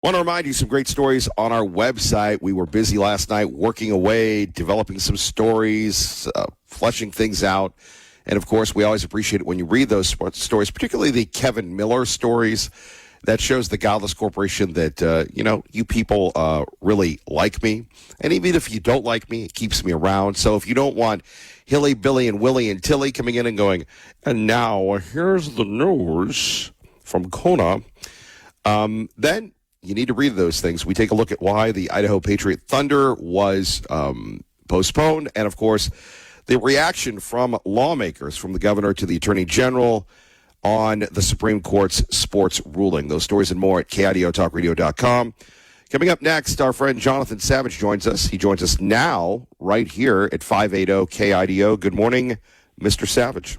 Want to remind you some great stories on our website. We were busy last night working away, developing some stories, fleshing things out. And, of course, we always appreciate it when you read those stories, particularly the Kevin Miller stories. That shows the godless corporation that, you people really like me. And even if you don't like me, it keeps me around. So if you don't want Hilly, Billy, and Willie and Tilly coming in and going, and now here's the news from Kona, then you need to read those things. We take a look at why the Idaho Patriot Thunder was postponed. And, of course, the reaction from lawmakers, from the governor to the attorney general, on the Supreme Court's sports ruling. Those stories and more at KIDOTalkRadio.com. Coming up next, our friend Jonathan Savage joins us. He joins us now right here at 580 KIDO. Good morning, Mr. Savage.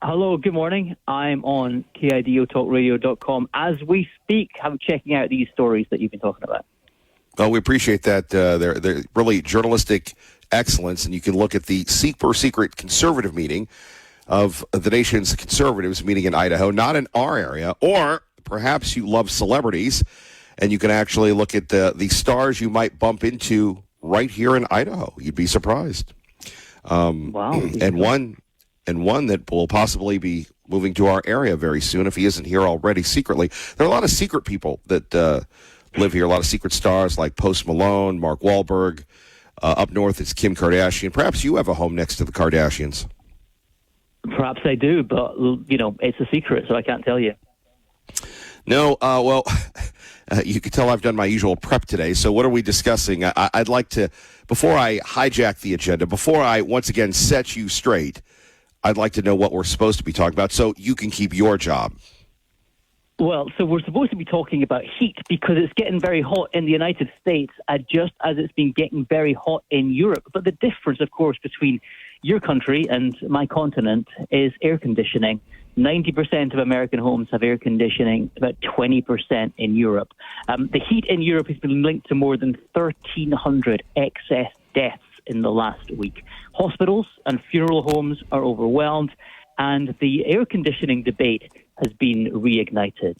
Hello, good morning. I'm on KIDOTalkRadio.com as we speak. I'm checking out these stories that you've been talking about. Well, we appreciate that. They're really journalistic excellence, and you can look at the super secret conservative meeting of the nation's conservatives meeting in Idaho, not in our area, or perhaps you love celebrities, and you can actually look at the stars you might bump into right here in Idaho. You'd be surprised. Wow. And one that will possibly be moving to our area very soon if he isn't here already secretly. There are a lot of secret people that live here, a lot of secret stars like Post Malone, Mark Wahlberg. Up north, it's Kim Kardashian. Perhaps you have a home next to the Kardashians. Perhaps I do, but, it's a secret, so I can't tell you. No, you can tell I've done my usual prep today. So what are we discussing? I'd like to, before I hijack the agenda, before I once again set you straight, I'd like to know what we're supposed to be talking about so you can keep your job. Well, so we're supposed to be talking about heat because it's getting very hot in the United States, just as it's been getting very hot in Europe. But the difference, of course, between your country and my continent is air conditioning. 90% of American homes have air conditioning, about 20% in Europe. The heat in Europe has been linked to more than 1,300 excess deaths in the last week. Hospitals and funeral homes are overwhelmed, and the air conditioning debate has been reignited.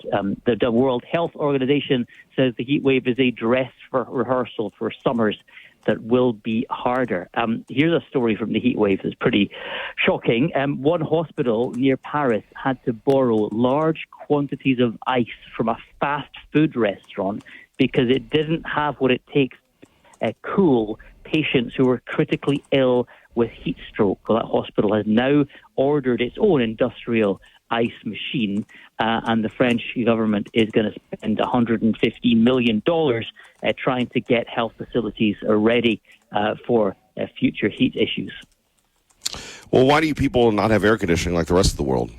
The World Health Organization says the heat wave is a dress rehearsal for summers that will be harder. Here's a story from the heat wave that's pretty shocking. One hospital near Paris had to borrow large quantities of ice from a fast food restaurant because it didn't have what it takes to cool patients who were critically ill with heat stroke. Well, that hospital has now ordered its own industrial ice machine, and the French government is going to spend $150 million trying to get health facilities ready for future heat issues. Well, why do you people not have air conditioning like the rest of the world?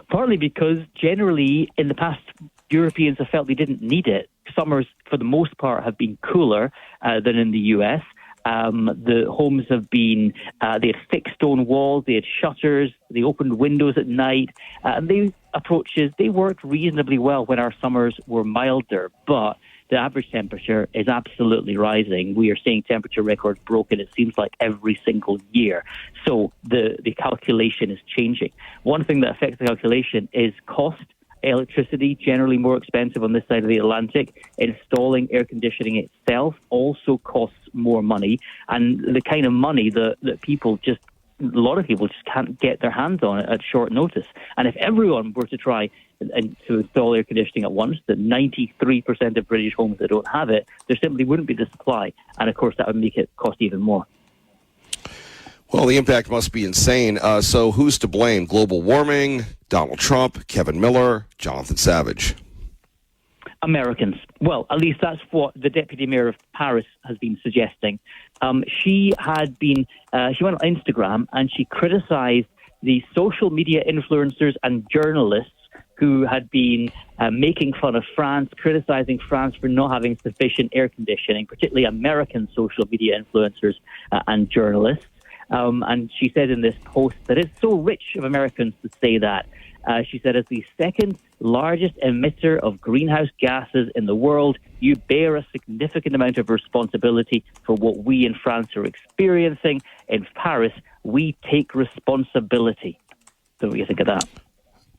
Partly because generally in the past, Europeans have felt they didn't need it. Summers, for the most part, have been cooler than in the U.S., the homes have been, they had thick stone walls, they had shutters, they opened windows at night, and these approaches, they worked reasonably well when our summers were milder, but the average temperature is absolutely rising. We are seeing temperature records broken, it seems like, every single year. So the calculation is changing. One thing that affects the calculation is cost. Electricity, generally more expensive on this side of the Atlantic. Installing air conditioning itself also costs more money. And the kind of money that a lot of people just can't get their hands on it at short notice. And if everyone were to try and to install air conditioning at once, the 93% of British homes that don't have it, there simply wouldn't be the supply. And of course, that would make it cost even more. Well, the impact must be insane. So who's to blame? Global warming, Donald Trump, Kevin Miller, Jonathan Savage? Americans. Well, at least that's what the deputy mayor of Paris has been suggesting. She went on Instagram and she criticized the social media influencers and journalists who had been making fun of France, criticizing France for not having sufficient air conditioning, particularly American social media influencers and journalists. And she said in this post that it's so rich of Americans to say that. She said, as the second largest emitter of greenhouse gases in the world, you bear a significant amount of responsibility for what we in France are experiencing. In Paris, we take responsibility. So what do you think of that?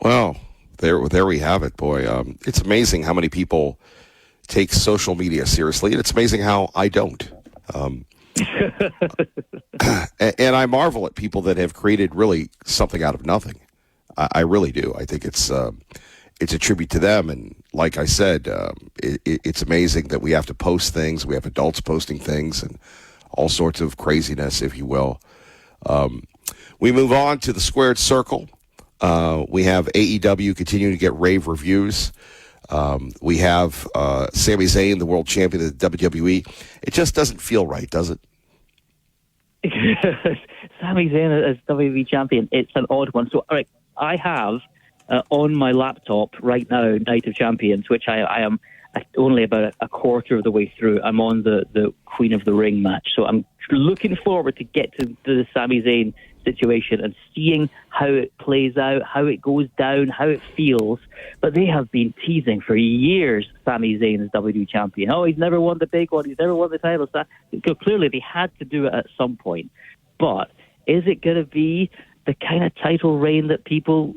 Well, There we have it, boy. It's amazing how many people take social media seriously, and it's amazing how I don't. And I marvel at people that have created really something out of nothing. I really do. I think it's a tribute to them. And like I said, it's amazing that we have to post things. We have adults posting things and all sorts of craziness, if you will. We move on to the squared circle. We have AEW continuing to get rave reviews. We have Sami Zayn, the world champion of the WWE. It just doesn't feel right, does it? Sami Zayn as WWE champion, it's an odd one. So, all right, I have on my laptop right now Night of Champions, which I am only about a quarter of the way through. I'm on the Queen of the Ring match. So I'm looking forward to get to the Sami Zayn situation and seeing how it plays out, how it goes down, how it feels. But they have been teasing for years Sami Zayn as WWE champion. Oh, he's never won the big one. He's never won the title. So clearly, they had to do it at some point. But is it going to be the kind of title reign that people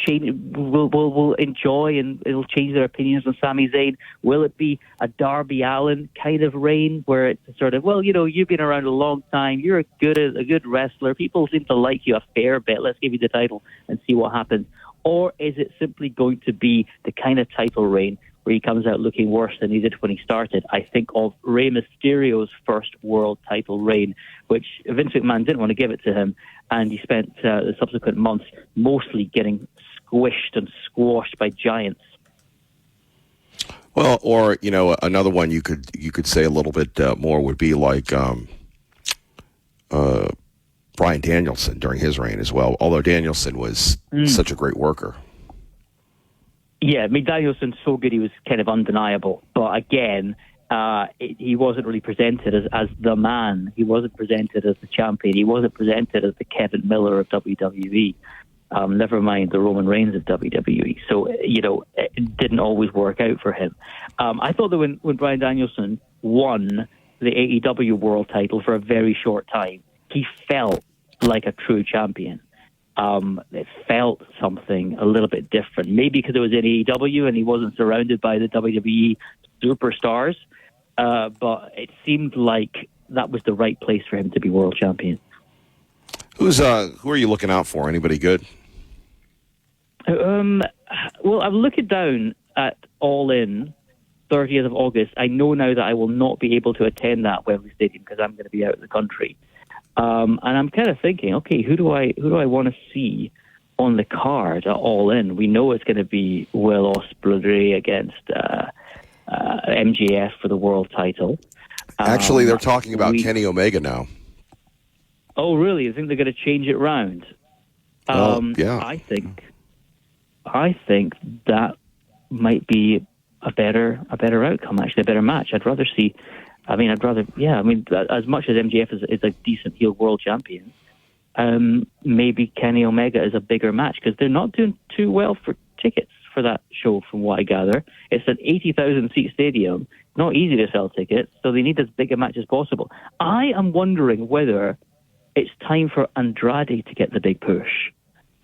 will enjoy and it'll change their opinions on Sami Zayn? Will it be a Darby Allin kind of reign where it's sort of, well, you know, you've been around a long time, you're a good wrestler, people seem to like you a fair bit, let's give you the title and see what happens? Or is it simply going to be the kind of title reign where he comes out looking worse than he did when he started? I think of Rey Mysterio's first world title reign, which Vince McMahon didn't want to give it to him, and he spent the subsequent months mostly getting squished and squashed by giants. Well, or, you know, another one you could say a little bit more would be like Bryan Danielson during his reign as well, although Danielson was such a great worker. Yeah, I mean, Danielson's so good he was kind of undeniable. But again, he wasn't really presented as the man. He wasn't presented as the champion. He wasn't presented as the Kevin Miller of WWE. Never mind the Roman Reigns of WWE. So, you know, it didn't always work out for him. I thought that when Bryan Danielson won the AEW world title for a very short time, he felt like a true champion. It felt something a little bit different. Maybe because it was in AEW and he wasn't surrounded by the WWE superstars, but it seemed like that was the right place for him to be world champion. Who are you looking out for? Anybody good? Well, I'm looking down at All In, 30th of August. I know now that I will not be able to attend that Wembley Stadium because I'm going to be out of the country. And I'm kind of thinking, okay, who do I want to see on the card at All In? We know it's going to be Will Ospreay against MJF for the world title. Actually, they're talking about Kenny Omega now. Oh, really? You think they're going to change it round? Yeah. I think that might be a better outcome. Actually, a better match. As much as MJF is a decent heel world champion, maybe Kenny Omega is a bigger match because they're not doing too well for tickets for that show, from what I gather. It's an 80,000 seat stadium. Not easy to sell tickets, so they need as big a match as possible. I am wondering whether it's time for Andrade to get the big push.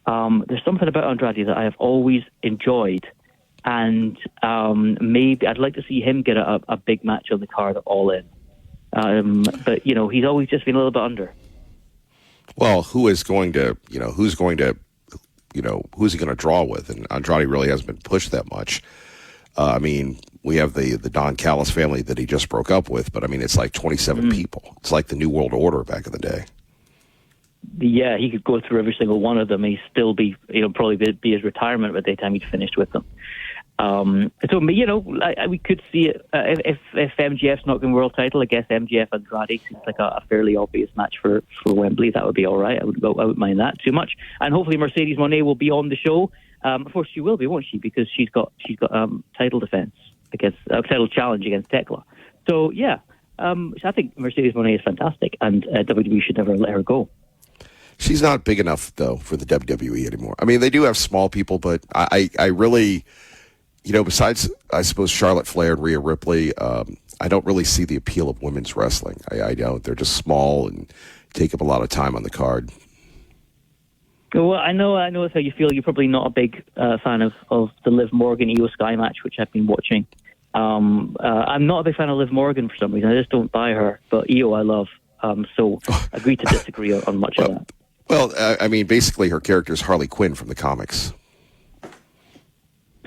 There's something about Andrade that I have always enjoyed, and maybe I'd like to see him get a big match on the card at All In. But, you know, he's always just been a little bit under. Well, who's he going to draw with? And Andrade really hasn't been pushed that much. I mean, we have the Don Callis family that he just broke up with, but I mean, it's like 27 people. It's like the New World Order back in the day. Yeah, he could go through every single one of them. He'd still be, probably be his retirement by the time he'd finished with them. So, we could see it if MJF's not going world title. I guess MJF Andrade seems like a fairly obvious match for Wembley. That would be all right. I wouldn't mind that too much. And hopefully Mercedes Moné will be on the show. Of course, she will be, won't she? Because she's got title defense against title challenge against Tekla. So yeah, so I think Mercedes Moné is fantastic, and WWE should never let her go. She's not big enough, though, for the WWE anymore. I mean, they do have small people, but I really, besides, I suppose, Charlotte Flair and Rhea Ripley, I don't really see the appeal of women's wrestling. I don't. They're just small and take up a lot of time on the card. Well, I know that's how you feel. You're probably not a big fan of the Liv Morgan Io Sky match, which I've been watching. I'm not a big fan of Liv Morgan for some reason. I just don't buy her. But Io, I love. So agree to disagree on much of that. Well, I mean, basically her character is Harley Quinn from the comics.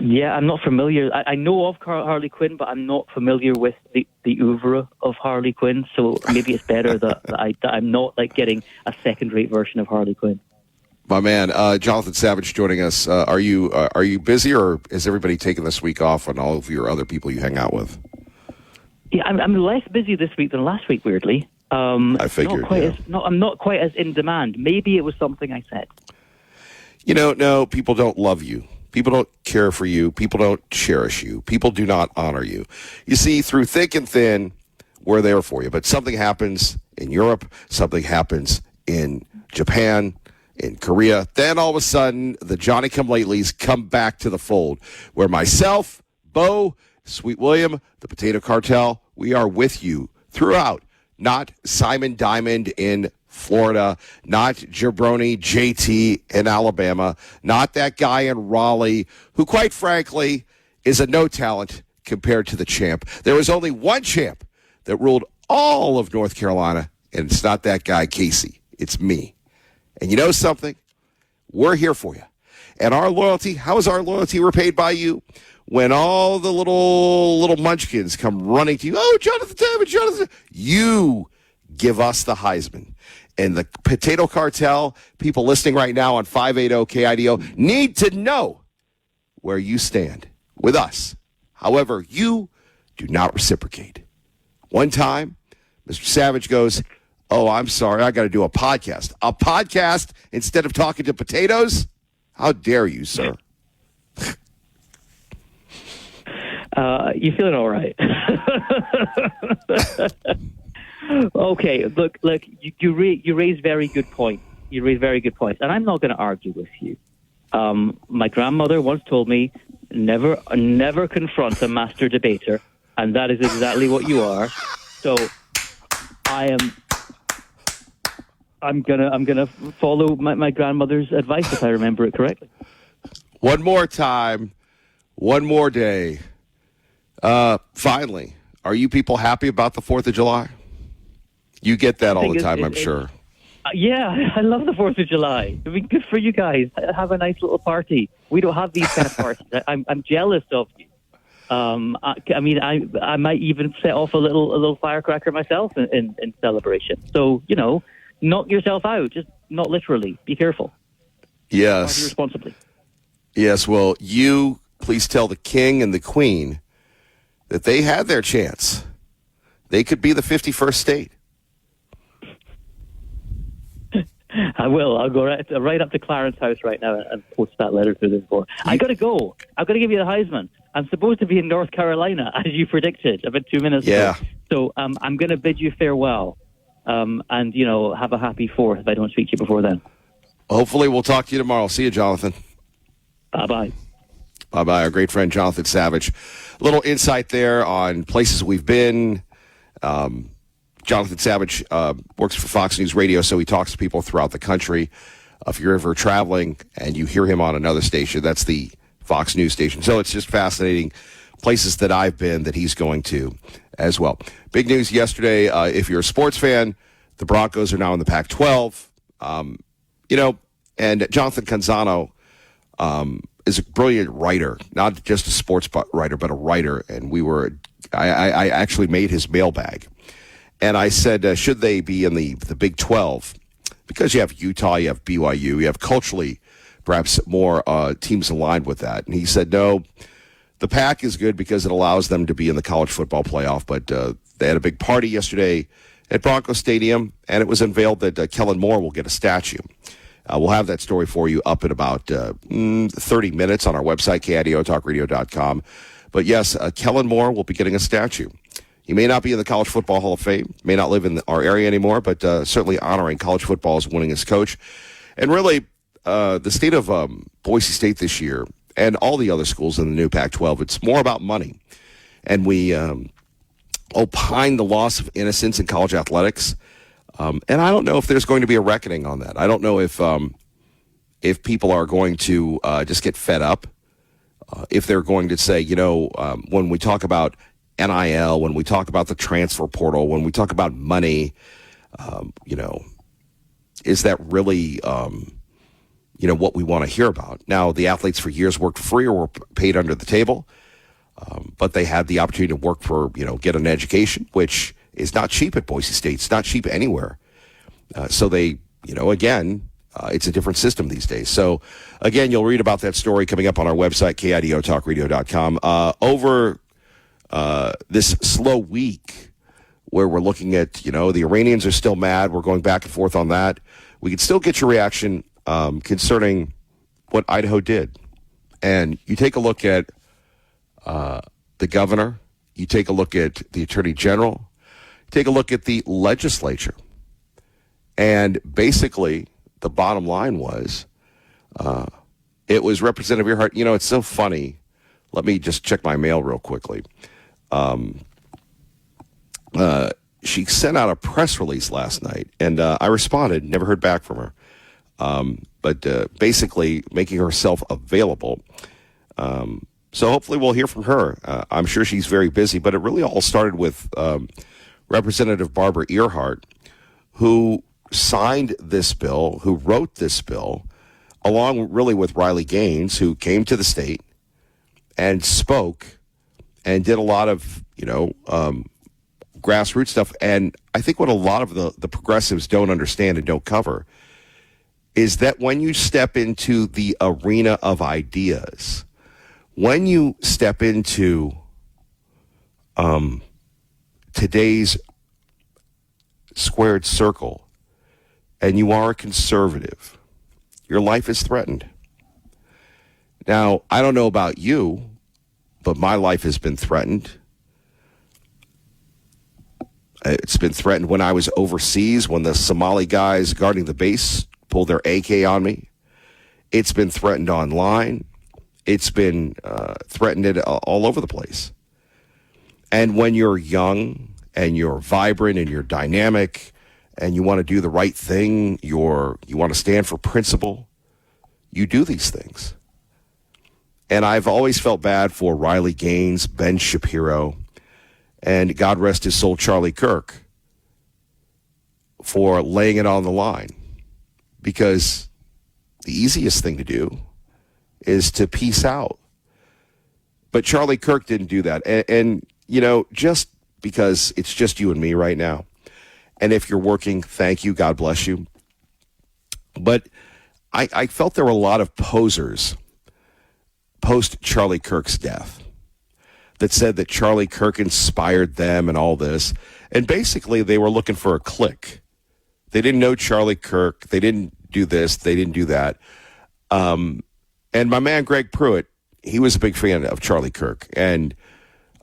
Yeah, I'm not familiar. I know of Harley Quinn, but I'm not familiar with the oeuvre of Harley Quinn. So maybe it's better that I'm not like getting a second-rate version of Harley Quinn. My man, Jonathan Savage joining us. Are you busy, or has everybody taken this week off on all of your other people you hang out with? Yeah, I'm less busy this week than last week, weirdly. I figured. I'm not quite as in demand. Maybe it was something I said. No, people don't love you. People don't care for you. People don't cherish you. People do not honor you. You see, through thick and thin, we're there for you. But something happens in Europe, something happens in Japan, in Korea. Then all of a sudden, the Johnny-come-latelys come back to the fold, where myself, Bo, Sweet William, the Potato Cartel, we are with you throughout. Not Simon Diamond in Florida, not Jabroni JT in Alabama, not that guy in Raleigh, who quite frankly is a no talent compared to the champ. There was only one champ that ruled all of North Carolina, and it's not that guy Casey. It's me. And you know something? We're here for you. And our loyalty, how is our loyalty repaid by you? When all the little munchkins come running to you, oh, Jonathan Savage, you give us the Heisman. And the Potato Cartel, people listening right now on 580 KIDO, need to know where you stand with us. However, you do not reciprocate. One time, Mr. Savage goes, oh, I'm sorry, I got to do a podcast. A podcast instead of talking to potatoes? How dare you, sir? You feeling all right? Okay, look, you raise very good points. You raise very good points, and I'm not going to argue with you. My grandmother once told me, never confront a master debater, and that is exactly what you are. So I'm gonna follow my grandmother's advice if I remember it correctly. One more time, one more day. Finally, are you people happy about the 4th of July? You get that all the time, I'm sure. Yeah, I love the 4th of July. I mean, good for you guys. Have a nice little party. We don't have these kind of parties. I'm jealous of you. I might even set off a little firecracker myself in celebration. So, knock yourself out. Just not literally. Be careful. Yes. Party responsibly. Yes, well, you please tell the king and the queen that they had their chance. They could be the 51st state. I will. I'll go right up to Clarence House right now and post that letter through this board. I got to go. I've got to give you the Heisman. I'm supposed to be in North Carolina, as you predicted about 2 minutes ago. So I'm going to bid you farewell and, have a happy 4th if I don't speak to you before then. Hopefully we'll talk to you tomorrow. See you, Jonathan. Bye-bye. Bye-bye. Our great friend, Jonathan Savage. A little insight there on places we've been. Jonathan Savage works for Fox News Radio, so he talks to people throughout the country. If you're ever traveling and you hear him on another station, that's the Fox News station. So it's just fascinating places that I've been that he's going to as well. Big news yesterday, if you're a sports fan, the Broncos are now in the Pac-12. And Jonathan Canzano is a brilliant writer, not just a sports writer, but a writer. And I actually made his mailbag. And I said, should they be in the Big 12? Because you have Utah, you have BYU, you have culturally perhaps more teams aligned with that. And he said, no, the Pac is good because it allows them to be in the college football playoff. But they had a big party yesterday at Broncos Stadium, and it was unveiled that Kellen Moore will get a statue. We'll have that story for you up in about 30 minutes on our website, KIDOtalkradio.com. But yes, Kellen Moore will be getting a statue. He may not be in the College Football Hall of Fame, may not live in our area anymore, but certainly honoring college football as winning his coach. And really, the state of Boise State this year and all the other schools in the new Pac-12, it's more about money. And we opine the loss of innocence in college athletics. And I don't know if there's going to be a reckoning on that. I don't know if if people are going to just get fed up, if they're going to say, when we talk about NIL, when we talk about the transfer portal, when we talk about money, is that really, what we want to hear about? Now, the athletes for years worked free or were paid under the table, but they had the opportunity to work for, get an education, which is not cheap at Boise State. It's not cheap anywhere. So they, again, it's a different system these days. So, again, you'll read about that story coming up on our website, KIDOtalkradio.com. Over this slow week where we're looking at, the Iranians are still mad. We're going back and forth on that. We can still get your reaction concerning what Idaho did. And you take a look at the governor. You take a look at the attorney general. Take a look at the legislature. And basically, the bottom line was, it was Representative Earhart. It's so funny. Let me just check my mail real quickly. She sent out a press release last night, and I responded, never heard back from her. But basically making herself available. So hopefully we'll hear from her. I'm sure she's very busy, but it really all started with Representative Barbara Earhart, who signed this bill, who wrote this bill, along really with Riley Gaines, who came to the state and spoke and did a lot of, grassroots stuff. And I think what a lot of the progressives don't understand and don't cover is that when you step into the arena of ideas, when you step into today's squared circle, and you are a conservative, your life is threatened. Now, I don't know about you, but my life has been threatened. It's been threatened when I was overseas, when the Somali guys guarding the base pulled their AK on me. It's been threatened online. It's been threatened all over the place. And when you're young and you're vibrant and you're dynamic and you want to do the right thing, you want to stand for principle, you do these things. And I've always felt bad for Riley Gaines, Ben Shapiro, and God rest his soul, Charlie Kirk, for laying it on the line. Because the easiest thing to do is to peace out. But Charlie Kirk didn't do that. And just because it's just you and me right now, and if you're working, thank you, God bless you. But I felt there were a lot of posers post Charlie Kirk's death that said that Charlie Kirk inspired them and all this. And basically they were looking for a click. They didn't know Charlie Kirk. They didn't do this. They didn't do that. And my man Greg Pruitt, he was a big fan of Charlie Kirk. And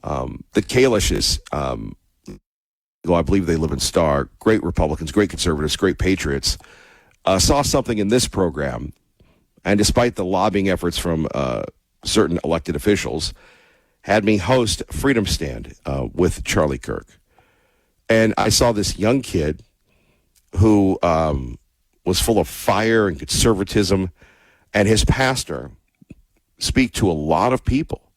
the Kalishes, I believe they live in Star, great Republicans, great conservatives, great patriots, saw something in this program. And despite the lobbying efforts from certain elected officials, had me host Freedom Stand with Charlie Kirk. And I saw this young kid who was full of fire and conservatism, and his pastor speak to a lot of people.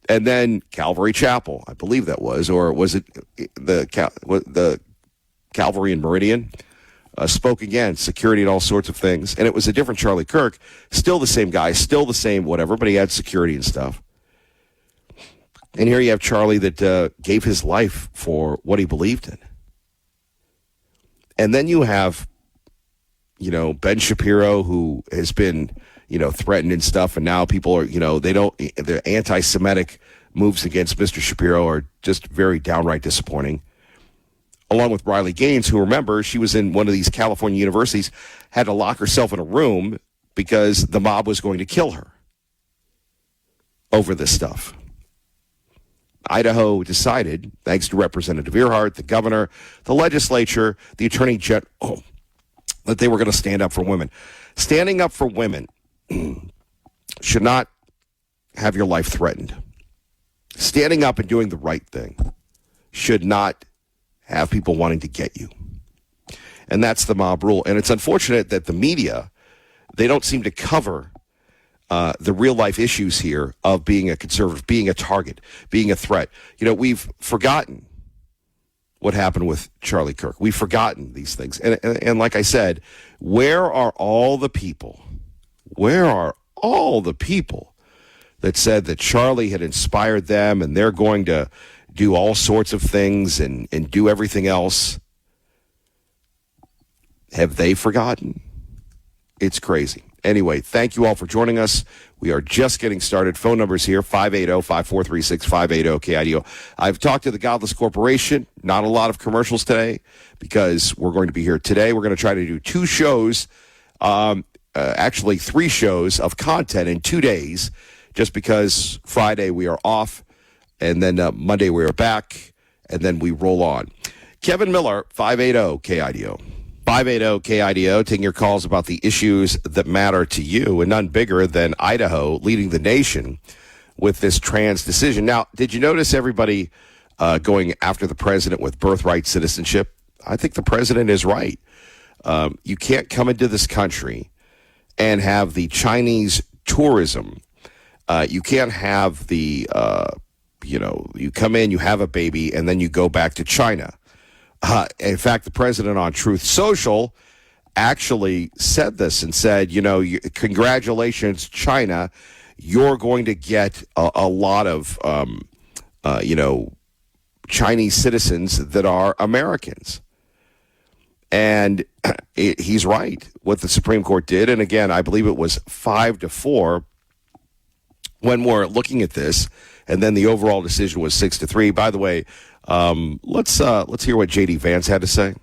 And then Calvary Chapel, I believe that was, or was it the Calvary in Meridian, spoke again, security and all sorts of things. And it was a different Charlie Kirk, still the same guy, still the same whatever, but he had security and stuff. And here you have Charlie that gave his life for what he believed in. And then you have, Ben Shapiro, who has been, threatened and stuff. And now people are, the anti-Semitic moves against Mr. Shapiro are just very downright disappointing. Along with Riley Gaines, who, remember, she was in one of these California universities, had to lock herself in a room because the mob was going to kill her over this stuff. Idaho decided, thanks to Representative Earhart, the governor, the legislature, the attorney general, that they were going to stand up for women. Standing up for women should not have your life threatened. Standing up and doing the right thing should not have people wanting to get you. And that's the mob rule. And it's unfortunate that the media they don't seem to cover the real life issues here of being a conservative, being a target, being a threat. We've forgotten what happened with Charlie Kirk. We've forgotten these things. And like I said, where are all the people? Where are all the people that said that Charlie had inspired them and they're going to do all sorts of things and do everything else? Have they forgotten? It's crazy. Anyway, thank you all for joining us. We are just getting started. Phone numbers here, 580-5436, 580-KIDO. I've talked to the Godless Corporation. Not a lot of commercials today because we're going to be here today. We're going to try to do 2 shows, actually 3 shows of content in 2 days, just because Friday we are off, and then Monday we are back, and then we roll on. Kevin Miller, 580-KIDO. 580-KIDO, taking your calls about the issues that matter to you, and none bigger than Idaho leading the nation with this trans decision. Now, did you notice everybody going after the president with birthright citizenship? I think the president is right. You can't come into this country and have the Chinese tourism. You can't have the, you come in, you have a baby, and then you go back to China. In fact, the president on Truth Social actually said this and said, congratulations, China, you're going to get a lot of, Chinese citizens that are Americans. And he's right, what the Supreme Court did. And again, I believe it was 5-4 when we're looking at this. And then the overall decision was 6-3. By the way, let's hear what J.D. Vance had to say.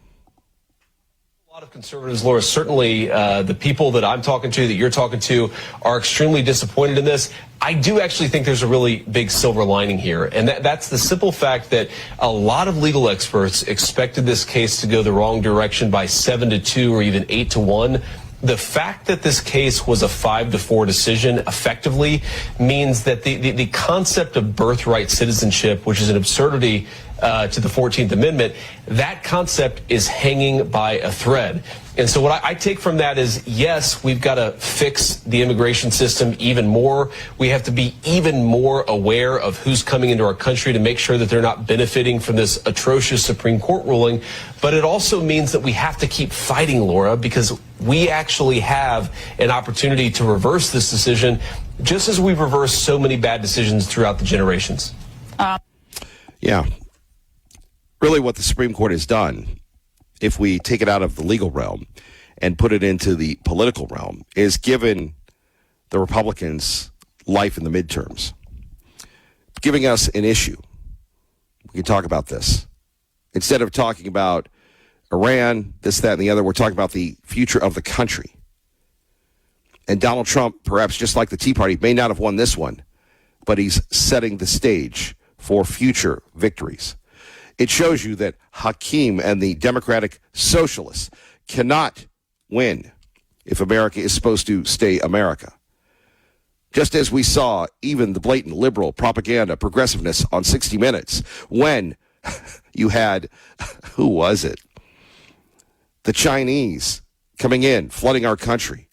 A lot of conservatives, Laura, certainly the people that I'm talking to, that you're talking to, are extremely disappointed in this. I do actually think there's a really big silver lining here, and that's the simple fact that a lot of legal experts expected this case to go the wrong direction by 7-2 or even 8-1. The fact that this case was a 5-4 decision effectively means that the concept of birthright citizenship, which is an absurdity to the 14th Amendment, that concept is hanging by a thread. And so what I take from that is, yes, we've got to fix the immigration system even more. We have to be even more aware of who's coming into our country to make sure that they're not benefiting from this atrocious Supreme Court ruling. But it also means that we have to keep fighting, Laura, because we actually have an opportunity to reverse this decision, just as we've reversed so many bad decisions throughout the generations. Yeah. Really what the Supreme Court has done, if we take it out of the legal realm and put it into the political realm, is given the Republicans life in the midterms, giving us an issue. We can talk about this. Instead of talking about Iran, this, that, and the other, we're talking about the future of the country. And Donald Trump, perhaps just like the Tea Party, may not have won this one, but he's setting the stage for future victories. It shows you that Hakeem and the Democratic Socialists cannot win if America is supposed to stay America. Just as we saw even the blatant liberal propaganda, progressiveness on 60 Minutes, when you had, who was it? The Chinese coming in, flooding our country,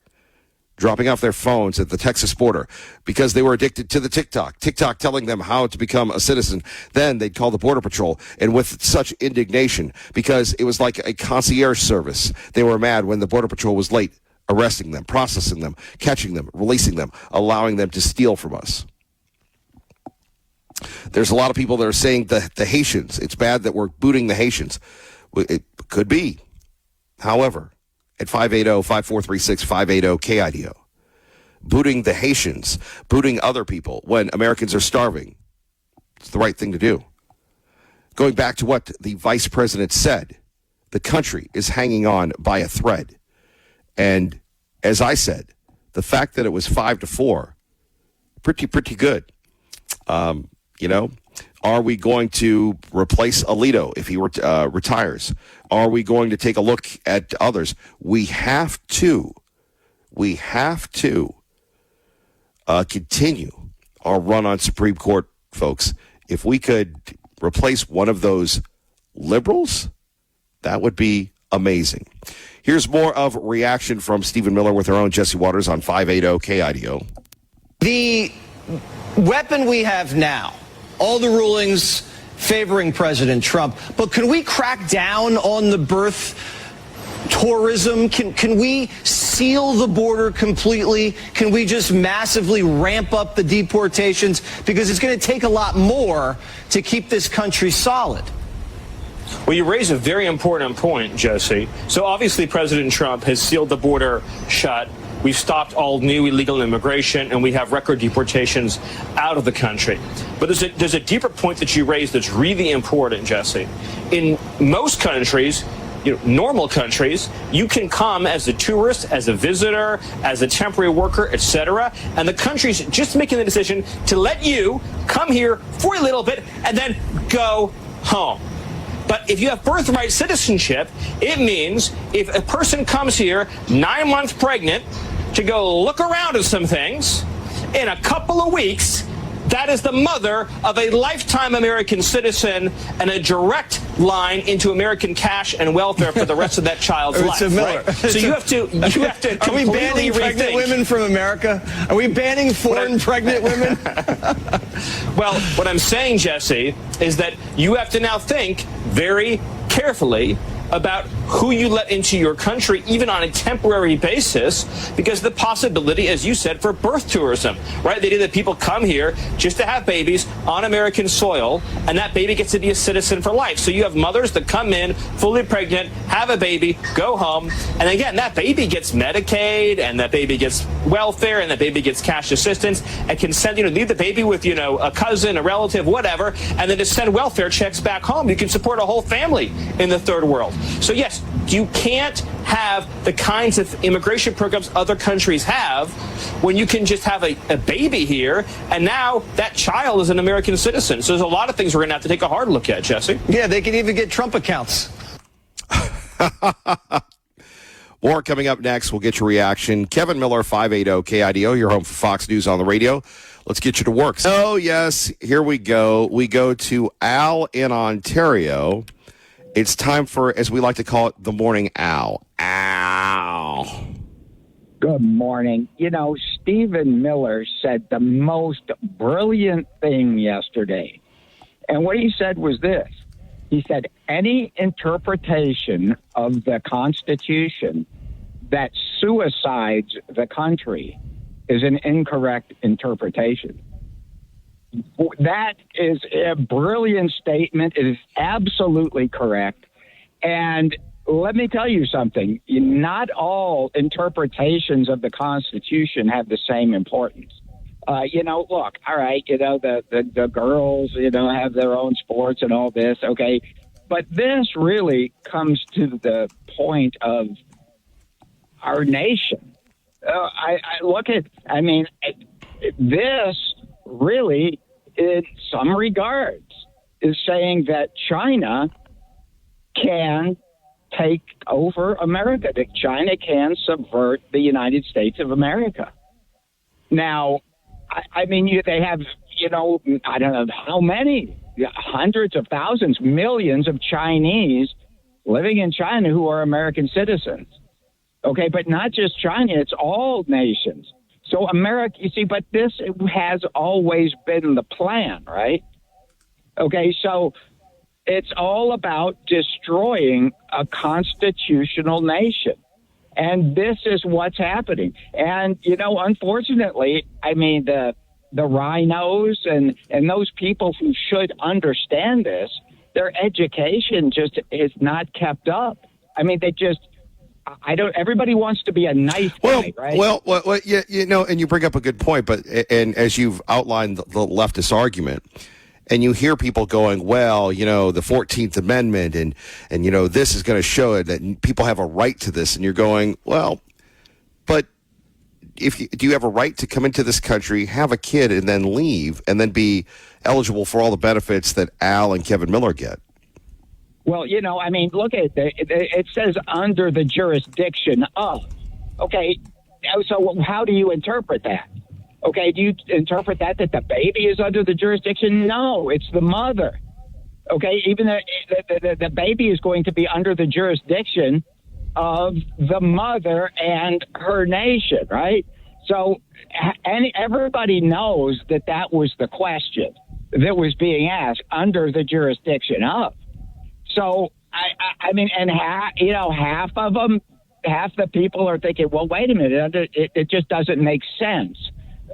dropping off their phones at the Texas border because they were addicted to the TikTok telling them how to become a citizen. Then they'd call the Border Patrol, and with such indignation, because it was like a concierge service, they were mad when the Border Patrol was late arresting them, processing them, catching them, releasing them, allowing them to steal from us. There's a lot of people that are saying the Haitians, it's bad that we're booting the Haitians. It could be. However, at 580-5436, 580-KIDO. Booting the Haitians, booting other people when Americans are starving. It's the right thing to do. Going back to what the vice president said, the country is hanging on by a thread. And as I said, the fact that it was 5-4, pretty good. Are we going to replace Alito if he retires? Are we going to take a look at others? We have to continue our run on Supreme Court, folks. If we could replace one of those liberals, that would be amazing. Here's more of reaction from Stephen Miller with our own Jesse Waters on 580 KIDO. The weapon we have now, all the rulings favoring President Trump, but can we crack down on the birth tourism? Can we seal the border completely? Can we just massively ramp up the deportations? Because it's going to take a lot more to keep this country solid. Well, you raise a very important point, Jesse. So obviously President Trump has sealed the border shut. We've stopped all new illegal immigration, and we have record deportations out of the country. But there's a deeper point that you raised that's really important, Jesse. In most countries, normal countries, you can come as a tourist, as a visitor, as a temporary worker, etc. And the country's just making the decision to let you come here for a little bit and then go home. But if you have birthright citizenship, it means if a person comes here 9 months pregnant to go look around at some things, in a couple of weeks, that is the mother of a lifetime American citizen and a direct line into American cash and welfare for the rest of that child's life. Miller. Right? So you have to Are we banning pregnant women from America? Are we banning foreign pregnant women? Well, what I'm saying, Jesse, is that you have to now think very carefully about who you let into your country, even on a temporary basis, because the possibility, as you said, for birth tourism, right? The idea that people come here just to have babies on American soil, and that baby gets to be a citizen for life. So you have mothers that come in fully pregnant, have a baby, go home, and again, that baby gets Medicaid, and that baby gets welfare, and that baby gets cash assistance, and can send, leave the baby with, a cousin, a relative, whatever, and then just send welfare checks back home. You can support a whole family in the third world. So yes, you can't have the kinds of immigration programs other countries have when you can just have a baby here, and now that child is an American citizen. So there's a lot of things we're going to have to take a hard look at, Jesse. Yeah, they can even get Trump accounts. More coming up next. We'll get your reaction. Kevin Miller, 580 KIDO, your home for Fox News on the radio. Let's get you to work. Oh, yes, here we go. We go to Al in Ontario. It's time for, as we like to call it, the morning owl. Ow. Good morning. Stephen Miller said the most brilliant thing yesterday. And what he said was this. He said, any interpretation of the Constitution that suicides the country is an incorrect interpretation. That is a brilliant statement. It is absolutely correct. And let me tell you something. Not all interpretations of the Constitution have the same importance. Look, all right, the girls, have their own sports and all this, okay? But this really comes to the point of our nation. This really, in some regards, is saying that China can take over America, that China can subvert the United States of America. Now, they have, I don't know how many, hundreds of thousands, millions of Chinese living in China who are American citizens. Okay, but not just China, it's all nations. So America, you see, but this has always been the plan, right? Okay, so it's all about destroying a constitutional nation. And this is what's happening. And, unfortunately, the rhinos and those people who should understand this, their education just is not kept up. Everybody wants to be a nice guy, right? Well, yeah, and you bring up a good point, and as you've outlined the leftist argument, and you hear people going, well, the 14th Amendment, and this is going to show it that people have a right to this, and you're going, well, but do you have a right to come into this country, have a kid, and then leave, and then be eligible for all the benefits that Al and Kevin Miller get? Well, look at it. It says under the jurisdiction of. Okay, so how do you interpret that? Okay, do you interpret that the baby is under the jurisdiction? No, it's the mother. Okay, even the baby is going to be under the jurisdiction of the mother and her nation, right? So, and everybody knows that was the question that was being asked, under the jurisdiction of. So, I mean, and half of them, half the people are thinking, well, wait a minute, it just doesn't make sense.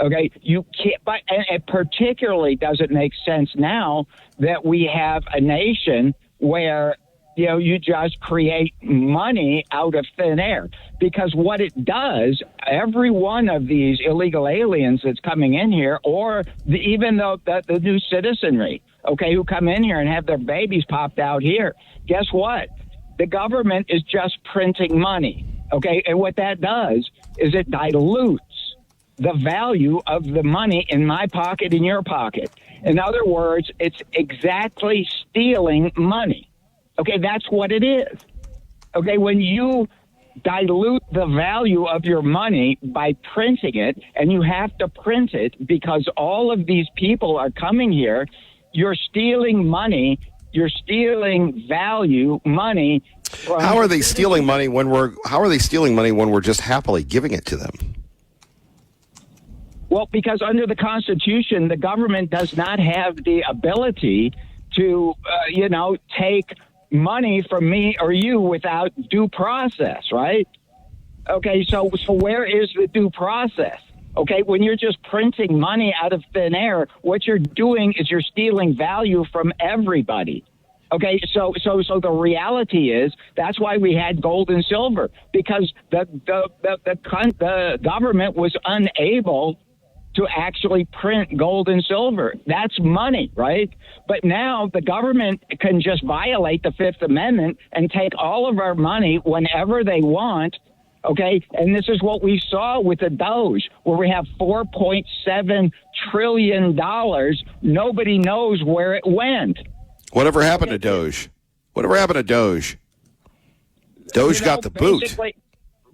Okay, you can't, but and it particularly doesn't make sense now that we have a nation where, you just create money out of thin air. Because what it does, every one of these illegal aliens that's coming in here, or even the new citizenry, okay, who come in here and have their babies popped out here, guess what? The government is just printing money, okay? And what that does is it dilutes the value of the money in my pocket, in your pocket. In other words, it's exactly stealing money. Okay, that's what it is. Okay, when you dilute the value of your money by printing it, and you have to print it because all of these people are coming here, you're stealing money, you're stealing value, money. How are they stealing money when we're just happily giving it to them? Well, because under the Constitution, the government does not have the ability to, take money from me or you without due process, right? Okay, so where is the due process? Okay, when you're just printing money out of thin air, what you're doing is you're stealing value from everybody. Okay, so the reality is that's why we had gold and silver, because the government was unable to actually print gold and silver. That's money, right? But now the government can just violate the Fifth Amendment and take all of our money whenever they want, okay? And this is what we saw with the Doge, where we have $4.7 trillion. Nobody knows where it went. Whatever happened to Doge? Whatever happened to Doge? Doge got the boot.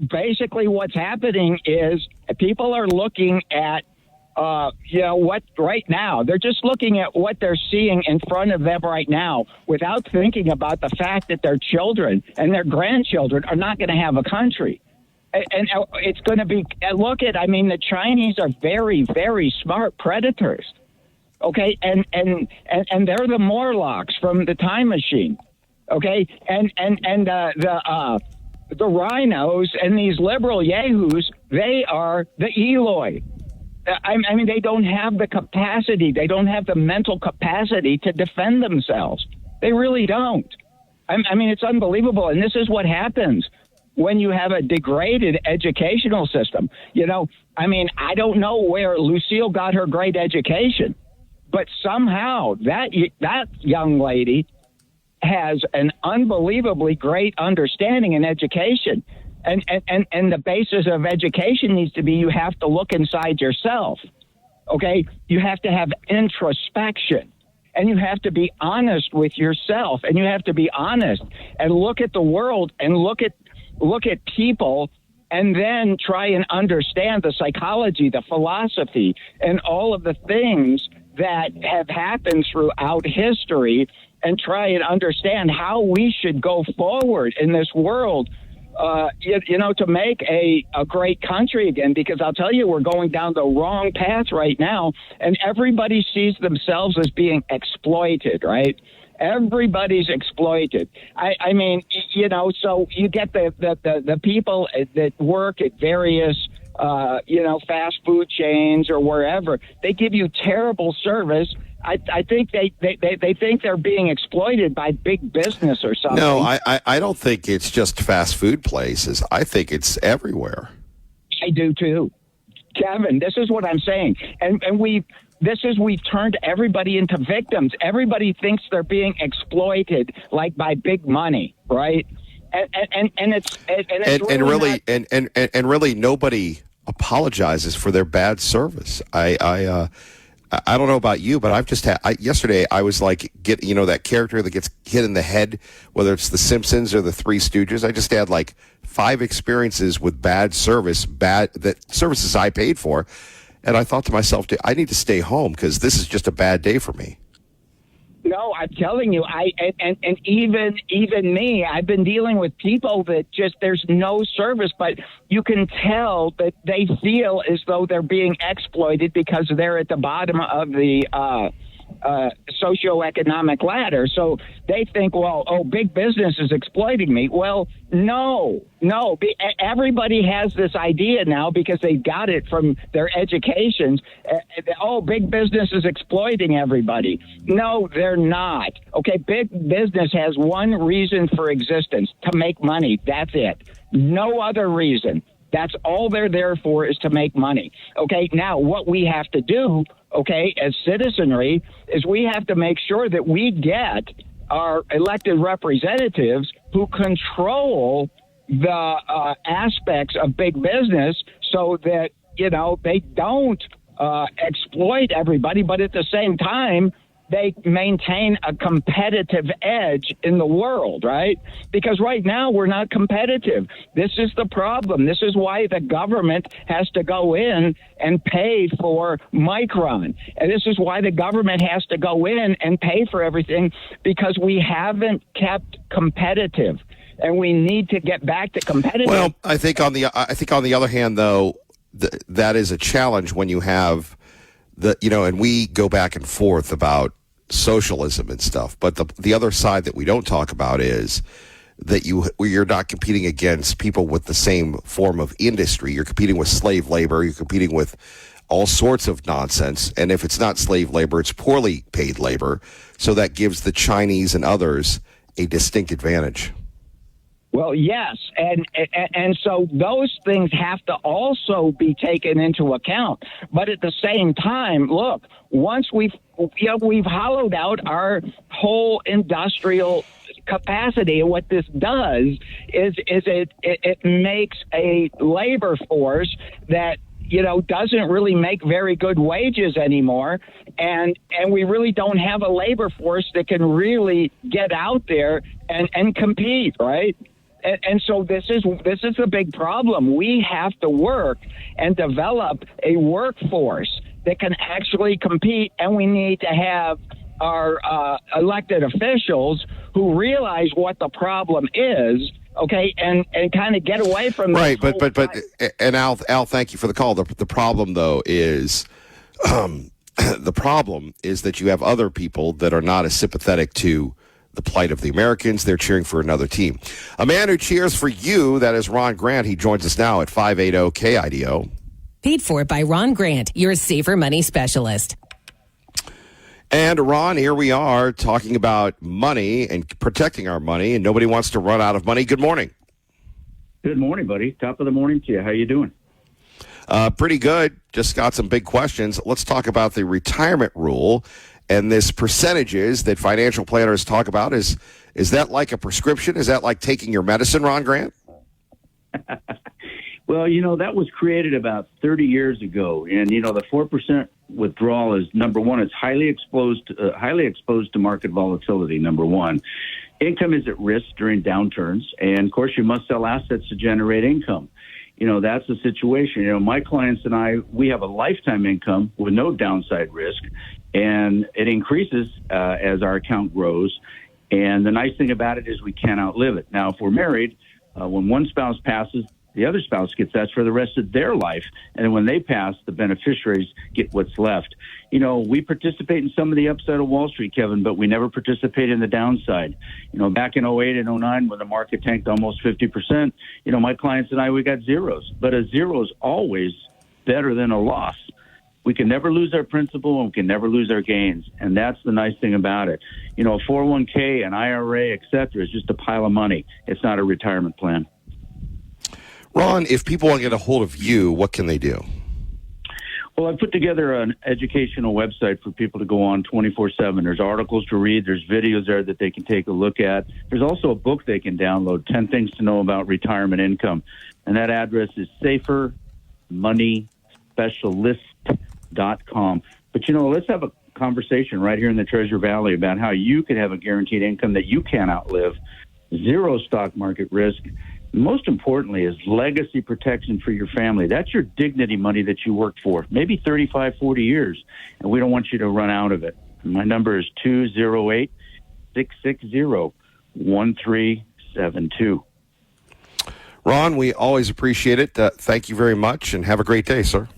Basically, what's happening is people are looking at what right now. They're just looking at what they're seeing in front of them right now without thinking about the fact that their children and their grandchildren are not going to have a country. And it's going to be, the Chinese are very, very smart predators. Okay. And they're the Morlocks from the Time Machine. Okay. And the rhinos and these liberal yahoos, they are the Eloi. They don't have the capacity. They don't have the mental capacity to defend themselves. They really don't. It's unbelievable. And this is what happens when you have a degraded educational system. I don't know where Lucille got her great education, but somehow that young lady has an unbelievably great understanding in education. And the basis of education needs to be you have to look inside yourself, okay? You have to have introspection, and you have to be honest with yourself, and you have to be honest and look at the world and look at people, and then try and understand the psychology, the philosophy, and all of the things that have happened throughout history, and try and understand how we should go forward in this world, to make a great country again. Because I'll tell you, we're going down the wrong path right now, and everybody sees themselves as being exploited, right? Everybody's exploited. So you get the people that work at various fast food chains or wherever. They give you terrible service. I think they think they're being exploited by big business or something. No, I don't think it's just fast food places. I think it's everywhere. I do too, Kevin. This is what I'm saying, and we've turned everybody into victims. Everybody thinks they're being exploited, like by big money, right? And really nobody apologizes for their bad service. I don't know about you, but I've just had yesterday. I was like, that character that gets hit in the head, whether it's the Simpsons or the Three Stooges. I just had like 5 experiences with bad services I paid for, and I thought to myself, I need to stay home because this is just a bad day for me. No, I'm telling you, and even me, I've been dealing with people that just there's no service, but you can tell that they feel as though they're being exploited because they're at the bottom of the socioeconomic ladder. So they think, well, big business is exploiting me. Well, no. Everybody has this idea now because they got it from their educations. Big business is exploiting everybody. No, they're not. Okay, big business has one reason for existence, to make money. That's it. No other reason. That's all they're there for, is to make money. Okay, now what we have to do, okay, as citizenry, is we have to make sure that we get our elected representatives who control the aspects of big business so that, they don't exploit everybody, but at the same time, they maintain a competitive edge in the world, right? Because right now we're not competitive. This is the problem. This is why the government has to go in and pay for Micron. And this is why the government has to go in and pay for everything, because we haven't kept competitive. And we need to get back to competitive. Well, I think on the other hand, though, that is a challenge when you have and we go back and forth about socialism and stuff, but the other side that we don't talk about is that you're not competing against people with the same form of industry. You're competing with slave labor. You're competing with all sorts of nonsense. And if it's not slave labor, it's poorly paid labor. So that gives the Chinese and others a distinct advantage. Well, yes, and so those things have to also be taken into account. But at the same time, look, once we've hollowed out our whole industrial capacity, and what this does is it makes a labor force that doesn't really make very good wages anymore, and we really don't have a labor force that can really get out there and compete, right? And so this is a big problem. We have to work and develop a workforce that can actually compete, and we need to have our elected officials who realize what the problem is, okay, and kind of get away from right. But and Al, thank you for the call. The problem though is the problem is that you have other people that are not as sympathetic to the plight of the Americans. They're cheering for another team. A man who cheers for you, that is Ron Grant. He joins us now at 580 KIDO. Paid for by Ron Grant, your safer money specialist. And Ron, here we are talking about money and protecting our money, and nobody wants to run out of money. Good morning. Good morning, buddy. Top of the morning to you. How you doing? Pretty good. Just got some big questions. Let's talk about the retirement rule. And this percentages that financial planners talk about, is that like a prescription? Is that like taking your medicine, Ron Grant? Well, that was created about 30 years ago. And, the 4% withdrawal is, number one, it's highly exposed to market volatility, number one. Income is at risk during downturns. And, of course, you must sell assets to generate income. That's the situation. My clients and I, we have a lifetime income with no downside risk, and it increases as our account grows. And the nice thing about it is we can't outlive it. Now, if we're married, when one spouse passes, the other spouse gets that for the rest of their life. And then when they pass, the beneficiaries get what's left. We participate in some of the upside of Wall Street, Kevin, but we never participate in the downside. Back in 08 and 09, when the market tanked almost 50%, my clients and I, we got zeros. But a zero is always better than a loss. We can never lose our principal, and we can never lose our gains. And that's the nice thing about it. A 401k, an IRA, et cetera, is just a pile of money. It's not a retirement plan. Ron, if people want to get a hold of you, what can they do? Well, I put together an educational website for people to go on 24/7. There's articles to read. There's videos there that they can take a look at. There's also a book they can download, 10 Things to Know About Retirement Income. And that address is safermoneyspecialist.com. But, let's have a conversation right here in the Treasure Valley about how you can have a guaranteed income that you can't outlive, zero stock market risk. Most importantly is legacy protection for your family. That's your dignity money that you worked for, maybe 35, 40 years, and we don't want you to run out of it. My number is 208-660-1372. Ron, we always appreciate it. Thank you very much, and have a great day, sir.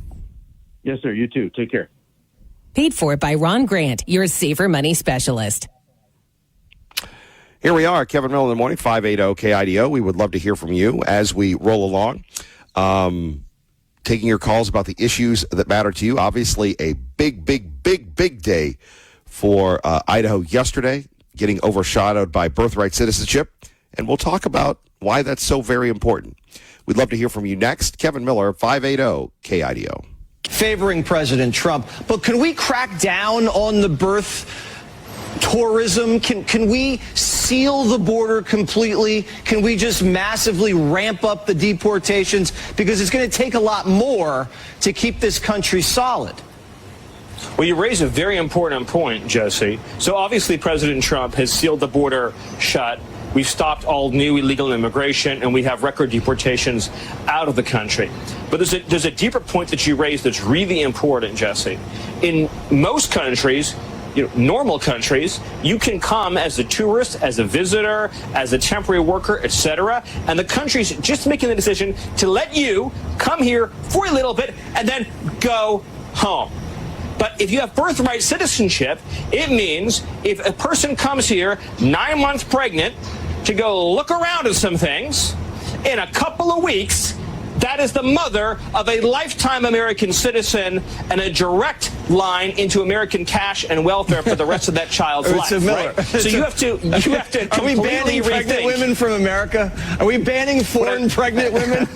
Yes, sir. You too. Take care. Paid for by Ron Grant, your safer money specialist. Here we are, Kevin Miller in the morning, 580-KIDO. We would love to hear from you as we roll along. Taking your calls about the issues that matter to you. Obviously, a big day for Idaho yesterday, getting overshadowed by birthright citizenship. And we'll talk about why that's so very important. We'd love to hear from you next. Kevin Miller, 580-KIDO. Favoring President Trump, but can we crack down on the birth tourism? Can we seal the border completely? Can we just massively ramp up the deportations? Because it's going to take a lot more to keep this country solid. Well, you raise a very important point, Jesse. So obviously President Trump has sealed the border shut. We've stopped all new illegal immigration, and we have record deportations out of the country. But there's a deeper point that you raised that's really important, Jesse. In most countries, normal countries, you can come as a tourist, as a visitor, as a temporary worker, etc. And the country's just making the decision to let you come here for a little bit and then go home. But if you have birthright citizenship, it means if a person comes here 9 months pregnant to go look around at some things, in a couple of weeks, that is the mother of a lifetime American citizen and a direct line into American cash and welfare for the rest of that child's life. Right? So you have to Are we banning pregnant women from America? Are we banning foreign pregnant women?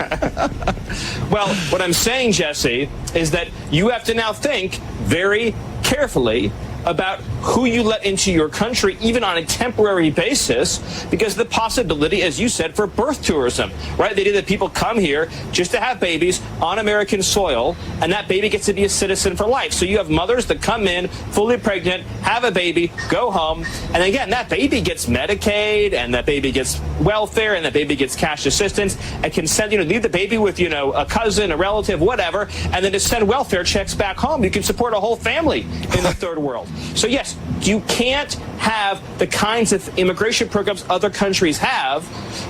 Well, what I'm saying, Jesse, is that you have to now think very carefully about who you let into your country, even on a temporary basis, because the possibility, as you said, for birth tourism, right? The idea that people come here just to have babies on American soil, and that baby gets to be a citizen for life. So you have mothers that come in fully pregnant, have a baby, go home, and again, that baby gets Medicaid, and that baby gets welfare, and that baby gets cash assistance, and can send, leave the baby with, a cousin, a relative, whatever, and then to send welfare checks back home. You can support a whole family in the third world. So yes, you can't have the kinds of immigration programs other countries have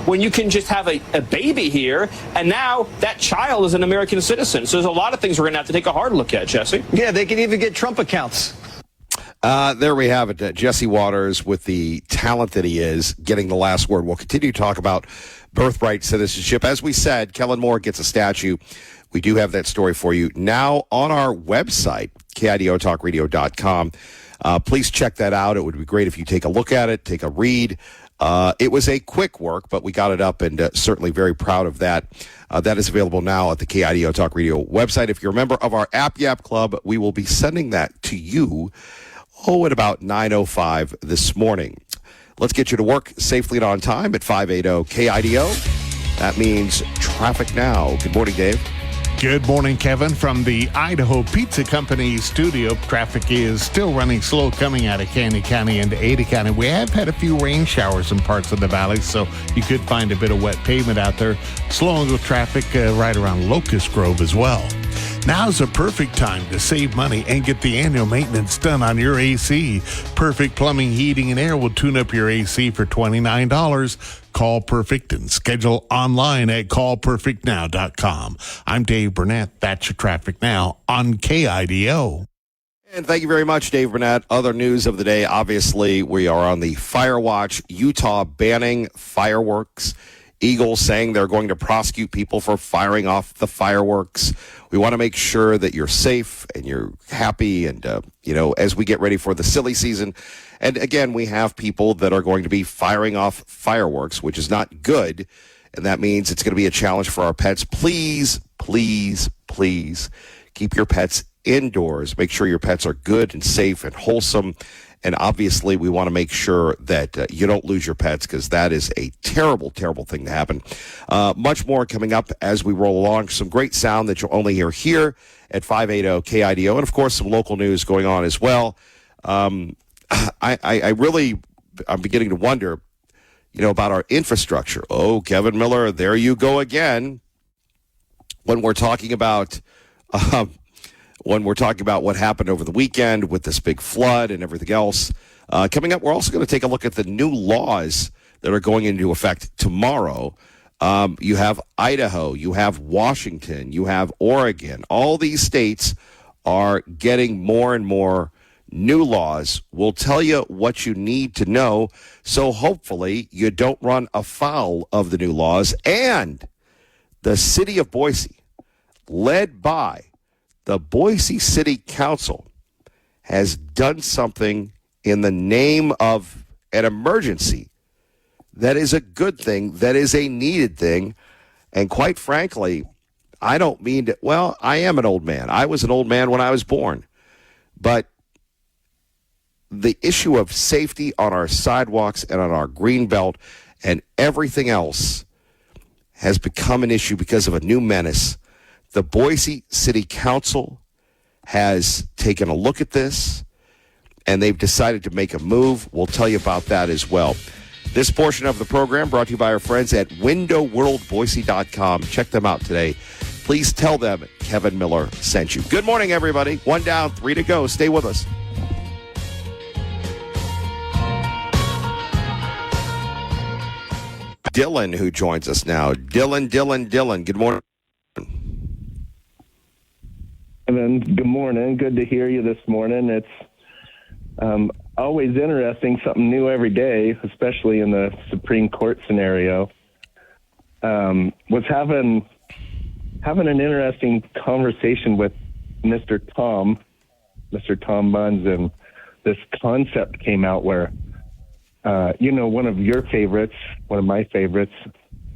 when you can just have a baby here, and now that child is an American citizen. So there's a lot of things we're going to have to take a hard look at, Jesse. Yeah, they can even get Trump accounts. There we have it. Jesse Waters, with the talent that he is, getting the last word. We'll continue to talk about birthright citizenship. As we said, Kellen Moore gets a statue. We do have that story for you now on our website, KIDOtalkradio.com. Please check that out. It would be great if you take a look at it, take a read. It was a quick work, but we got it up, and certainly very proud of that. That is available now at the KIDO Talk Radio website. If you're a member of our App Yap Club, we will be sending that to you, at about 9:05 this morning. Let's get you to work safely and on time at 580 KIDO. That means traffic now. Good morning, Dave. Good morning, Kevin. From the Idaho Pizza Company studio, traffic is still running slow coming out of Canyon County into Ada County. We have had a few rain showers in parts of the valley, so you could find a bit of wet pavement out there. Slowing with traffic right around Locust Grove as well. Now's a perfect time to save money and get the annual maintenance done on your AC. Perfect Plumbing, Heating, and Air will tune up your AC for $29. Call Perfect and schedule online at callperfectnow.com. I'm Dave Burnett. That's your traffic now on KIDO. And thank you very much, Dave Burnett. Other news of the day, obviously, we are on the fire watch. Utah banning fireworks. Eagles saying they're going to prosecute people for firing off the fireworks. We want to make sure that you're safe and you're happy and, as we get ready for the silly season. And again, we have people that are going to be firing off fireworks, which is not good. And that means it's going to be a challenge for our pets. Please, please, please keep your pets indoors. Make sure your pets are good and safe and wholesome. And obviously, we want to make sure that you don't lose your pets, because that is a terrible, terrible thing to happen. Much more coming up as we roll along. Some great sound that you'll only hear here at 580 KIDO. And, of course, some local news going on as well. I'm beginning to wonder, about our infrastructure. Oh, Kevin Miller, there you go again. When we're talking about when we're talking about what happened over the weekend with this big flood and everything else. Coming up, we're also going to take a look at the new laws that are going into effect tomorrow. You have Idaho, you have Washington, you have Oregon. All these states are getting more and more new laws. We'll tell you what you need to know, so hopefully you don't run afoul of the new laws. And the city of Boise, led by the Boise City Council, has done something in the name of an emergency that is a good thing, that is a needed thing. And quite frankly, I don't mean to, well, I am an old man. I was an old man when I was born. But the issue of safety on our sidewalks and on our green belt and everything else has become an issue because of a new menace. The Boise City Council has taken a look at this, and they've decided to make a move. We'll tell you about that as well. This portion of the program brought to you by our friends at windowworldboise.com. Check them out today. Please tell them Kevin Miller sent you. Good morning, everybody. 1 down, 3 to go. Stay with us. Dylan, who joins us now. Dylan. Good morning. Kevin, good morning. Good to hear you this morning. It's always interesting, something new every day, especially in the Supreme Court scenario. Was having an interesting conversation with Mr. Tom Bunds, and this concept came out where, one of your favorites, one of my favorites,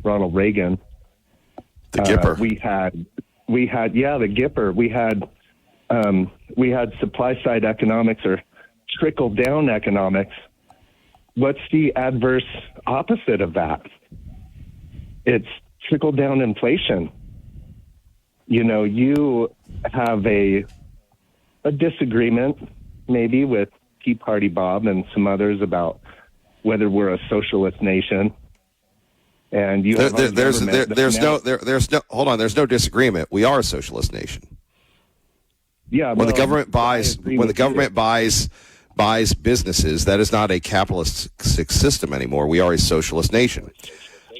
Ronald Reagan. The Gipper. We had the Gipper. We had supply side economics or trickle down economics. What's the adverse opposite of that? It's trickle down inflation. You have a disagreement maybe with Tea Party Bob and some others about whether we're a socialist nation. And you have there's no disagreement. We are a socialist nation. Yeah, when the government buys businesses, that is not a capitalistic system anymore. We are a socialist nation.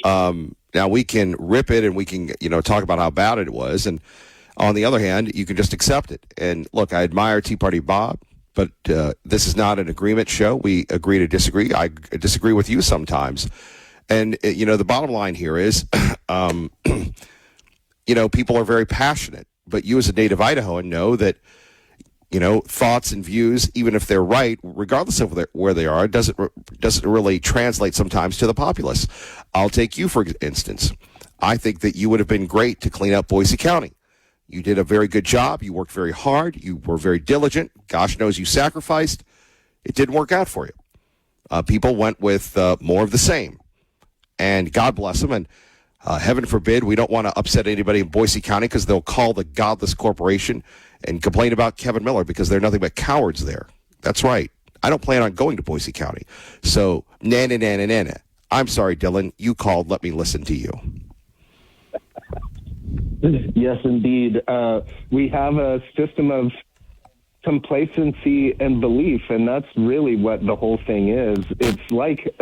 Now we can rip it and we can talk about how bad it was, and on the other hand, you can just accept it. And look, I admire Tea Party Bob, but this is not an agreement show. We agree to disagree. I disagree with you sometimes. And, the bottom line here is, people are very passionate. But you as a native Idahoan know that, thoughts and views, even if they're right, regardless of where they are, doesn't really translate sometimes to the populace. I'll take you, for instance. I think that you would have been great to clean up Boise County. You did a very good job. You worked very hard. You were very diligent. Gosh knows you sacrificed. It didn't work out for you. People went with more of the same. And God bless them. And heaven forbid, we don't want to upset anybody in Boise County because they'll call the godless corporation and complain about Kevin Miller because they're nothing but cowards there. That's right. I don't plan on going to Boise County. So, na. I'm sorry, Dylan. You called. Let me listen to you. Yes, indeed. We have a system of complacency and belief, and that's really what the whole thing is. It's like,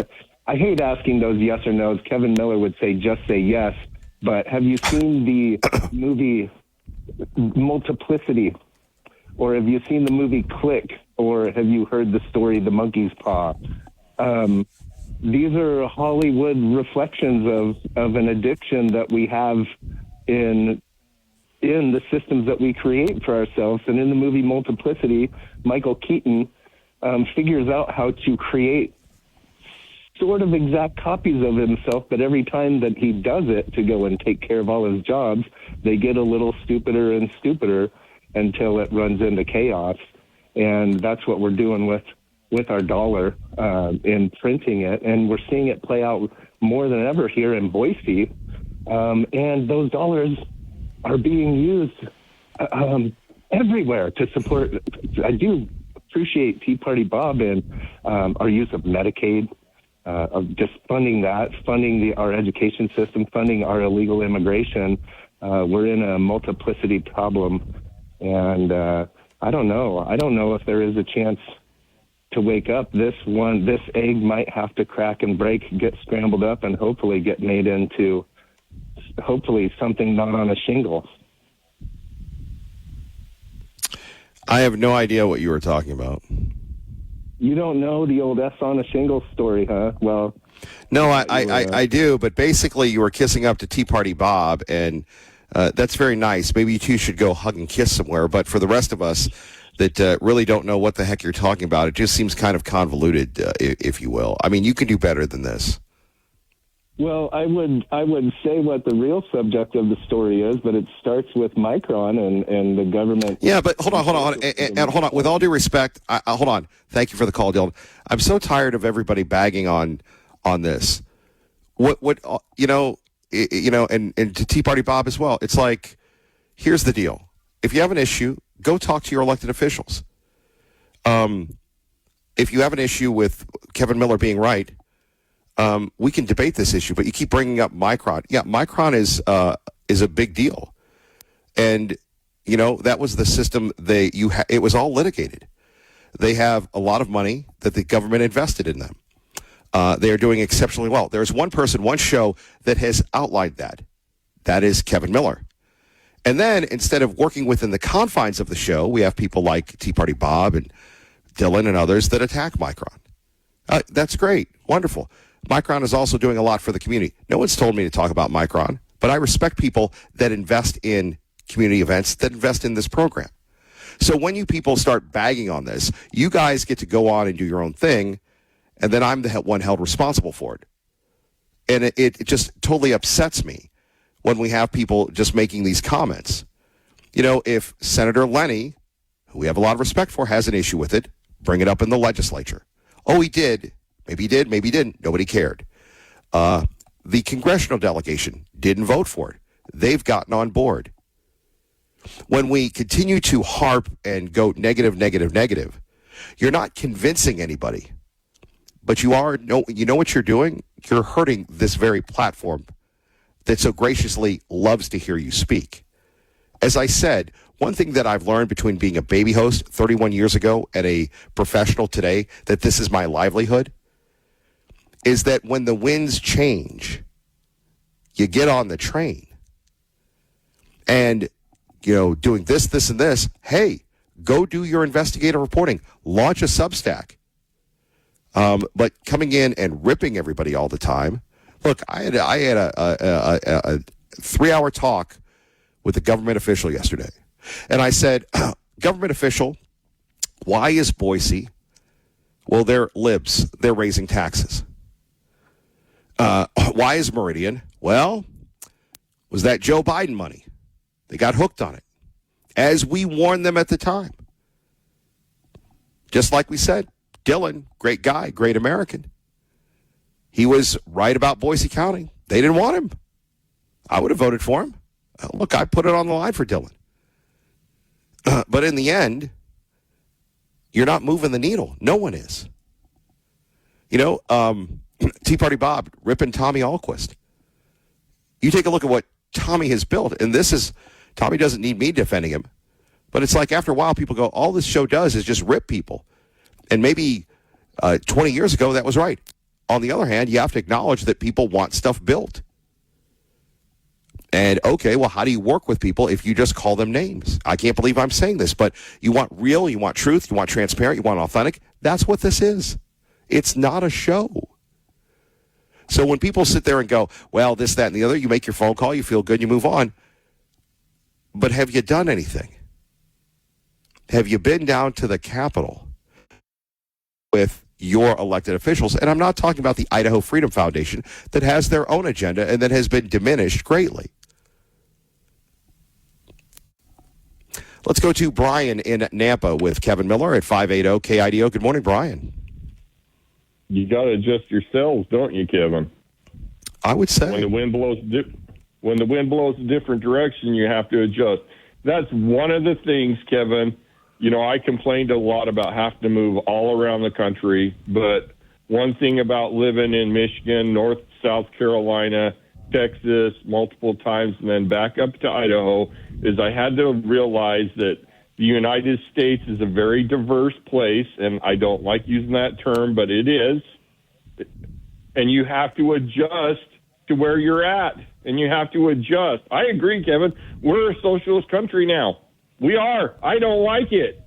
I hate asking those yes or no's. Kevin Miller would say, just say yes. But have you seen the movie Multiplicity? Or have you seen the movie Click? Or have you heard the story The Monkey's Paw? These are Hollywood reflections of an addiction that we have in the systems that we create for ourselves. And in the movie Multiplicity, Michael Keaton figures out how to create sort of exact copies of himself, but every time that he does it to go and take care of all his jobs, they get a little stupider and stupider until it runs into chaos. And that's what we're doing with our dollar in printing it. And we're seeing it play out more than ever here in Boise. And those dollars are being used everywhere to support. I do appreciate Tea Party Bob and our use of Medicaid, of just funding our education system, funding our illegal immigration. We're in a multiplicity problem, And I don't know. I don't know if there is a chance to wake up. This egg might have to crack and break, get scrambled up, and hopefully get made into something not on a shingle. I have no idea what you were talking about. You don't know the old S on a shingle story, huh? Well, no, I do, but basically you were kissing up to Tea Party Bob, and that's very nice. Maybe you two should go hug and kiss somewhere, but for the rest of us that really don't know what the heck you're talking about, it just seems kind of convoluted, if you will. I mean, you can do better than this. Well, I would say what the real subject of the story is, but it starts with Micron and the government. Yeah, but hold on. And hold on. With all due respect, hold on. Thank you for the call, Dylan. I'm so tired of everybody bagging on this. And to Tea Party Bob as well. It's like, here's the deal. If you have an issue, go talk to your elected officials. If you have an issue with Kevin Miller being right, we can debate this issue, but you keep bringing up Micron. Yeah, Micron is a big deal. And, that was the system it was all litigated. They have a lot of money that the government invested in them. They are doing exceptionally well. There's one person, one show that has outlined that. That is Kevin Miller. And then instead of working within the confines of the show, we have people like Tea Party Bob and Dylan and others that attack Micron. That's great. Wonderful. Micron is also doing a lot for the community. No one's told me to talk about Micron, but I respect people that invest in community events, that invest in this program. So when you people start bagging on this, you guys get to go on and do your own thing, and then I'm the one held responsible for it. And it just totally upsets me when we have people just making these comments. If Senator Lenny, who we have a lot of respect for, has an issue with it, bring it up in the legislature. Oh, he did. Maybe he did, maybe he didn't. Nobody cared. The congressional delegation didn't vote for it. They've gotten on board. When we continue to harp and go negative, you're not convincing anybody. But you know what you're doing? You're hurting this very platform that so graciously loves to hear you speak. As I said, one thing that I've learned between being a baby host 31 years ago and a professional today, that this is my livelihood, is that when the winds change, you get on the train. And, doing this, and this, hey, go do your investigative reporting. Launch a Substack. But coming in and ripping everybody all the time. Look, I had a 3-hour talk with a government official yesterday. And I said, government official, why is Boise? Well, they're libs. They're raising taxes. Why is Meridian? Well, was that Joe Biden money? They got hooked on it, as we warned them at the time. Just like we said, Dylan, great guy, great American. He was right about Boise County. They didn't want him. I would have voted for him. Look, I put it on the line for Dylan. But in the end, you're not moving the needle. No one is. Tea Party Bob ripping Tommy Ahlquist. You take a look at what Tommy has built, and Tommy doesn't need me defending him. But it's like after a while, people go, all this show does is just rip people. And maybe 20 years ago, that was right. On the other hand, you have to acknowledge that people want stuff built. And, okay, well, how do you work with people if you just call them names? I can't believe I'm saying this, but you want real, you want truth, you want transparent, you want authentic. That's what this is. It's not a show. So when people sit there and go, well, this, that, and the other, you make your phone call, you feel good, you move on. But have you done anything? Have you been down to the Capitol with your elected officials? And I'm not talking about the Idaho Freedom Foundation that has their own agenda and that has been diminished greatly. Let's go to Brian in Nampa with Kevin Miller at 580 KIDO. Good morning, Brian. You got to adjust yourselves, don't you, Kevin? I would say. When the wind blows a different direction, you have to adjust. That's one of the things, Kevin. I complained a lot about having to move all around the country, but one thing about living in Michigan, North, South Carolina, Texas, multiple times, and then back up to Idaho, is I had to realize that The United States is a very diverse place, and I don't like using that term, but it is. And you have to adjust to where you're at, and you have to adjust. I agree, Kevin. We're a socialist country now. We are. I don't like it.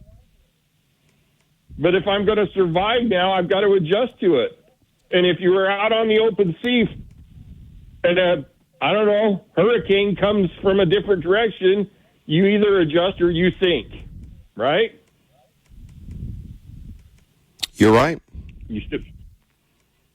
But if I'm going to survive now, I've got to adjust to it. And if you were out on the open sea and I don't know, hurricane comes from a different direction, you either adjust or you sink, right? You're right.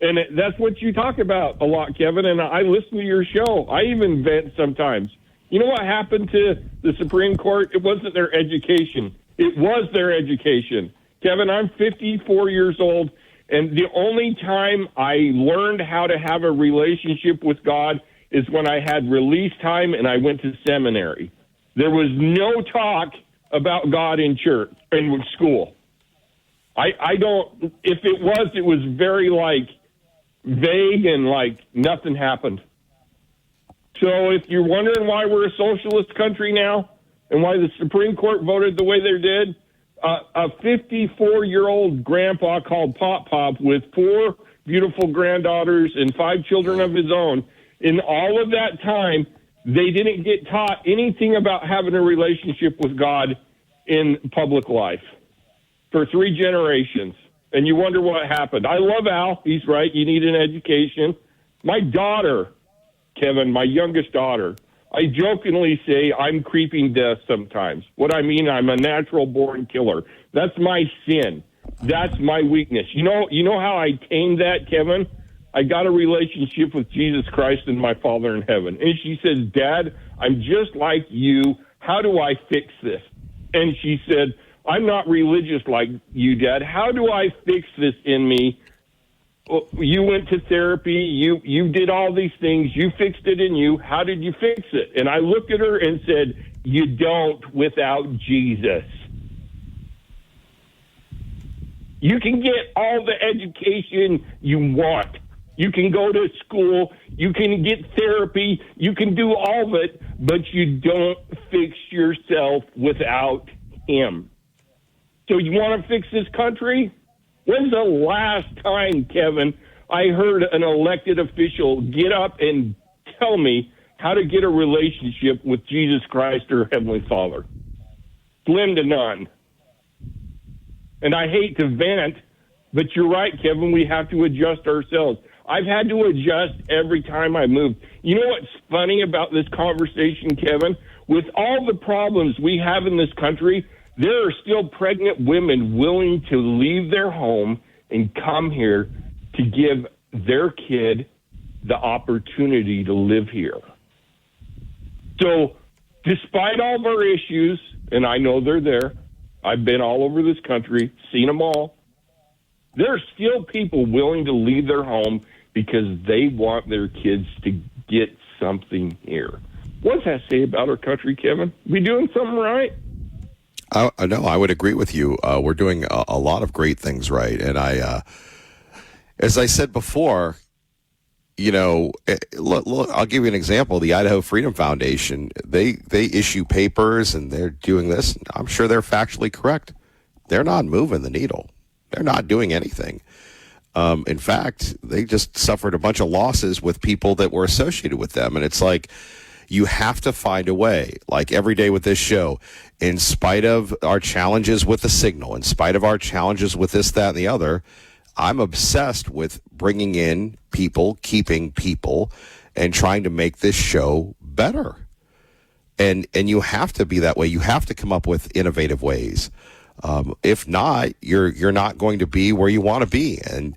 And that's what you talk about a lot, Kevin, and I listen to your show. I even vent sometimes. You know what happened to the Supreme Court? It wasn't their education. It was their education. Kevin, I'm 54 years old, and the only time I learned how to have a relationship with God is when I had release time and I went to seminary. There was no talk about God in church, in school. I don't, if it was very vague and nothing happened. So if you're wondering why we're a socialist country now and why the Supreme Court voted the way they did, a 54-year-old grandpa called Pop with 4 beautiful granddaughters and 5 children of his own, in all of that time, they didn't get taught anything about having a relationship with God in public life for 3 generations. And you wonder what happened. I love Al. He's right. You need an education. My daughter, Kevin, my youngest daughter, I jokingly say I'm creeping death sometimes. What I mean, I'm a natural-born killer. That's my sin. That's my weakness. You know how I tamed that, Kevin? I got a relationship with Jesus Christ and my Father in heaven. And she says, Dad, I'm just like you. How do I fix this? And she said, I'm not religious like you, Dad. How do I fix this in me? Well, you went to therapy. You did all these things. You fixed it in you. How did you fix it? And I looked at her and said, you don't without Jesus. You can get all the education you want. You can go to school. You can get therapy. You can do all of it, but you don't fix yourself without Him. So you want to fix this country? When's the last time, Kevin, I heard an elected official get up and tell me how to get a relationship with Jesus Christ or Heavenly Father? Slim to none. And I hate to vent, but you're right, Kevin, we have to adjust ourselves. I've had to adjust every time I move. You know what's funny about this conversation, Kevin? With all the problems we have in this country, there are still pregnant women willing to leave their home and come here to give their kid the opportunity to live here. So despite all of our issues, and I know they're there, I've been all over this country, seen them all, there are still people willing to leave their home because they want their kids to get something here. What's that say about our country, Kevin? We doing something right? No, I would agree with you. We're doing a lot of great things right. And as I said before, look, I'll give you an example. The Idaho Freedom Foundation, they issue papers and they're doing this. I'm sure they're factually correct. They're not moving the needle. They're not doing anything. In fact, they just suffered a bunch of losses with people that were associated with them. And it's like, you have to find a way, like every day with this show, in spite of our challenges with the signal, in spite of our challenges with this, that, and the other, I'm obsessed with bringing in people, keeping people, and trying to make this show better. And you have to be that way. You have to come up with innovative ways. If not, you're not going to be where you want to be. And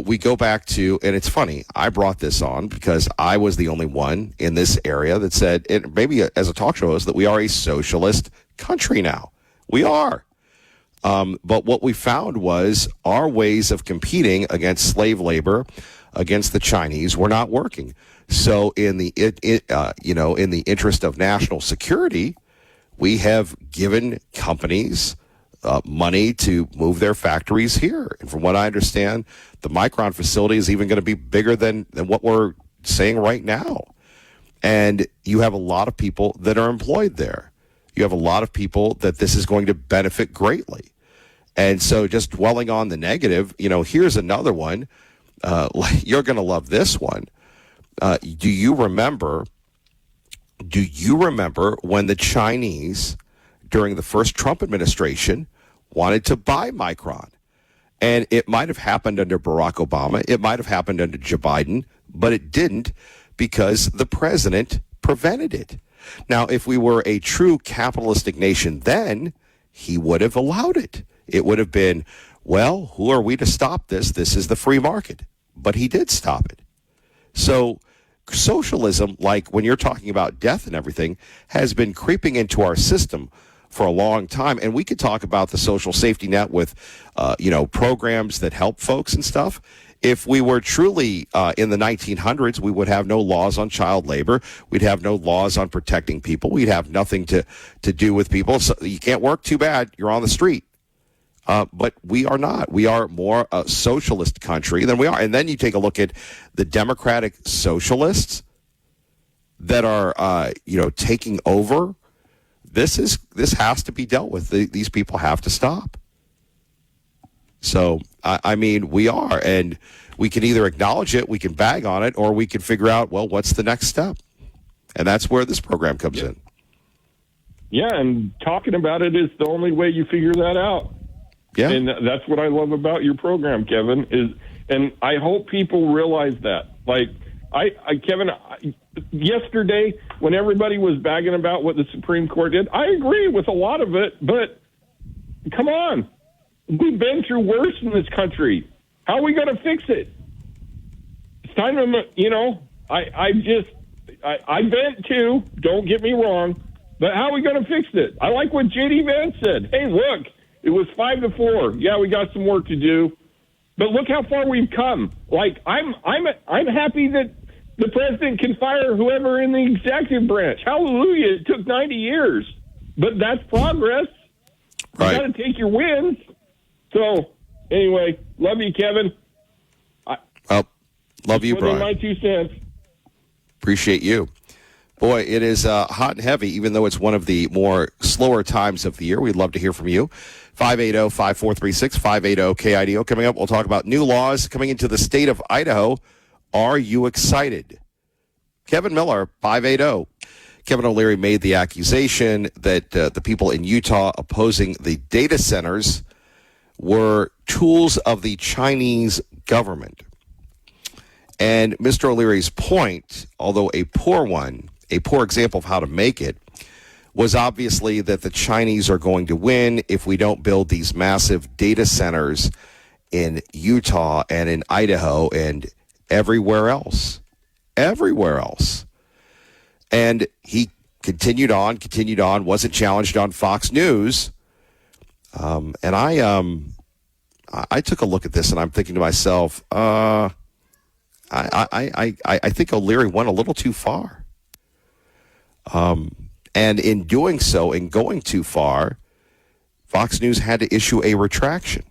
we go back to, and it's funny, I brought this on because I was the only one in this area that said, and maybe as a talk show host, that we are a socialist country now. We are. But what we found was our ways of competing against slave labor, against the Chinese, were not working. So in the interest of national security, we have given companies money to move their factories here. And from what I understand, the Micron facility is even going to be bigger than what we're saying right now. And you have a lot of people that are employed there. you have a lot of people that this is going to benefit greatly. And so just dwelling on the negative, here's another one. You're going to love this one. Do you remember when the Chinese, during the first Trump administration, wanted to buy Micron? And it might have happened under Barack Obama. It might have happened under Joe Biden, but it didn't because the president prevented it. Now, if we were a true capitalistic nation then, he would have allowed it. It would have been, well, who are we to stop this? This is the free market. But he did stop it. So socialism, like when you're talking about death and everything, has been creeping into our system for a long time. And we could talk about the social safety net with, programs that help folks and stuff. If we were truly in the 1900s, we would have no laws on child labor. We'd have no laws on protecting people. We'd have nothing to do with people. So you can't work, too bad. You're on the street. But we are not. We are more a socialist country than we are. And then you take a look at the democratic socialists that are, taking over. This has to be dealt with. These people have to stop. So, we are. And we can either acknowledge it, we can bag on it, or we can figure out, well, what's the next step? And that's where this program comes in. Yeah, and talking about it is the only way you figure that out. Yeah. And that's what I love about your program, Kevin, and I hope people realize that. Like, Kevin, yesterday when everybody was bagging about what the Supreme Court did, I agree with a lot of it, but come on. We've been through worse in this country. How are we going to fix it? It's time to, I vent too, don't get me wrong, but how are we going to fix it? I like what J.D. Vance said. Hey, look. It was 5-4. Yeah, we got some work to do, but look how far we've come. Like I'm happy that the president can fire whoever in the executive branch. Hallelujah! It took 90 years, but that's progress. Right. You got to take your wins. So anyway, love you, Kevin. Love you, Brian. My 2 cents. Appreciate you. Boy, it is hot and heavy, even though it's one of the more slower times of the year. We'd love to hear from you. 580-5436, 580-KIDO. Coming up, we'll talk about new laws coming into the state of Idaho. Are you excited? Kevin Miller, 580. Kevin O'Leary made the accusation that the people in Utah opposing the data centers were tools of the Chinese government. And Mr. O'Leary's point, although a poor one, a poor example of how to make it, was obviously that the Chinese are going to win if we don't build these massive data centers in Utah and in Idaho and everywhere else. Everywhere else. And he continued on, wasn't challenged on Fox News. And I took a look at this and I'm thinking to myself, I think O'Leary went a little too far. And in doing so, in going too far, Fox News had to issue a retraction.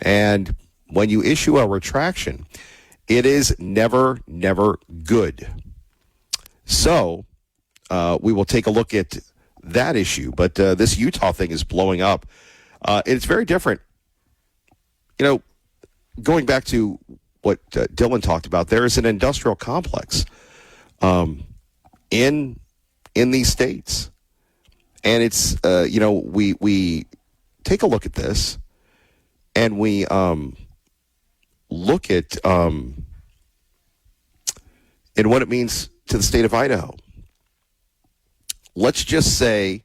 And when you issue a retraction, it is never, never good. So we will take a look at that issue. But this Utah thing is blowing up. It's very different. Going back to what Dylan talked about, there is an industrial complex in these states. And it's, we take a look at this and we look at and what it means to the state of Idaho. Let's just say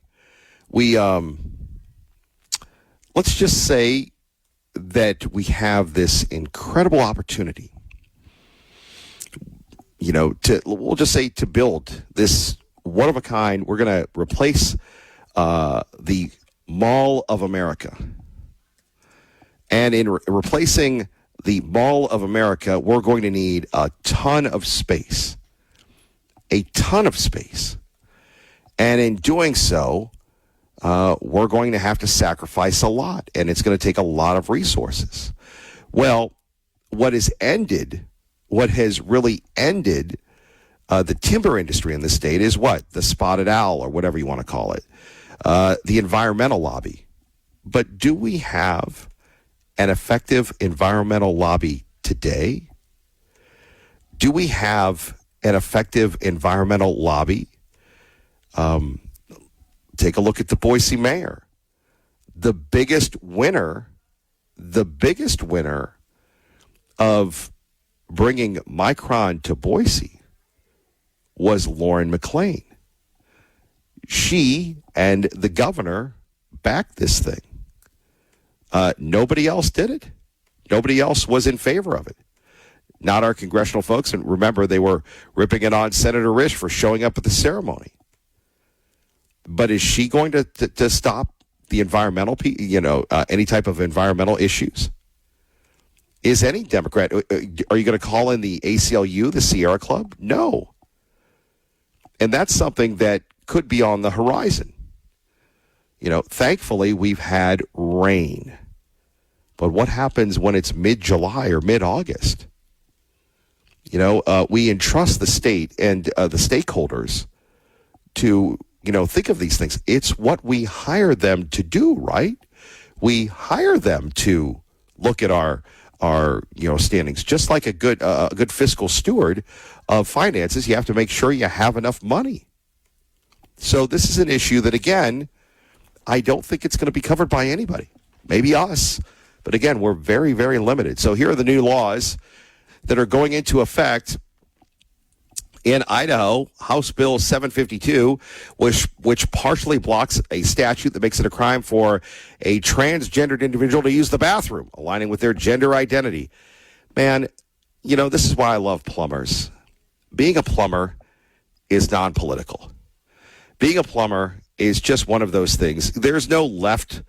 that we have this incredible opportunity, we'll just say to build this one of a kind. We're going to replace the Mall of America. And in replacing the Mall of America, we're going to need a ton of space. A ton of space. And in doing so, we're going to have to sacrifice a lot, and it's going to take a lot of resources. Well, what has really ended The timber industry in the state is what? The spotted owl, or whatever you want to call it. The environmental lobby. But do we have an effective environmental lobby today? Do we have an effective environmental lobby? Take a look at the Boise mayor. The biggest winner of bringing Micron to Boise was Lauren McLean. She and the governor backed this thing. Nobody else did it. Nobody else was in favor of it. Not our congressional folks. And remember, they were ripping it on Senator Risch for showing up at the ceremony. But is she going to stop the environmental, any type of environmental issues? Is any Democrat, are you going to call in the ACLU, the Sierra Club? No. And that's something that could be on the horizon. Thankfully, we've had rain. But what happens when it's mid-July or mid-August? We entrust the state and the stakeholders to, think of these things. It's what we hire them to do, right? We hire them to look at our standings. Just like a good fiscal steward of finances, you have to make sure you have enough money. So this is an issue that, again, I don't think it's going to be covered by anybody. Maybe us. But again, we're very, very limited. So here are the new laws that are going into effect in Idaho. House Bill 752, which partially blocks a statute that makes it a crime for a transgendered individual to use the bathroom, aligning with their gender identity. Man, this is why I love plumbers. Being a plumber is non-political. Being a plumber is just one of those things. There's no left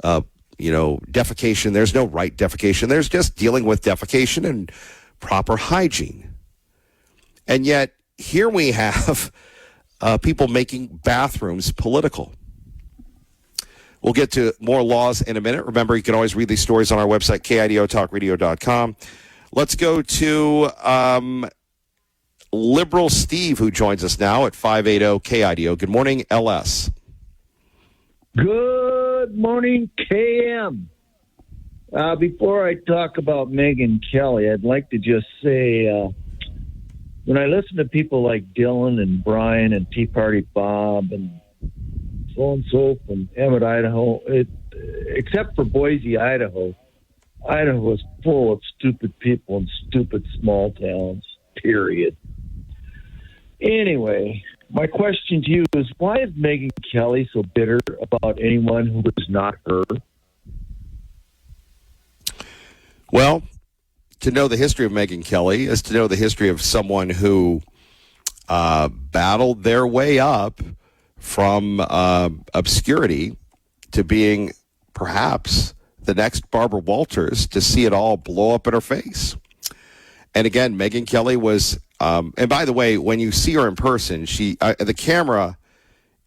defecation. There's no right defecation. There's just dealing with defecation and proper hygiene. And yet, here we have people making bathrooms political. We'll get to more laws in a minute. Remember, you can always read these stories on our website, KIDOtalkradio.com. Let's go to Liberal Steve, who joins us now at 580-KIDO. Good morning, LS. Good morning, KM. Before I talk about Megyn Kelly, I'd like to just say, when I listen to people like Dylan and Brian and Tea Party Bob and so-and-so from Emmett, Idaho, except for Boise, Idaho is full of stupid people and stupid small towns, period. Anyway, my question to you is, why is Megyn Kelly so bitter about anyone who was not her? Well, to know the history of Megyn Kelly is to know the history of someone who battled their way up from obscurity to being perhaps the next Barbara Walters, to see it all blow up in her face. And again, Megyn Kelly was, and by the way, when you see her in person, the camera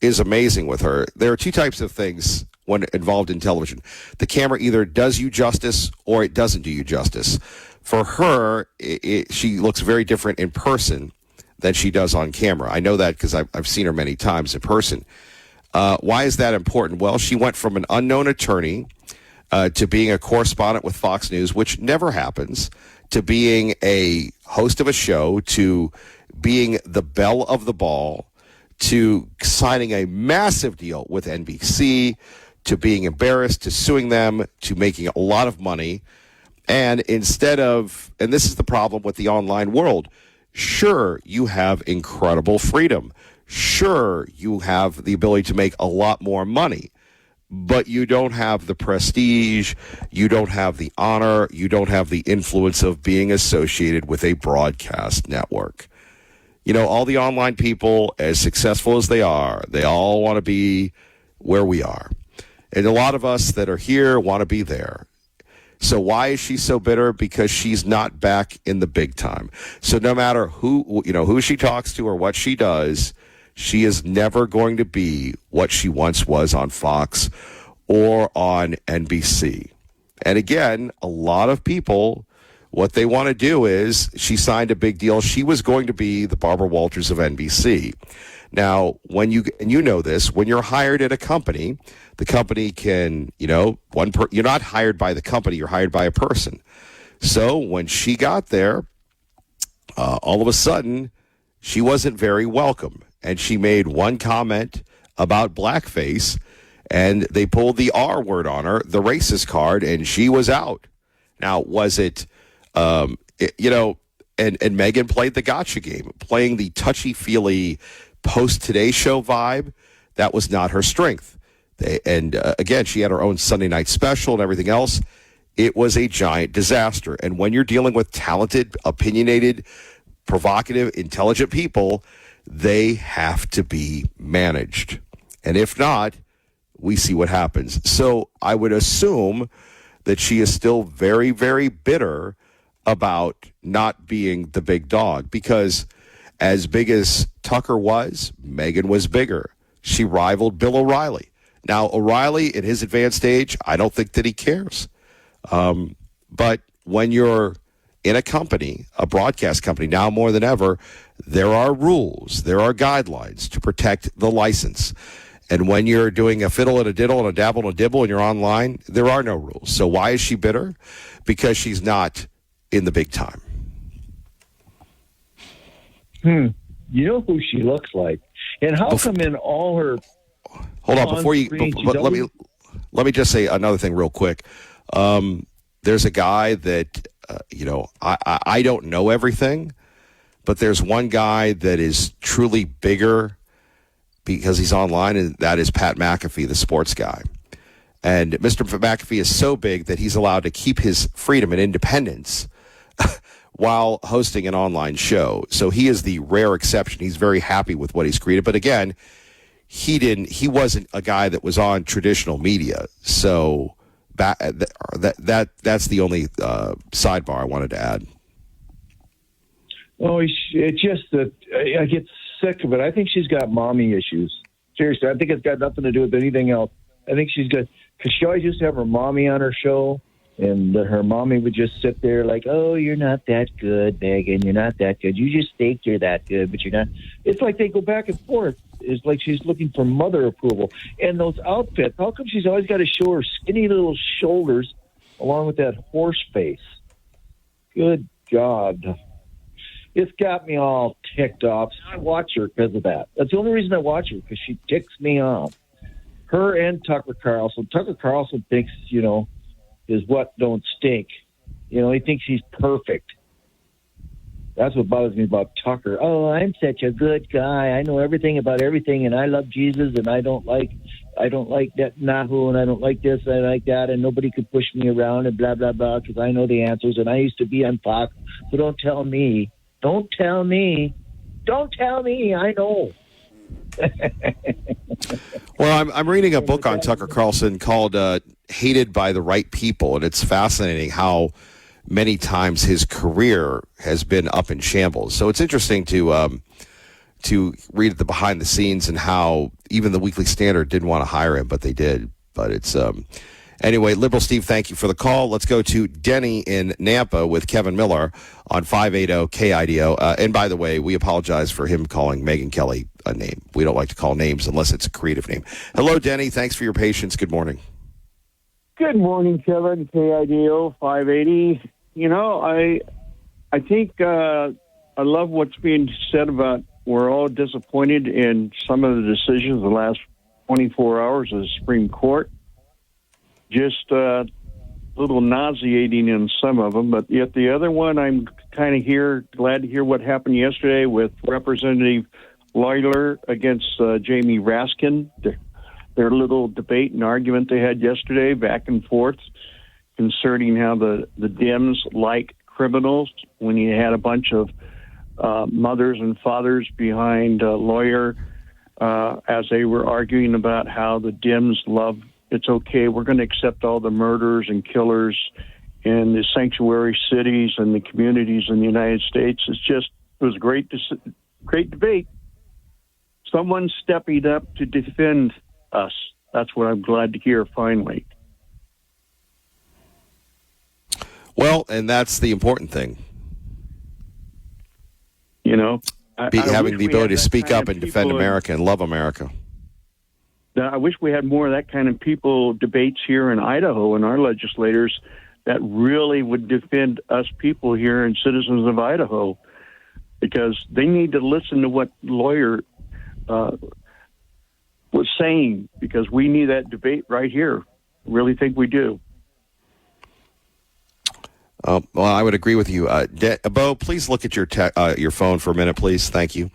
is amazing with her. There are two types of things when involved in television. The camera either does you justice or it doesn't do you justice. For her, she looks very different in person than she does on camera. I know that because I've seen her many times in person. Why is that important? Well, she went from an unknown attorney to being a correspondent with Fox News, which never happens, to being a host of a show, to being the belle of the ball, to signing a massive deal with NBC, to being embarrassed, to suing them, to making a lot of money. And instead of, and this is the problem with the online world, sure, you have incredible freedom. Sure, you have the ability to make a lot more money, but you don't have the prestige, you don't have the honor, you don't have the influence of being associated with a broadcast network. All the online people, as successful as they are, they all want to be where we are. And a lot of us that are here want to be there. So why is she so bitter? Because she's not back in the big time. So no matter who she talks to or what she does, she is never going to be what she once was on Fox or on NBC. And again, a lot of people what they want to do is she signed a big deal. She was going to be the Barbara Walters of NBC. Now, when you know this, when you're hired at a company, the company can, you're not hired by the company, you're hired by a person. So when she got there, all of a sudden, she wasn't very welcome. And she made one comment about blackface, and they pulled the R word on her, the racist card, and she was out. Now, was it, and Megan played the gotcha game, playing the touchy-feely post-Today Show vibe. That was not her strength. Again, she had her own Sunday night special and everything else. It was a giant disaster. And when you're dealing with talented, opinionated, provocative, intelligent people, they have to be managed. And if not, we see what happens. So I would assume that she is still very, very bitter about not being the big dog, because as big as Tucker was, Megan was bigger. She rivaled Bill O'Reilly. Now, O'Reilly, at his advanced age, I don't think that he cares. But when you're in a company, a broadcast company, now more than ever, there are rules, there are guidelines to protect the license. And when you're doing a fiddle and a diddle and a dabble and a dibble and you're online, there are no rules. So why is she bitter? Because she's not in the big time. You know who she looks like? And how come in all her... Hold on, let me just say another thing real quick. There's a guy that, I don't know everything, but there's one guy that is truly bigger because he's online, and that is Pat McAfee, the sports guy. And Mr. McAfee is so big that he's allowed to keep his freedom and independence while hosting an online show. So he is the rare exception. He's very happy with what he's created. But again, he wasn't a guy that was on traditional media. So that's the only sidebar I wanted to add. Oh, it's just that I get sick of it. I think she's got mommy issues. Seriously, I think it's got nothing to do with anything else. I think she's got, because she always used to have her mommy on her show, and her mommy would just sit there like, oh, you're not that good, Megan. You're not that good. You just think you're that good, but you're not. It's like they go back and forth. It's like she's looking for mother approval. And those outfits, how come she's always got to show her skinny little shoulders along with that horse face? Good God. It's got me all ticked off. I watch her because of that. That's the only reason I watch her, because she ticks me off. Her and Tucker Carlson. Tucker Carlson thinks, his what don't stink. He thinks he's perfect. That's what bothers me about Tucker. Oh, I'm such a good guy. I know everything about everything, and I love Jesus, and I don't like that Nahu, and I don't like this, and I like that, and nobody could push me around, and blah, blah, blah, because I know the answers, and I used to be on Fox, so don't tell me. Don't tell me. Don't tell me. I know. Well, I'm reading a book on Tucker Carlson called Hated by the Right People, and it's fascinating how many times his career has been up in shambles. So it's interesting to read the behind the scenes and how even the Weekly Standard didn't want to hire him, but they did. But it's anyway, Liberal Steve, thank you for the call. Let's go to Denny in Nampa with Kevin Miller on 580 KIDO. And by the way, we apologize for him calling Megyn Kelly a name. We don't like to call names unless it's a creative name. Hello, Denny. Thanks for your patience. Good morning. Good morning, Kevin. KIDO 580. I think I love what's being said about we're all disappointed in some of the decisions the last 24 hours of the Supreme Court. Just a little nauseating in some of them, but yet the other one, I'm kind of glad to hear what happened yesterday with Representative Loyler against Jamie Raskin. Their little debate and argument they had yesterday, back and forth, concerning how the Dems like criminals, when you had a bunch of mothers and fathers behind a lawyer as they were arguing about how the Dems love, it's okay, we're going to accept all the murderers and killers in the sanctuary cities and the communities in the United States. It was a great debate. Someone stepping up to defend us. That's what I'm glad to hear finally. Well, and that's the important thing. You know, Having the ability to speak up and defend people America and love America. I wish we had more of that kind of people debates here in Idaho and our legislators that really would defend us people here and citizens of Idaho, because they need to listen to what the lawyer was saying, because we need that debate right here. Really think we do. Well, I would agree with you. Bo, please look at your phone for a minute, please. Thank you.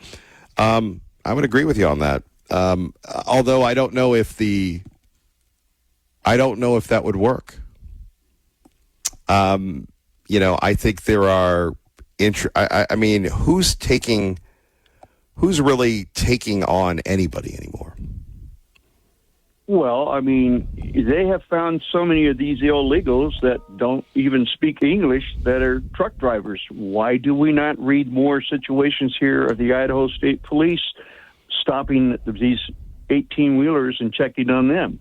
I would agree with you on that. Although I don't know if that would work. I think there are. I mean, who's really taking on anybody anymore? Well, I mean, they have found so many of these illegals that don't even speak English that are truck drivers. Why do we not read more situations here of the Idaho State Police stopping these 18-wheelers and checking on them?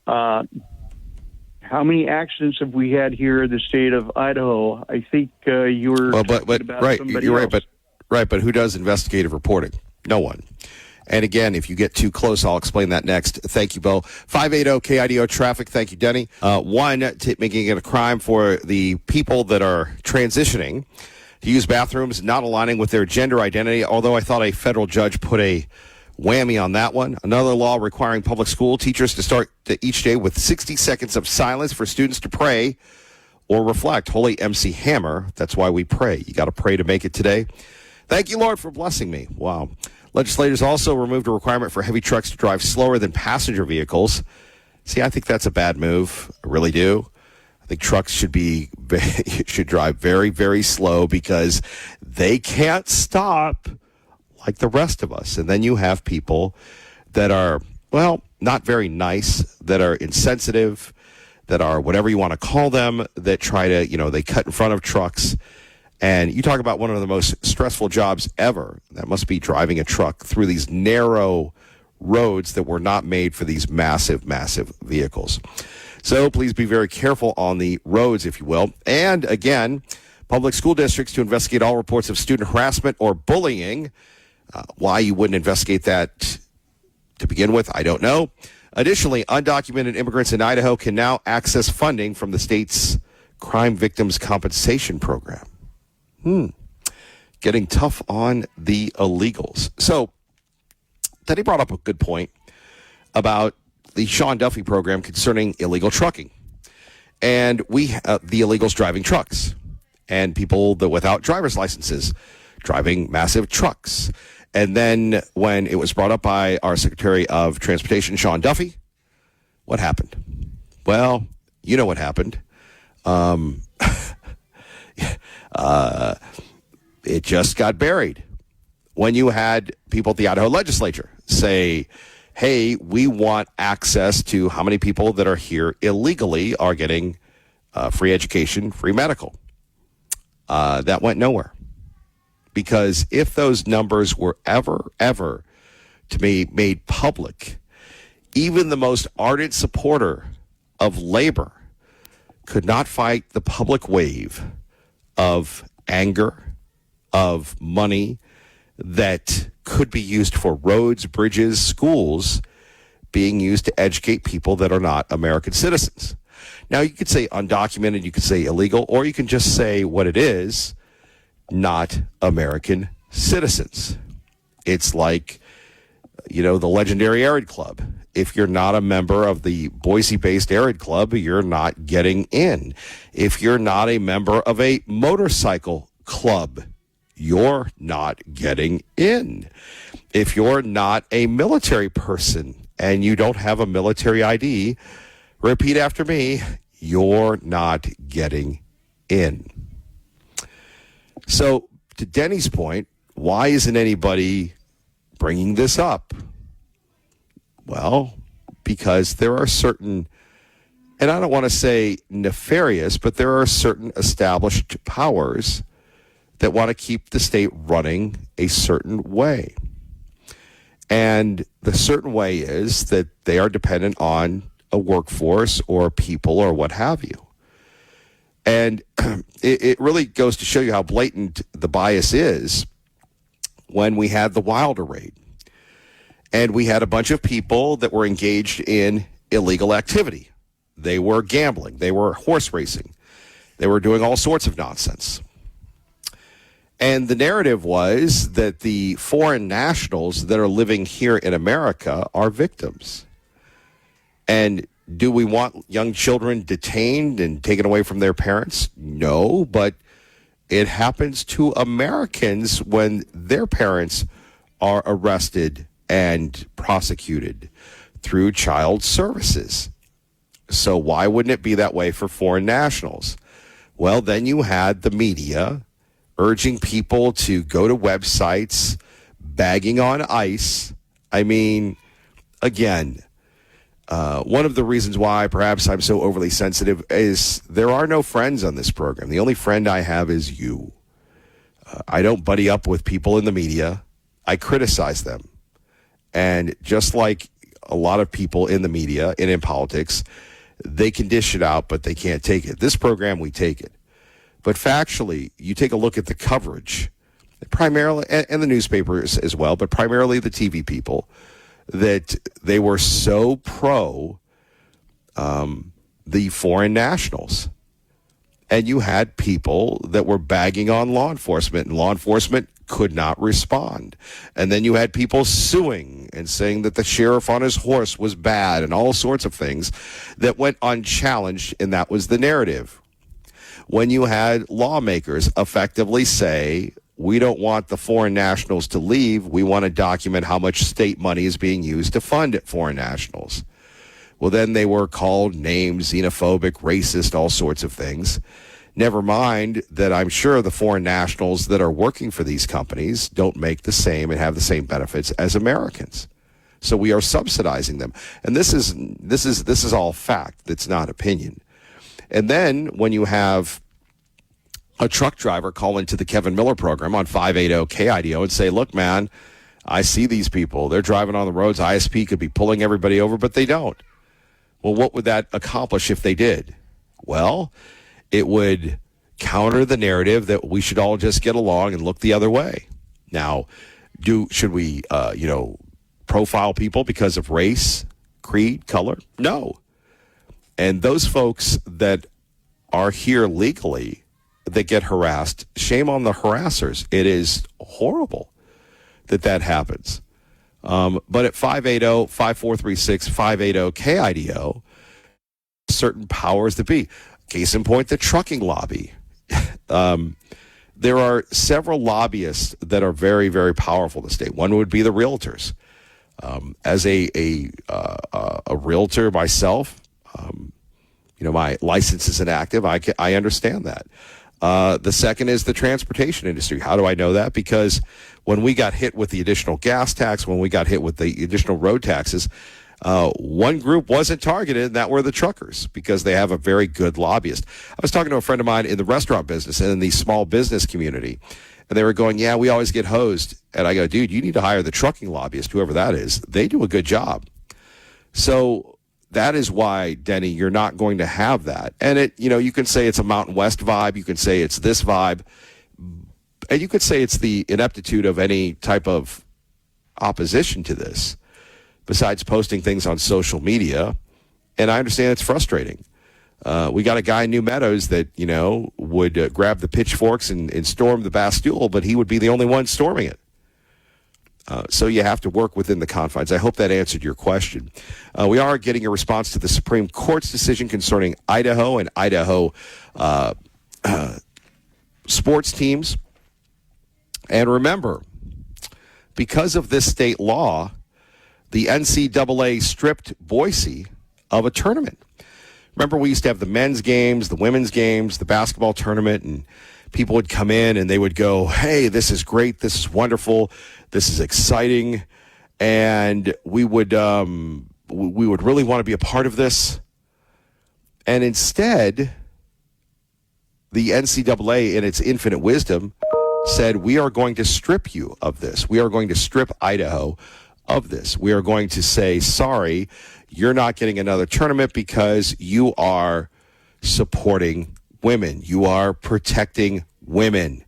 How many accidents have we had here in the state of Idaho? I think you were talking about right, somebody you're else. right, but who does investigative reporting? No one. And again, if you get too close, I'll explain that next. Thank you, Bo. 580 KIDO traffic. Thank you, Denny. Making it a crime for the people that are transitioning to use bathrooms not aligning with their gender identity, although I thought a federal judge put a whammy on that one. Another law requiring public school teachers to start each day with 60 seconds of silence for students to pray or reflect. Holy MC Hammer. That's why we pray. You got to pray to make it today. Thank you, Lord, for blessing me. Wow. Legislators also removed a requirement for heavy trucks to drive slower than passenger vehicles. See, I think that's a bad move. I really do. I think trucks should drive very, very slow because they can't stop like the rest of us. And then you have people that are, well, not very nice, that are insensitive, that are whatever you want to call them, that try to, they cut in front of trucks. And you talk about one of the most stressful jobs ever. That must be driving a truck through these narrow roads that were not made for these massive, massive vehicles. So please be very careful on the roads, if you will. And again, public school districts to investigate all reports of student harassment or bullying. Why you wouldn't investigate that to begin with, I don't know. Additionally, undocumented immigrants in Idaho can now access funding from the state's Crime Victims Compensation Program. Getting tough on the illegals. So, Teddy brought up a good point about the Sean Duffy program concerning illegal trucking. And the illegals driving trucks and people that without driver's licenses driving massive trucks. And then when it was brought up by our Secretary of Transportation, Sean Duffy, what happened? Well, you know what happened. It just got buried when you had people at the Idaho legislature say, hey, we want access to how many people that are here illegally are getting free education, free medical. That went nowhere. Because if those numbers were ever to be made public, even the most ardent supporter of labor could not fight the public wave of anger, of money that could be used for roads, bridges, schools, being used to educate people that are not American citizens. Now, you could say undocumented, you could say illegal, or you can just say what it is, not American citizens. It's like, the legendary Arid Club. If you're not a member of the Boise-based Arid Club, you're not getting in. If you're not a member of a motorcycle club, you're not getting in. If you're not a military person and you don't have a military ID, repeat after me, you're not getting in. So, to Denny's point, why isn't anybody bringing this up? Well, because there are certain, and I don't want to say nefarious, but there are certain established powers that want to keep the state running a certain way. And the certain way is that they are dependent on a workforce or people or what have you. And it really goes to show you how blatant the bias is when we had the Wilder raid. And we had a bunch of people that were engaged in illegal activity. They were gambling. They were horse racing. They were doing all sorts of nonsense. And the narrative was that the foreign nationals that are living here in America are victims. And do we want young children detained and taken away from their parents? No, but it happens to Americans when their parents are arrested and prosecuted through child services. So why wouldn't it be that way for foreign nationals? Well, then you had the media urging people to go to websites, bagging on ICE. I mean, again, one of the reasons why perhaps I'm so overly sensitive is there are no friends on this program. The only friend I have is you. I don't buddy up with people in the media. I criticize them. And just like a lot of people in the media and in politics, they can dish it out, but they can't take it. This program, we take it. But factually, you take a look at the coverage, primarily, and the newspapers as well, but primarily the TV people, that they were so pro the foreign nationals. And you had people that were bagging on law enforcement, and law enforcement could not respond. And then you had people suing and saying that the sheriff on his horse was bad and all sorts of things that went unchallenged, and that was the narrative. When you had lawmakers effectively say, we don't want the foreign nationals to leave, we want to document how much state money is being used to fund foreign nationals. Well, then they were called names, xenophobic, racist, all sorts of things. Never mind that I'm sure the foreign nationals that are working for these companies don't make the same and have the same benefits as Americans. So we are subsidizing them. And this is all fact. That's not opinion. And then when you have a truck driver call into the Kevin Miller program on 580 KIDO and say, look, man, I see these people. They're driving on the roads. ISP could be pulling everybody over, but they don't. Well, what would that accomplish if they did? Well, it would counter the narrative that we should all just get along and look the other way. Now, should we, profile people because of race, creed, color? No. And those folks that are here legally that get harassed, shame on the harassers. It is horrible that happens. But at 580-5436-580-KIDO, certain powers that be. Case in point, the trucking lobby. There are several lobbyists that are very, very powerful in the state. One would be the realtors. As a realtor myself, my license isn't active. I understand that. The second is the transportation industry. How do I know that? Because when we got hit with the additional gas tax, when we got hit with the additional road taxes, one group wasn't targeted, and that were the truckers, because they have a very good lobbyist. I was talking to a friend of mine in the restaurant business and in the small business community, and they were going, yeah, we always get hosed. And I go, dude, you need to hire the trucking lobbyist, whoever that is. They do a good job. So that is why, Denny, you're not going to have that. And you can say it's a Mountain West vibe. You can say it's this vibe. And you could say it's the ineptitude of any type of opposition to this, besides posting things on social media. And I understand it's frustrating. We got a guy in New Meadows that, would grab the pitchforks and storm the Bastille, but he would be the only one storming it. So you have to work within the confines. I hope that answered your question. We are getting a response to the Supreme Court's decision concerning Idaho and Idaho sports teams. And remember, because of this state law, the NCAA stripped Boise of a tournament. Remember, we used to have the men's games, the women's games, the basketball tournament, and people would come in and they would go, hey, this is great, this is wonderful, this is exciting, and we would really want to be a part of this. And instead, the NCAA, in its infinite wisdom, said, we are going to strip you of this. We are going to strip Idaho of this. We are going to say, sorry, you're not getting another tournament because you are supporting women. You are protecting women.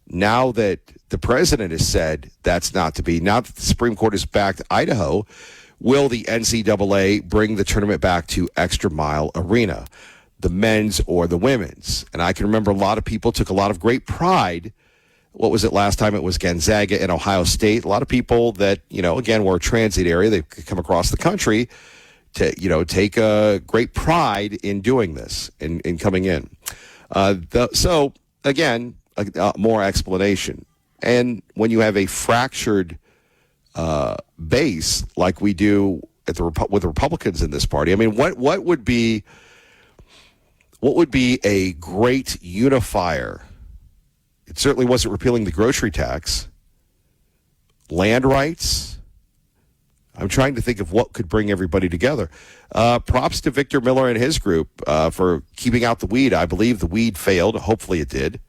Now that the president has said that's not to be, now that the Supreme Court has backed Idaho, will the NCAA bring the tournament back to Extra Mile Arena, the men's or the women's? And I can remember a lot of people took a lot of great pride. What was it last time? It was Gonzaga and Ohio State. A lot of people that, again, were a transit area. They could come across the country to, take a great pride in doing this, in coming in. So, again, more explanation. And when you have a fractured base like we do with the Republicans in this party, I mean, what would be a great unifier? It certainly wasn't repealing the grocery tax. Land rights. I'm trying to think of what could bring everybody together. Props to Victor Miller and his group for keeping out the weed. I believe the weed failed. Hopefully it did.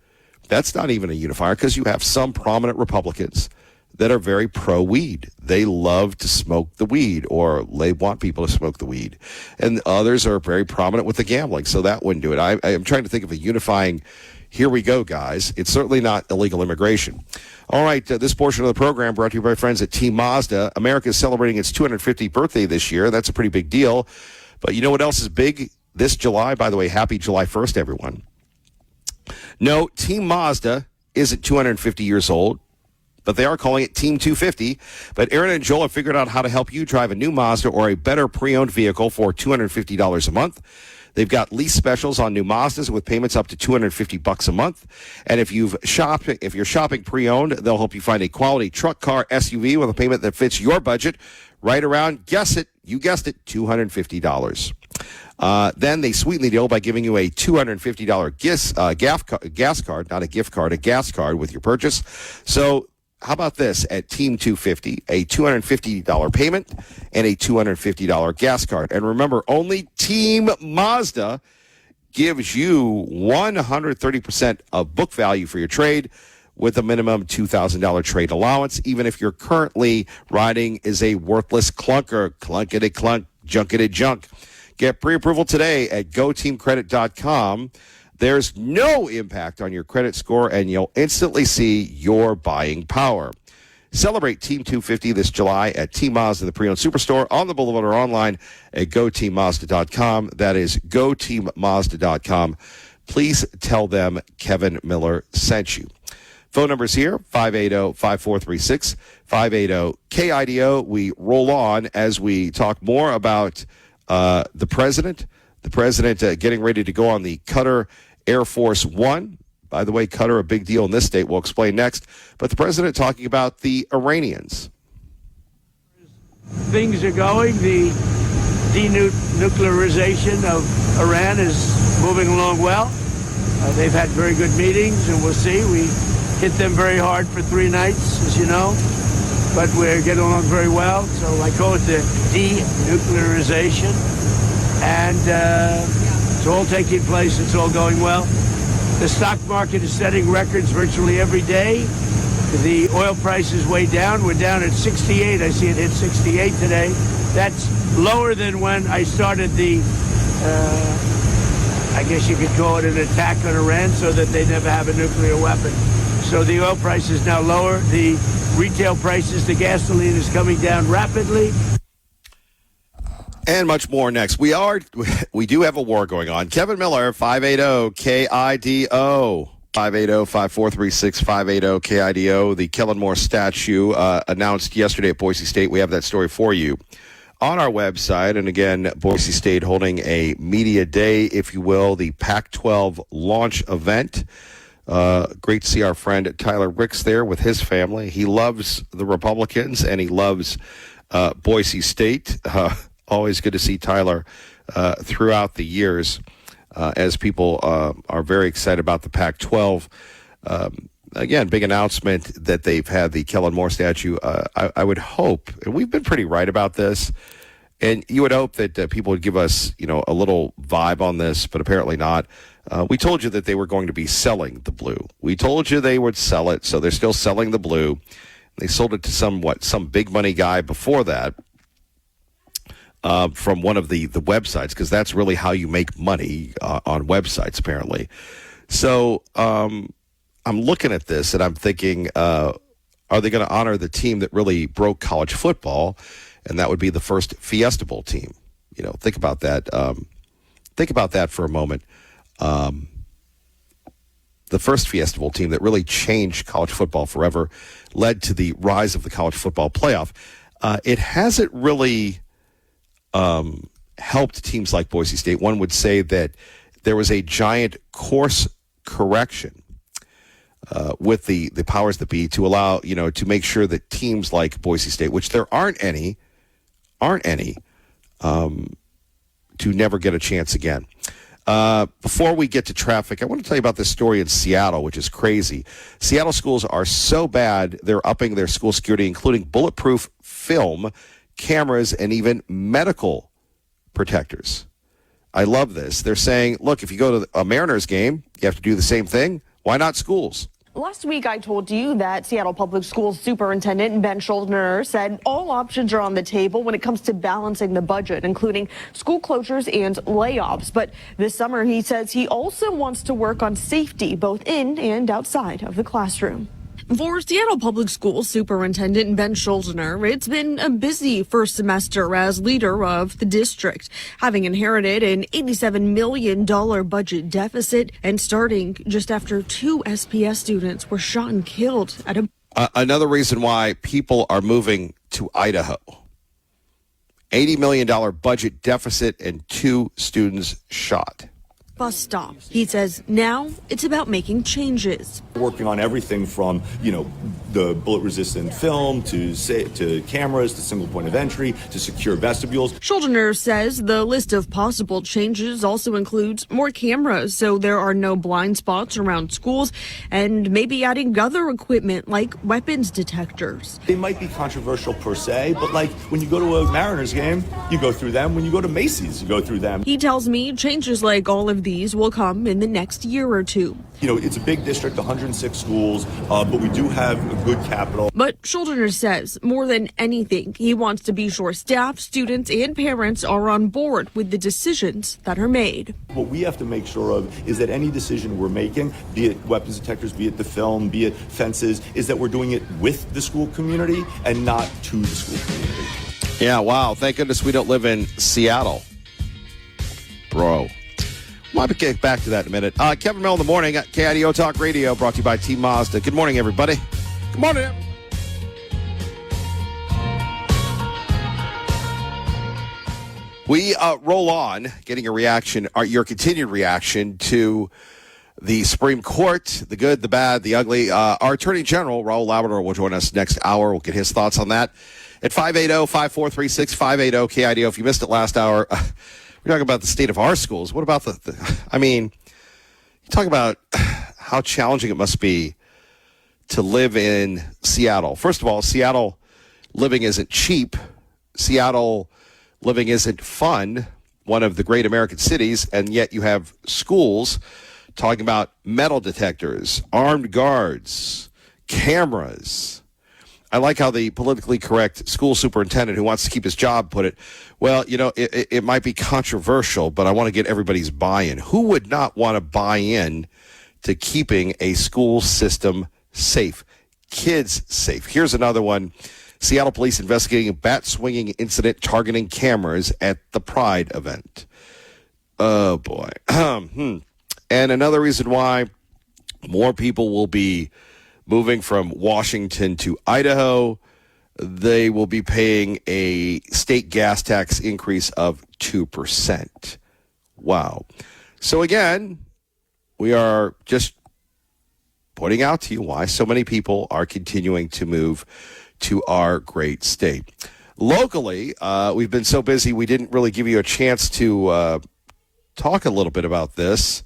That's not even a unifier because you have some prominent Republicans that are very pro-weed. They love to smoke the weed, or they want people to smoke the weed. And others are very prominent with the gambling, so that wouldn't do it. I'm trying to think of a unifying, here we go, guys. It's certainly not illegal immigration. All right, this portion of the program brought to you by friends at Team Mazda. America is celebrating its 250th birthday this year. That's a pretty big deal. But you know what else is big this July? By the way, happy July 1st, everyone. No, Team Mazda isn't 250 years old, but they are calling it Team 250. But Aaron and Joel have figured out how to help you drive a new Mazda or a better pre-owned vehicle for $250 a month. They've got lease specials on new Mazdas with payments up to $250 a month. And if you're shopping pre-owned, they'll help you find a quality truck, car, SUV with a payment that fits your budget right around, guess it, you guessed it, $250. Then they sweeten the deal by giving you a $250 gas card, not a gift card, a gas card with your purchase. So how about this? At Team 250, a $250 payment and a $250 gas card. And remember, only Team Mazda gives you 130% of book value for your trade with a minimum $2,000 trade allowance, even if you're currently riding is a worthless clunker, clunkety-clunk, junkety-junk. Get pre-approval today at GoTeamCredit.com. There's no impact on your credit score, and you'll instantly see your buying power. Celebrate Team 250 this July at Team Mazda, the pre-owned superstore on the Boulevard, or online at GoTeamMazda.com. That is GoTeamMazda.com. Please tell them Kevin Miller sent you. Phone numbers here, 580-5436, 580-KIDO. We roll on as we talk more about the president. The president getting ready to go on the Qatar Air Force One. By the way, Qatar, a big deal in this state. We'll explain next. But the president talking about the Iranians. Things are going. The denuclearization of Iran is moving along well. They've had very good meetings, and we'll see. We hit them very hard for 3 nights, as you know. But we're getting along very well. So I call it the denuclearization. And it's all taking place. It's all going well. The stock market is setting records virtually every day. The oil price is way down. We're down at 68. I see it hit 68 today. That's lower than when I started the, I guess you could call it an attack on Iran so that they never have a nuclear weapon. So the oil price is now lower. The retail prices, the gasoline is coming down rapidly. And much more next. We do have a war going on. Kevin Miller, 580-KIDO. 580-5436, 580-KIDO. The Kellen Moore statue announced yesterday at Boise State. We have that story for you on our website. And again, Boise State holding a media day, if you will, the Pac-12 launch event. Great to see our friend Tyler Ricks there with his family. He loves the Republicans and he loves Boise State. Always good to see Tyler throughout the years as people are very excited about the Pac-12. Again, big announcement that they've had the Kellen Moore statue. I would hope, and we've been pretty right about this, and you would hope that people would give us, a little vibe on this, but apparently not. We told you that they were going to be selling the blue. We told you they would sell it, so they're still selling the blue. They sold it to some big money guy before that. from one of the websites, because that's really how you make money on websites, apparently. So I'm looking at this and I'm thinking, are they going to honor the team that really broke college football? And that would be the first Fiesta Bowl team. You know, think about that. Think about that for a moment. The first Fiesta Bowl team that really changed college football forever, led to the rise of the college football playoff. It hasn't really helped teams like Boise State. One would say that there was a giant course correction with the powers that be to allow, to make sure that teams like Boise State, which there aren't any, to never get a chance again. Before we get to traffic, I want to tell you about this story in Seattle, which is crazy. Seattle schools are so bad, they're upping their school security, including bulletproof film, cameras, and even medical protectors. I love this. They're saying, look, if you go to a Mariners game, you have to do the same thing. Why not schools? Last week, I told you that Seattle Public Schools Superintendent Ben Schuldner said all options are on the table when it comes to balancing the budget, including school closures and layoffs. But this summer, he says he also wants to work on safety, both in and outside of the classroom. For Seattle Public Schools Superintendent Ben Schuldner, it's been a busy first semester as leader of the district, having inherited an $87 million budget deficit and starting just after 2 SPS students were shot and killed at a... Another reason why people are moving to Idaho. $80 million budget deficit and 2 students shot. Bus stop. He says now it's about making changes. Working on everything from, the bullet-resistant film to cameras, to single point of entry, to secure vestibules. Schuldner says the list of possible changes also includes more cameras so there are no blind spots around schools, and maybe adding other equipment like weapons detectors. They might be controversial per se, but like when you go to a Mariners game, you go through them. When you go to Macy's, you go through them. He tells me changes like all of these will come in the next year or two. It's a big district, 106 schools, but we do have a good capital. But Schuldner says more than anything, he wants to be sure staff, students, and parents are on board with the decisions that are made. What we have to make sure of is that any decision we're making, be it weapons detectors, be it the film, be it fences, is that we're doing it with the school community and not to the school community. Yeah, wow. Thank goodness we don't live in Seattle. Bro. We'll get back to that in a minute. Kevin Mel in the morning at KIDO Talk Radio, brought to you by Team Mazda. Good morning, everybody. Good morning. We roll on, getting a reaction, your continued reaction to the Supreme Court, the good, the bad, the ugly. Our Attorney General, Raul Labrador, will join us next hour. We'll get his thoughts on that at 580-5436, 580-KIDO. If you missed it last hour, we're talking about the state of our schools. What about you talk about how challenging it must be to live in Seattle. First of all, Seattle living isn't cheap. Seattle living isn't fun, one of the great American cities, and yet you have schools talking about metal detectors, armed guards, cameras. I like how the politically correct school superintendent who wants to keep his job put it, well, it might be controversial, but I want to get everybody's buy-in. Who would not want to buy in to keeping a school system safe, kids safe? Here's another one. Seattle police investigating a bat-swinging incident targeting cameras at the Pride event. Oh, boy. And another reason why more people will be moving from Washington to Idaho, they will be paying a state gas tax increase of 2%. Wow. So again, we are just pointing out to you why so many people are continuing to move to our great state. Locally, we've been so busy we didn't really give you a chance to talk a little bit about this.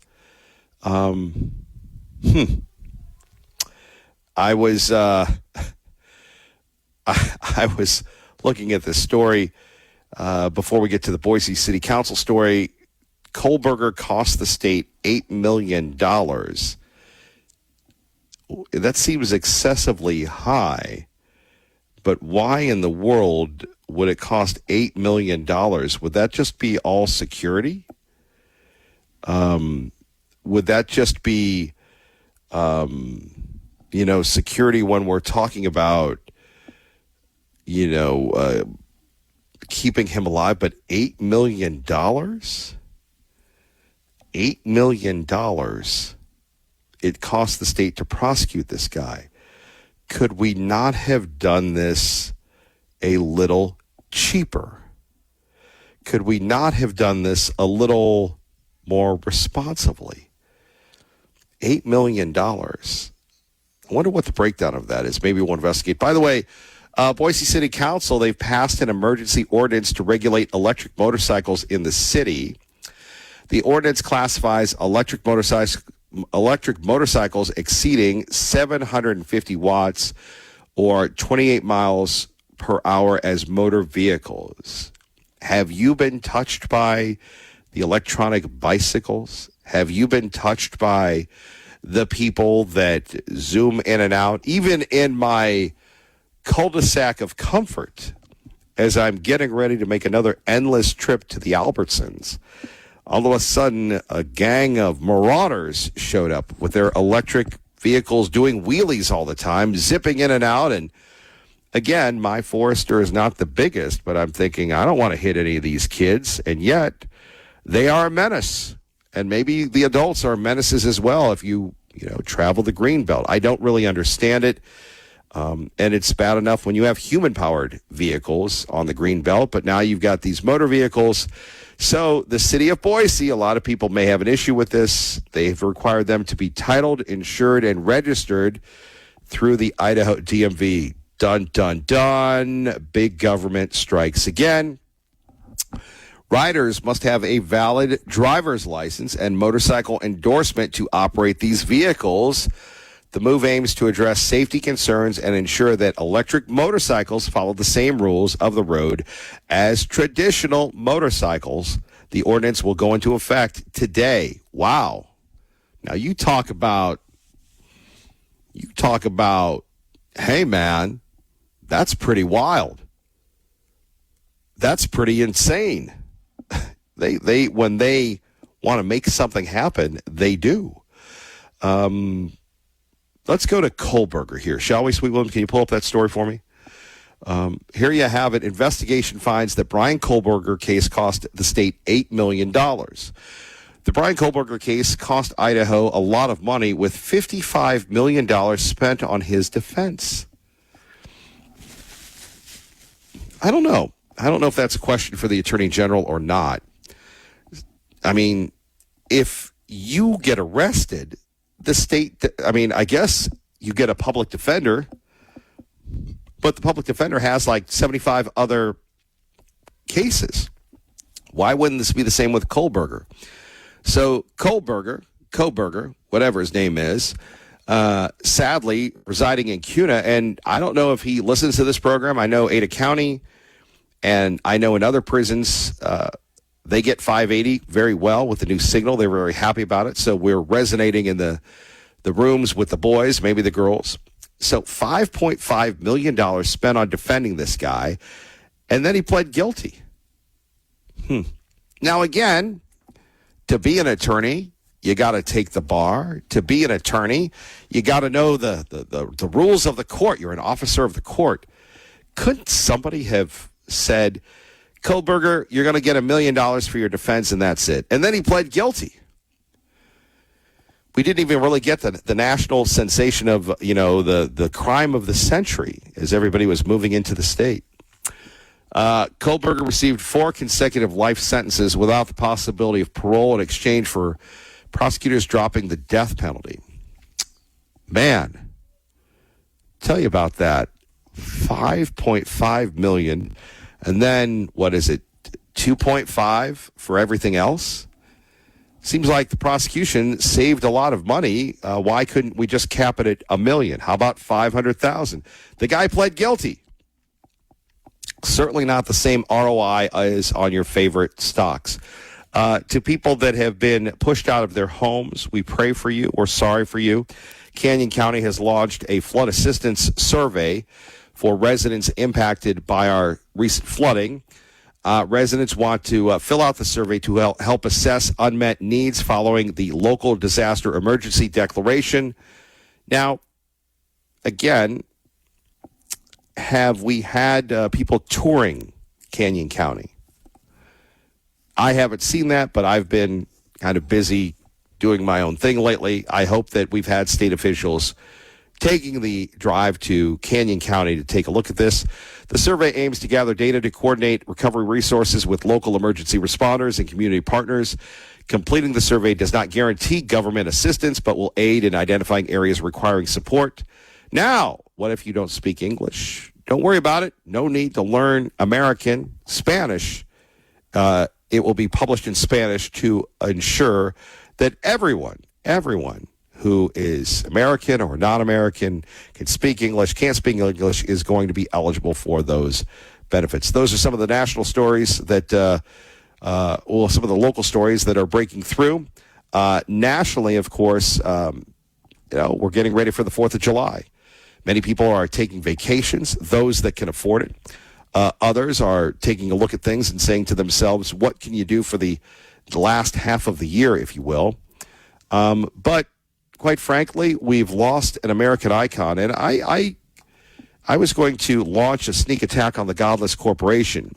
I was looking at this story before we get to the Boise City Council story. Kohlberger cost the state $8 million. That seems excessively high, but why in the world would it cost $8 million? Would that just be all security? Would that just be, security when we're talking about, keeping him alive? But $8 million? $8 million it cost the state to prosecute this guy. Could we not have done this a little cheaper? Could we not have done this a little more responsibly? $8 million. I wonder what the breakdown of that is. Maybe we'll investigate. By the way, Boise City Council, they've passed an emergency ordinance to regulate electric motorcycles in the city. The ordinance classifies electric motorcycles exceeding 750 watts or 28 miles per hour as motor vehicles. Have you been touched by the electronic bicycles? Have you been touched by the people that zoom in and out? Even in my cul-de-sac of comfort, as I'm getting ready to make another endless trip to the Albertsons, all of a sudden a gang of marauders showed up with their electric vehicles doing wheelies all the time, zipping in and out. And again, my Forester is not the biggest, but I'm thinking I don't want to hit any of these kids. And yet they are a menace. And maybe the adults are menaces as well if you travel the green belt. I don't really understand it. And it's bad enough when you have human-powered vehicles on the green belt, but now you've got these motor vehicles. So the city of Boise, a lot of people may have an issue with this. They've required them to be titled, insured, and registered through the Idaho DMV. Dun, dun, dun. Big government strikes again. Riders must have a valid driver's license and motorcycle endorsement to operate these vehicles. The move aims to address safety concerns and ensure that electric motorcycles follow the same rules of the road as traditional motorcycles. The ordinance will go into effect today. Wow. Now you talk about, hey man, that's pretty wild. That's pretty insane. They when they want to make something happen, they do. Let's go to Kohlberger here, shall we, Sweet William? Can you pull up that story for me? Here you have it. Investigation finds that Brian Kohlberger case cost the state $8 million. The Brian Kohlberger case cost Idaho a lot of money, with $55 million spent on his defense. I don't know. I don't know if that's a question for the Attorney General or not. I mean, if you get arrested, the state, I guess you get a public defender, but the public defender has like 75 other cases. Why wouldn't this be the same with Kohlberger? So Kohlberger, whatever his name is, sadly residing in Kuna, and I don't know if he listens to this program. I know Ada County, and I know in other prisons, they get 580 very well with the new signal. They were very happy about it. So we're resonating in the rooms with the boys, maybe the girls. So $5.5 million spent on defending this guy, and then he pled guilty. Now, again, to be an attorney, you got to take the bar. To be an attorney, you got to know the rules of the court. You're an officer of the court. Couldn't somebody have said, Kohlberger, you're going to get $1 million for your defense, and that's it? And then he pled guilty. We didn't even really get the national sensation of, the crime of the century as everybody was moving into the state. Kohlberger received 4 consecutive life sentences without the possibility of parole in exchange for prosecutors dropping the death penalty. Man, tell you about that. $5.5 million. And then, what is it, 2.5 for everything else? Seems like the prosecution saved a lot of money. Why couldn't we just cap it at $1 million? How about $500,000? The guy pled guilty. Certainly not the same ROI as on your favorite stocks. To people that have been pushed out of their homes, we pray for you. We're sorry for you. Canyon County has launched a flood assistance survey for residents impacted by our recent flooding. Residents want to fill out the survey to help assess unmet needs following the local disaster emergency declaration. Now, again, have we had people touring Canyon County? I haven't seen that, but I've been kind of busy doing my own thing lately. I hope that we've had state officials taking the drive to Canyon County to take a look at this. The survey aims to gather data to coordinate recovery resources with local emergency responders and community partners. Completing the survey does not guarantee government assistance, but will aid in identifying areas requiring support. Now, what if you don't speak English? Don't worry about it. No need to learn American, Spanish. It will be published in Spanish to ensure that everyone who is American or non-American can speak English, can't speak English, is going to be eligible for those benefits. Those are some of the national stories that, some of the local stories that are breaking through. Nationally, of course, we're getting ready for the 4th of July. Many people are taking vacations, those that can afford it. Others are taking a look at things and saying to themselves, what can you do for the last half of the year, if you will? But quite frankly, we've lost an American icon. And I was going to launch a sneak attack on the Godless Corporation.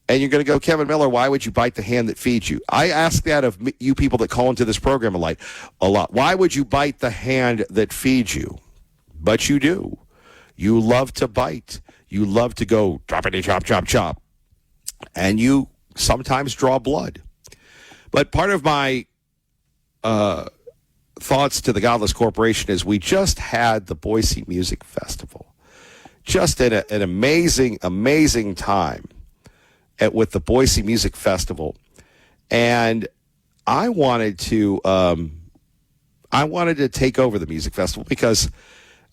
And you're going to go, Kevin Miller, why would you bite the hand that feeds you? I ask that of you people that call into this program a lot. Why would you bite the hand that feeds you? But you do. You love to bite. You love to go droppity chop, chop, chop. And you sometimes draw blood. But part of my thoughts to the Godless Corporation is we just had the Boise Music Festival. Just an amazing, amazing time with the Boise Music Festival. And I wanted to take over the music festival because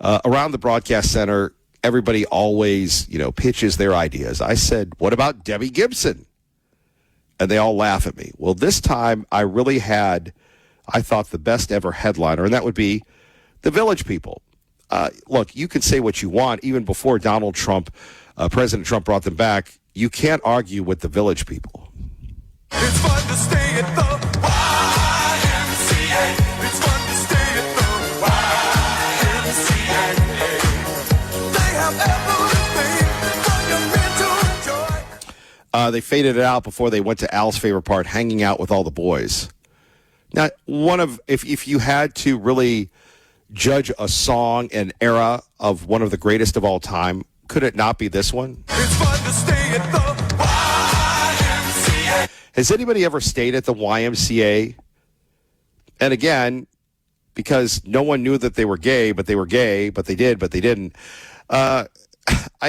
around the broadcast center, everybody always, pitches their ideas. I said, what about Debbie Gibson? And they all laugh at me. Well, this time I really had, I thought, the best ever headliner, and that would be the Village People. Look, you can say what you want. Even before Donald Trump, President Trump brought them back, you can't argue with the Village People. It's fun to stay at the YMCA. It's fun to stay at the YMCA. They have everything for your mental joy. They faded it out before they went to Al's favorite part, hanging out with all the boys. Now, if you had to really judge a song, an era of one of the greatest of all time, could it not be this one? It's fun to stay at the YMCA. Has anybody ever stayed at the YMCA? And again, because no one knew that they were gay, but they did, but they didn't. I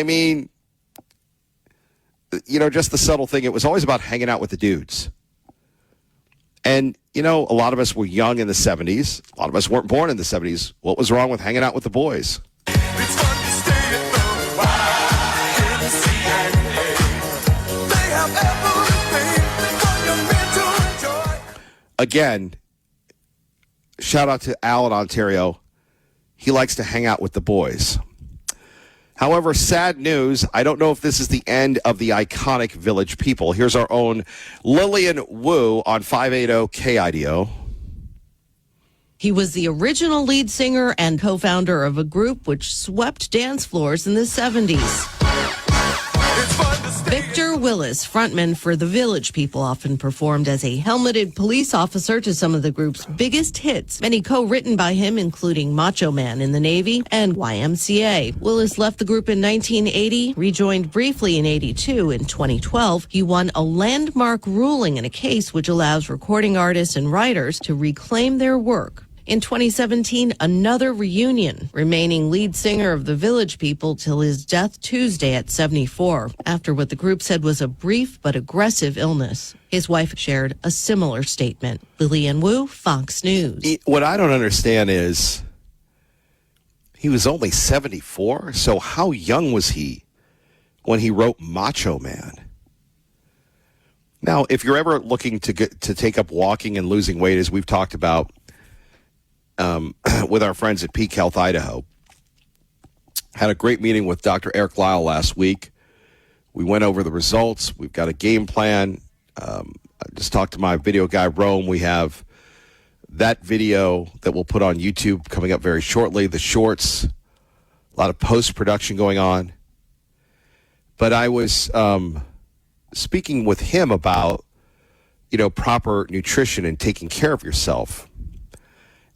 mean, just the subtle thing. It was always about hanging out with the dudes. And, a lot of us were young in the 70s. A lot of us weren't born in the 70s. What was wrong with hanging out with the boys? It's fun to stay at the YMCA. They have everything for your mental joy. Again, shout out to Al in Ontario. He likes to hang out with the boys. However, sad news, I don't know if this is the end of the iconic Village People. Here's our own Lillian Wu on 580 KIDO. He was the original lead singer and co-founder of a group which swept dance floors in the 70s. Victor Willis, frontman for the Village People, often performed as a helmeted police officer to some of the group's biggest hits, many co-written by him, including Macho Man in the Navy and YMCA. Willis left the group in 1980, rejoined briefly in 82. In 2012, he won a landmark ruling in a case which allows recording artists and writers to reclaim their work. In 2017, another reunion, remaining lead singer of the Village People till his death Tuesday at 74, after what the group said was a brief but aggressive illness. His wife shared a similar statement. Lillian Wu, Fox News. What I don't understand is he was only 74, so how young was he when he wrote Macho Man? Now, if you're ever looking to take up walking and losing weight, as we've talked about, with our friends at Peak Health, Idaho. Had a great meeting with Dr. Eric Lyle last week. We went over the results. We've got a game plan. I just talked to my video guy, Rome. We have that video that we'll put on YouTube coming up very shortly, the shorts, a lot of post-production going on. But I was speaking with him about, proper nutrition and taking care of yourself.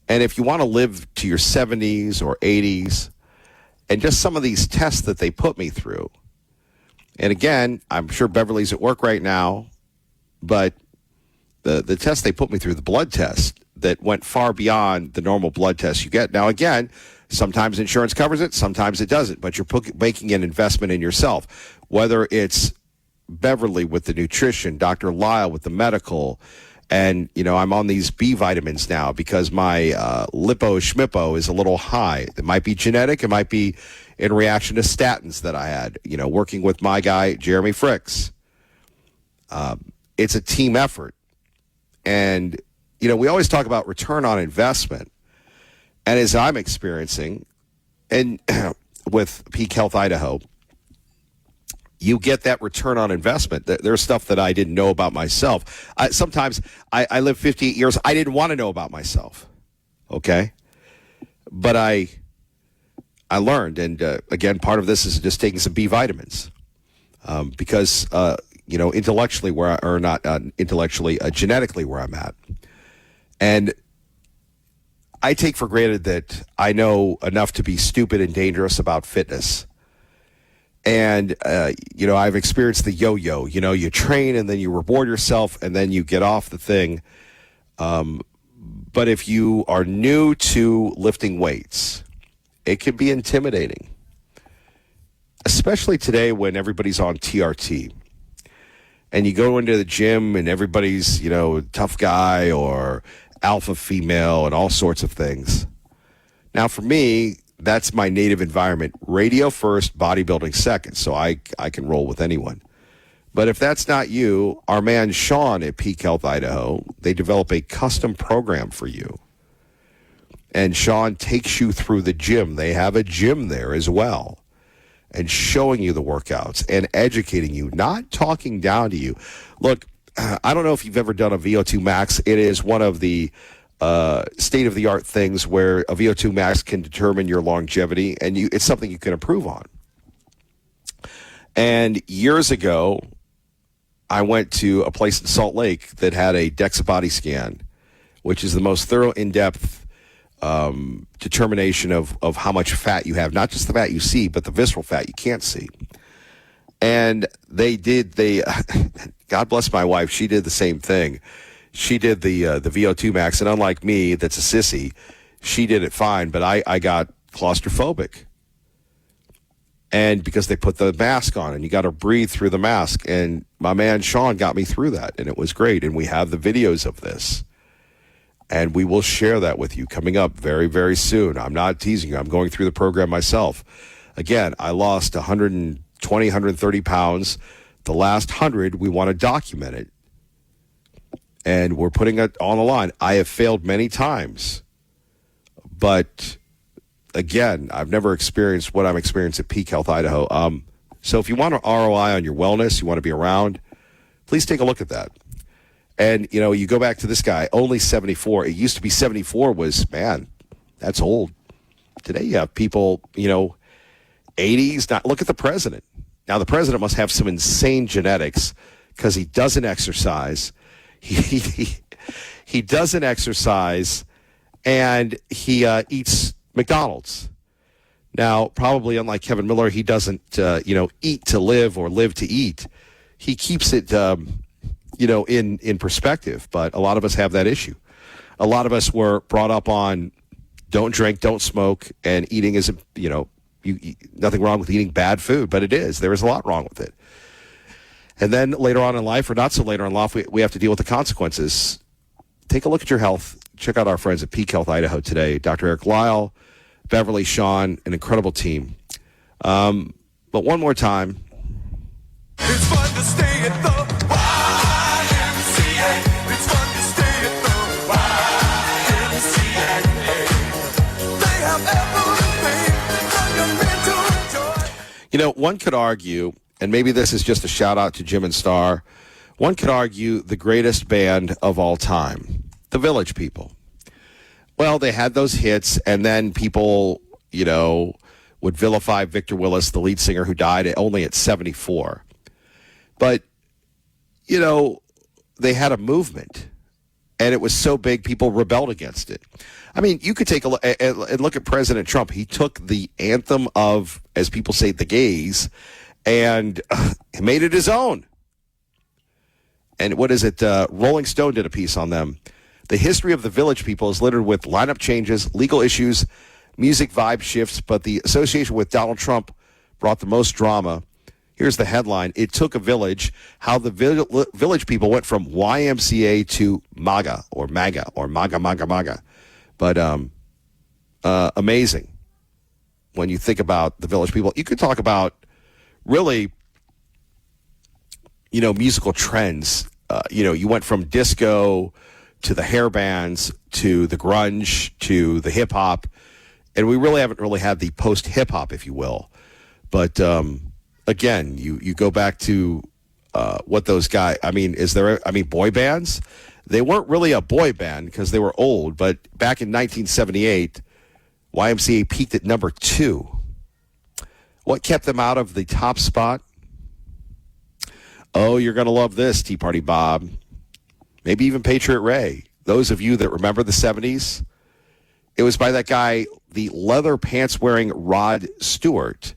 And if you want to live to your 70s or 80s, and just some of these tests that they put me through. And again, I'm sure Beverly's at work right now, but the test they put me through, the blood test that went far beyond the normal blood test you get. Now, again, sometimes insurance covers it, sometimes it doesn't, but you're making an investment in yourself. Whether it's Beverly with the nutrition, Dr. Lyle with the medical, and, I'm on these B vitamins now because my lipo-schmippo is a little high. It might be genetic. It might be in reaction to statins that I had, working with my guy, Jeremy Fricks. It's a team effort. And, we always talk about return on investment. And as I'm experiencing, and with Peak Health Idaho, you get that return on investment. There's stuff that I didn't know about myself. Sometimes I lived 58 years. I didn't want to know about myself. Okay. But I learned. And again, part of this is just taking some B vitamins because, intellectually genetically where I'm at. And I take for granted that I know enough to be stupid and dangerous about fitness. And, I've experienced the yo-yo. You train and then you reward yourself and then you get off the thing. But if you are new to lifting weights, it can be intimidating, especially today when everybody's on TRT. And you go into the gym and everybody's, tough guy or alpha female and all sorts of things. Now, for me, that's my native environment. Radio first, bodybuilding second. So I can roll with anyone. But if that's not you, our man Sean at Peak Health Idaho, they develop a custom program for you. And Sean takes you through the gym. They have a gym there as well. And showing you the workouts and educating you, not talking down to you. Look, I don't know if you've ever done a VO2 max. It is one of the state-of-the-art things where a VO2 max can determine your longevity, and it's something you can improve on. And years ago, I went to a place in Salt Lake that had a DEXA body scan, which is the most thorough, in-depth determination of how much fat you have, not just the fat you see, but the visceral fat you can't see. And God bless my wife, she did the same thing. She did the VO2 max, and unlike me, that's a sissy, she did it fine, but I got claustrophobic. And because they put the mask on, and you got to breathe through the mask, and my man Sean got me through that, and it was great, and we have the videos of this. And we will share that with you coming up very, very soon. I'm not teasing you. I'm going through the program myself. Again, I lost 120, 130 pounds. The last 100, we want to document it. And we're putting it on the line. I have failed many times. But, again, I've never experienced what I'm experiencing at Peak Health Idaho. So if you want an ROI on your wellness, you want to be around, please take a look at that. And, you go back to this guy, only 74. It used to be 74 was, man, that's old. Today you have people, 80s. Look at the president. Now, the president must have some insane genetics because he doesn't exercise. He doesn't exercise, and he eats McDonald's. Now, probably unlike Kevin Miller, he doesn't, eat to live or live to eat. He keeps it, in perspective. But a lot of us have that issue. A lot of us were brought up on don't drink, don't smoke, and eating is, nothing wrong with eating bad food, but it is. There is a lot wrong with it. And then later on in life, or not so later in life, we have to deal with the consequences. Take a look at your health. Check out our friends at Peak Health Idaho today. Dr. Eric Lyle, Beverly, Sean, an incredible team. But one more time. It's fun to stay at the YMCA. It's fun to stay at the YMCA. They have everything from your mental One could argue, and maybe this is just a shout out to Jim and Star, one could argue the greatest band of all time, the Village People. Well, they had those hits, and then people, would vilify Victor Willis, the lead singer who died only at 74. But, they had a movement, and it was so big people rebelled against it. I mean, you could take a look and look at President Trump. He took the anthem of, as people say, the gays, and made it his own. And what is it? Rolling Stone did a piece on them. The history of the Village People is littered with lineup changes, legal issues, music vibe shifts, but the association with Donald Trump brought the most drama. Here's the headline. It took a village. How the Village People went from YMCA to MAGA or MAGA or MAGA. But amazing when you think about the Village People. You could talk about really, musical trends. You went from disco to the hair bands to the grunge to the hip hop. And we really haven't really had the post hip hop, if you will. But again, you go back to what those guys, boy bands, they weren't really a boy band because they were old. But back in 1978, YMCA peaked at number 2. What kept them out of the top spot? Oh, you're going to love this, Tea Party Bob. Maybe even Patriot Ray. Those of you that remember the 70s, it was by that guy, the leather pants wearing Rod Stewart.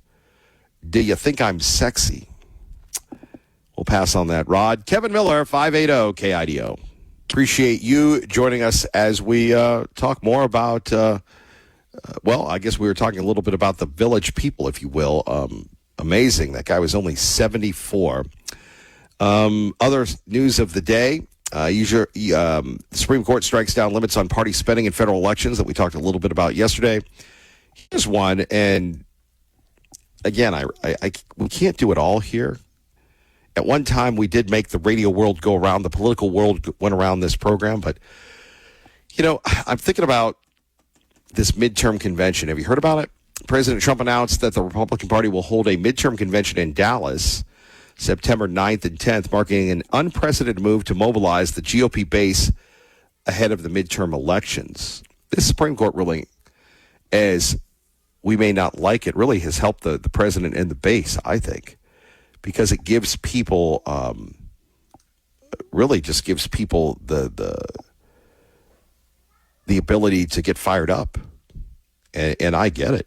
Do you think I'm sexy? We'll pass on that, Rod. Kevin Miller, 580 KIDO. Appreciate you joining us as we talk more about, I guess we were talking a little bit about the Village People, if you will. Amazing. That guy was only 74. Other news of the day. The Supreme Court strikes down limits on party spending in federal elections that we talked a little bit about yesterday. Here's one, and again, we can't do it all here. At one time, we did make the radio world go around, the political world went around this program, but, I'm thinking about this midterm convention. Have you heard about it? President Trump announced that the Republican Party will hold a midterm convention in Dallas September 9th and 10th, marking an unprecedented move to mobilize the GOP base ahead of the midterm elections. This Supreme Court ruling, as we may not like it, really has helped the president and the base, I think, because it gives people, really just gives people the ability to get fired up. And I get it.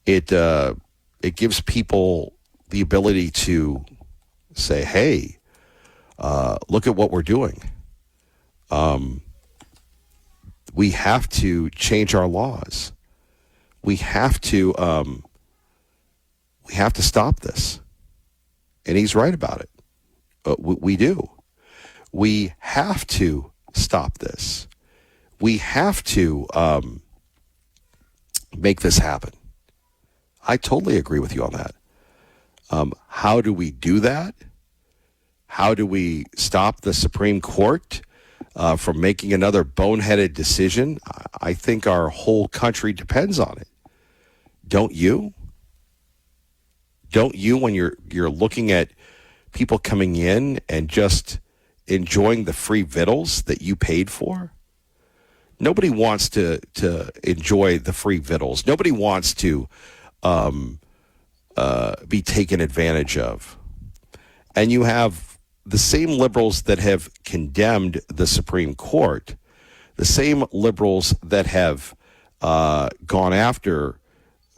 It gives people the ability to say, hey, look at what we're doing. We have to change our laws. We have to stop this. And he's right about it. We do. We have to stop this. We have to make this happen. I totally agree with you on that. How do we do that? How do we stop the Supreme Court from making another boneheaded decision? I think our whole country depends on it. Don't you? Don't you, when you're looking at people coming in and just enjoying the free vittles that you paid for? Nobody wants to enjoy the free vittles. Nobody wants to be taken advantage of. And you have the same liberals that have condemned the Supreme Court, the same liberals that have gone after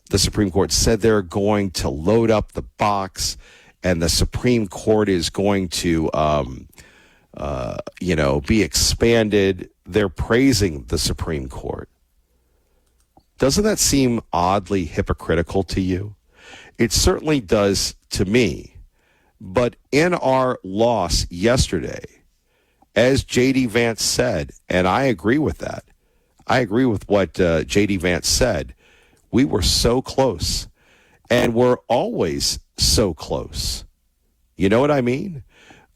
the Supreme Court, said they're going to load up the box and the Supreme Court is going to, be expanded. They're praising the Supreme Court. Doesn't that seem oddly hypocritical to you? It certainly does to me. But in our loss yesterday, as J.D. Vance said, and I agree with that. I agree with what J.D. Vance said. We were so close, and we're always so close. You know what I mean?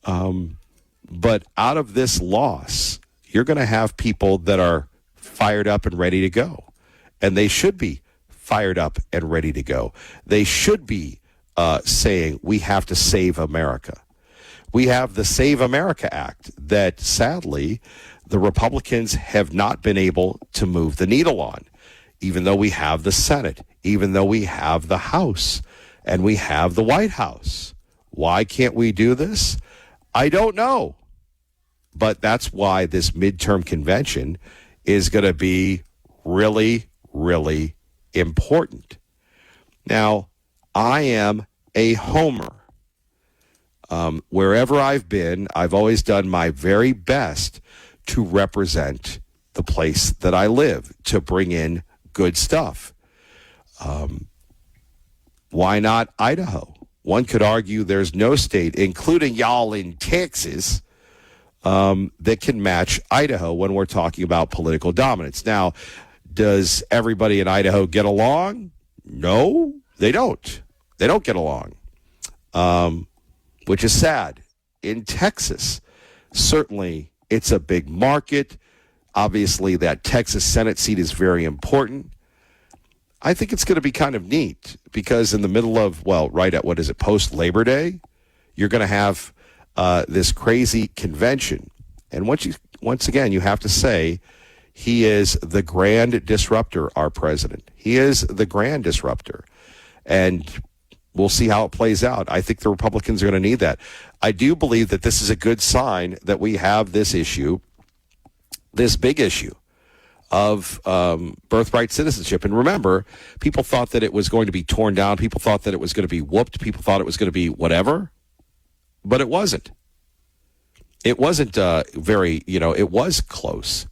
But out of this loss, you're going to have people that are fired up and ready to go. And they should be fired up and ready to go. They should be saying we have to save America. We have the Save America Act that, sadly, the Republicans have not been able to move the needle on, even though we have the Senate, even though we have the House, and we have the White House. Why can't we do this? I don't know. But that's why this midterm convention is going to be really, really important. Now, I am a homer. Wherever I've been, I've always done my very best to represent the place that I live, to bring in good stuff. Why not Idaho? One could argue there's no state, including y'all in Texas, that can match Idaho when we're talking about political dominance. Now, does everybody in Idaho get along? No, they don't. They don't get along, which is sad. In Texas, certainly it's a big market. Obviously, that Texas Senate seat is very important. I think it's going to be kind of neat because in the middle of, right at, post-Labor Day, you're going to have this crazy convention. And once again, you have to say he is the grand disruptor, our president. He is the grand disruptor. And we'll see how it plays out. I think the Republicans are going to need that. I do believe that this is a good sign that we have this issue, this big issue of birthright citizenship. And remember, people thought that it was going to be torn down. People thought that it was going to be whooped. People thought it was going to be whatever. But it wasn't. It wasn't it was close.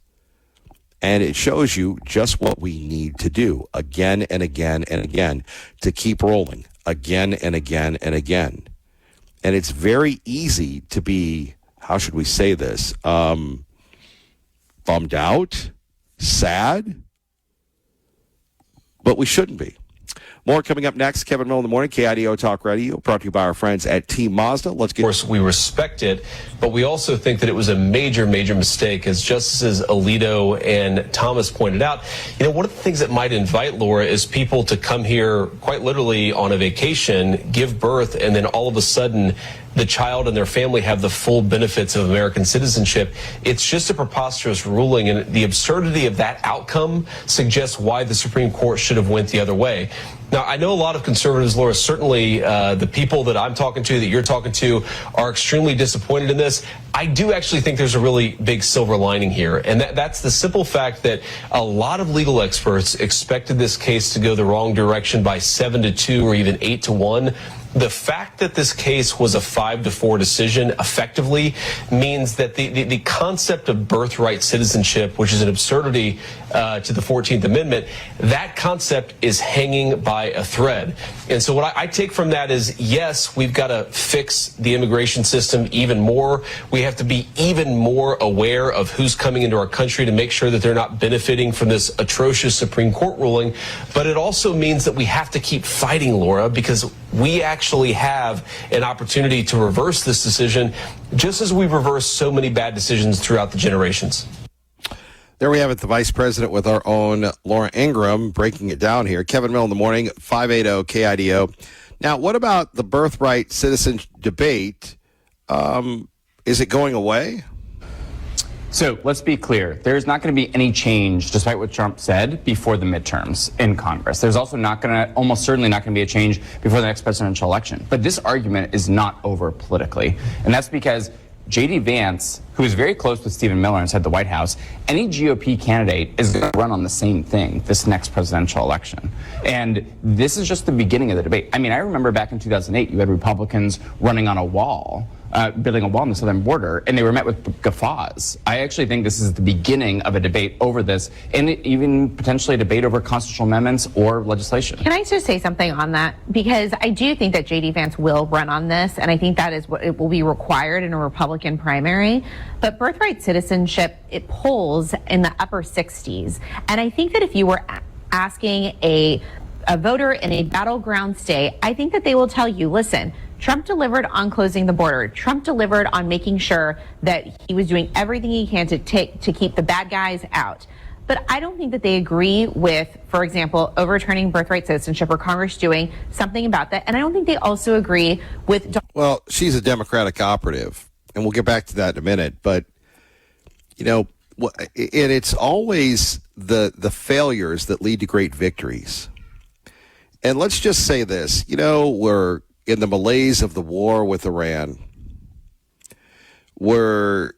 And it shows you just what we need to do again and again and again to keep rolling again and again and again. And it's very easy to be, how should we say this, bummed out, sad, but we shouldn't be. More coming up next. Kevin Mill in the morning, KIDO Talk Radio, brought to you by our friends at Team Mazda. Let's get. Of course, we respect it, but we also think that it was a major, major mistake, as Justices Alito and Thomas pointed out. One of the things that might invite, Laura, is people to come here quite literally on a vacation, give birth, and then all of a sudden the child and their family have the full benefits of American citizenship. It's just a preposterous ruling, and the absurdity of that outcome suggests why the Supreme Court should have went the other way. Now, I know a lot of conservatives, Laura, certainly the people that I'm talking to, that you're talking to, are extremely disappointed in this. I do actually think there's a really big silver lining here, and that's the simple fact that a lot of legal experts expected this case to go the wrong direction by 7-2 or even 8-1. The fact that this case was a 5-4 decision effectively means that the concept of birthright citizenship, which is an absurdity to the 14th Amendment, that concept is hanging by a thread. And so what I take from that is, yes, we've got to fix the immigration system even more. We have to be even more aware of who's coming into our country to make sure that they're not benefiting from this atrocious Supreme Court ruling. But it also means that we have to keep fighting, Laura, because we actually have an opportunity to reverse this decision, just as we've reversed so many bad decisions throughout the generations. There we have it, the vice president with our own Laura Ingraham breaking it down here. Kevin Mill in the morning, 580 KIDO. Now, what about the birthright citizen debate? Is it going away? So let's be clear. There's not going to be any change, despite what Trump said, before the midterms in Congress. There's also almost certainly not going to be a change before the next presidential election. But this argument is not over politically. And that's because J.D. Vance, who is very close with Stephen Miller inside the White House, any GOP candidate is going to run on the same thing this next presidential election. And this is just the beginning of the debate. I mean, I remember back in 2008, you had Republicans running on a wall, building a wall on the southern border, and they were met with guffaws. I actually think this is the beginning of a debate over this, and even potentially a debate over constitutional amendments or legislation. Can I just say something on that? Because I do think that J.D. Vance will run on this, and I think that is what it will be required in a Republican primary. But birthright citizenship, it polls in the upper 60s. And I think that if you were asking a voter in a battleground state, I think that they will tell you, listen, Trump delivered on closing the border. Trump delivered on making sure that he was doing everything he can to keep the bad guys out. But I don't think that they agree with, for example, overturning birthright citizenship or Congress doing something about that. And I don't think they also agree with... Well, she's a Democratic operative, and we'll get back to that in a minute. But, you know, and it's always the failures that lead to great victories. And let's just say this, you know, we're in the malaise of the war with Iran. We're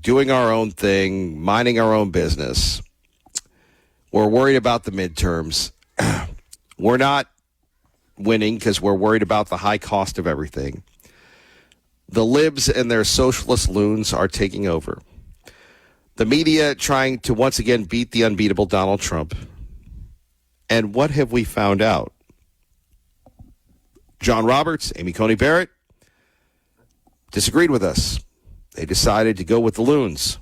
doing our own thing, minding our own business. We're worried about the midterms. We're not winning because we're worried about the high cost of everything. The libs and their socialist loons are taking over. The media trying to once again beat the unbeatable Donald Trump. And what have we found out? John Roberts, Amy Coney Barrett disagreed with us. They decided to go with the loons.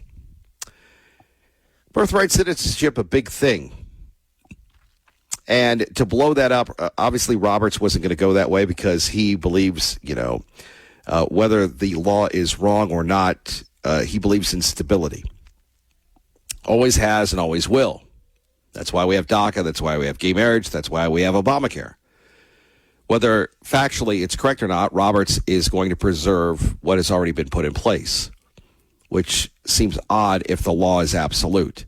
Birthright citizenship, a big thing. And to blow that up, obviously Roberts wasn't going to go that way because he believes, you know, whether the law is wrong or not, he believes in stability. Always has and always will. That's why we have DACA. That's why we have gay marriage. That's why we have Obamacare. Whether factually it's correct or not, Roberts is going to preserve what has already been put in place, which seems odd if the law is absolute.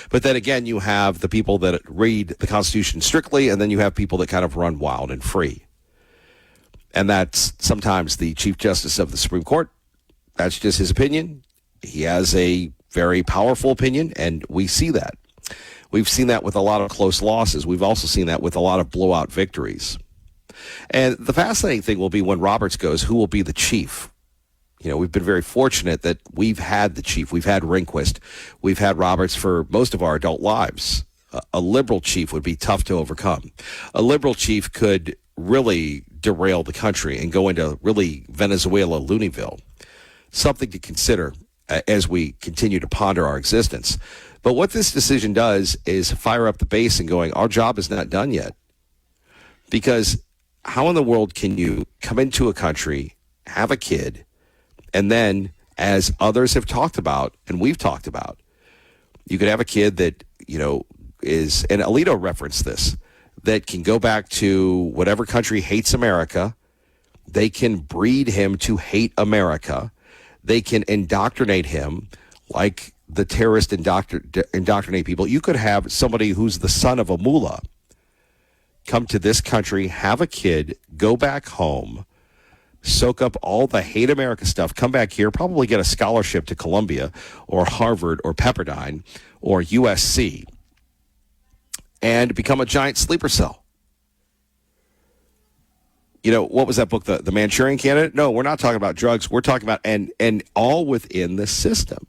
But then again, you have the people that read the Constitution strictly, and then you have people that kind of run wild and free. And that's sometimes the Chief Justice of the Supreme Court. That's just his opinion. He has a very powerful opinion, and we see that. We've seen that with a lot of close losses. We've also seen that with a lot of blowout victories. And the fascinating thing will be when Roberts goes, who will be the chief? You know, we've been very fortunate that we've had the chief. We've had Rehnquist. We've had Roberts for most of our adult lives. A liberal chief would be tough to overcome. A liberal chief could really derail the country and go into really Venezuela Looneyville. Something to consider as we continue to ponder our existence. But what this decision does is fire up the base and going, our job is not done yet. Because how in the world can you come into a country, have a kid, and then, as others have talked about, and we've talked about, you could have a kid that, you know, is, and Alito referenced this, that can go back to whatever country hates America. They can breed him to hate America. They can indoctrinate him like the terrorists indoctrinate people. You could have somebody who's the son of a mullah come to this country, have a kid, go back home, soak up all the hate America stuff, come back here, probably get a scholarship to Columbia or Harvard or Pepperdine or USC, and become a giant sleeper cell. You know, what was that book, the Manchurian Candidate? No, we're not talking about drugs. We're talking about, and all within the system.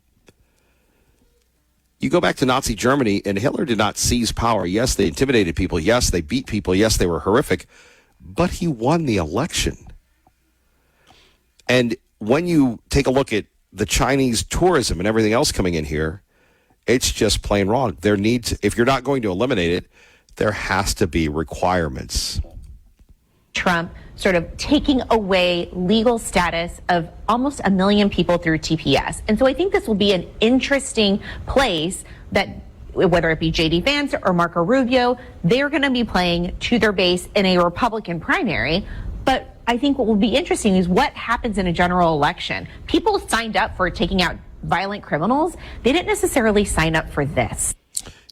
You go back to Nazi Germany, and Hitler did not seize power. Yes, they intimidated people. Yes, they beat people. Yes, they were horrific. But he won the election. And when you take a look at the Chinese tourism and everything else coming in here, it's just plain wrong. There needs, if you're not going to eliminate it, there has to be requirements. Trump sort of taking away legal status of almost 1 million people through TPS. And so I think this will be an interesting place that, whether it be J.D. Vance or Marco Rubio, they're going to be playing to their base in a Republican primary. But I think what will be interesting is what happens in a general election. People signed up for taking out violent criminals. They didn't necessarily sign up for this.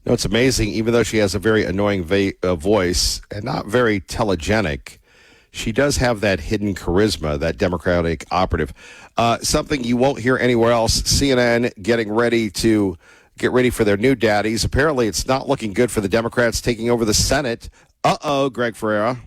No, it's amazing. Even though she has a very annoying voice and not very telegenic, she does have that hidden charisma, that Democratic operative. Something you won't hear anywhere else. CNN getting ready to get ready for their new daddies. Apparently, it's not looking good for the Democrats taking over the Senate. Greg Ferreira.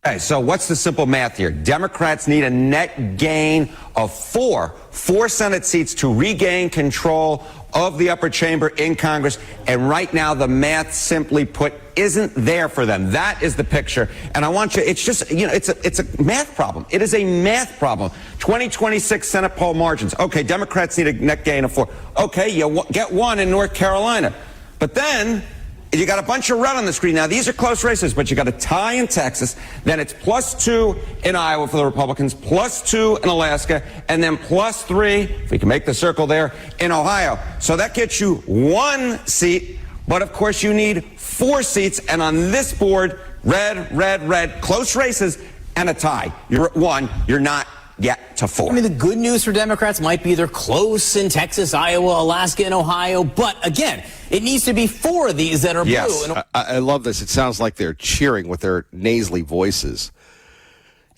Okay, so what's the simple math here? Democrats need a net gain of four Senate seats to regain control of the upper chamber in Congress. And right now, the math, simply put, isn't there for them. That is the picture. And I want you, it's just, you know, it's a math problem. It is a math problem. 2026 Senate poll margins. Okay, Democrats need a net gain of 4. Okay, you get 1 in North Carolina. But then you got a bunch of red on the screen. Now, these are close races, but you got a tie in Texas. Then it's +2 in Iowa for the Republicans, +2 in Alaska, and then +3, if we can make the circle there, in Ohio. So that gets you 1 seat But of course, you need 4 seats. And on this board, red, close races, and a tie. You're at 1. You're not yet to 4. I mean, the good news for Democrats might be they're close in Texas, Iowa, Alaska, and Ohio. But again, it needs to be 4 of these that are blue. Yes, I love this. It sounds like they're cheering with their nasally voices.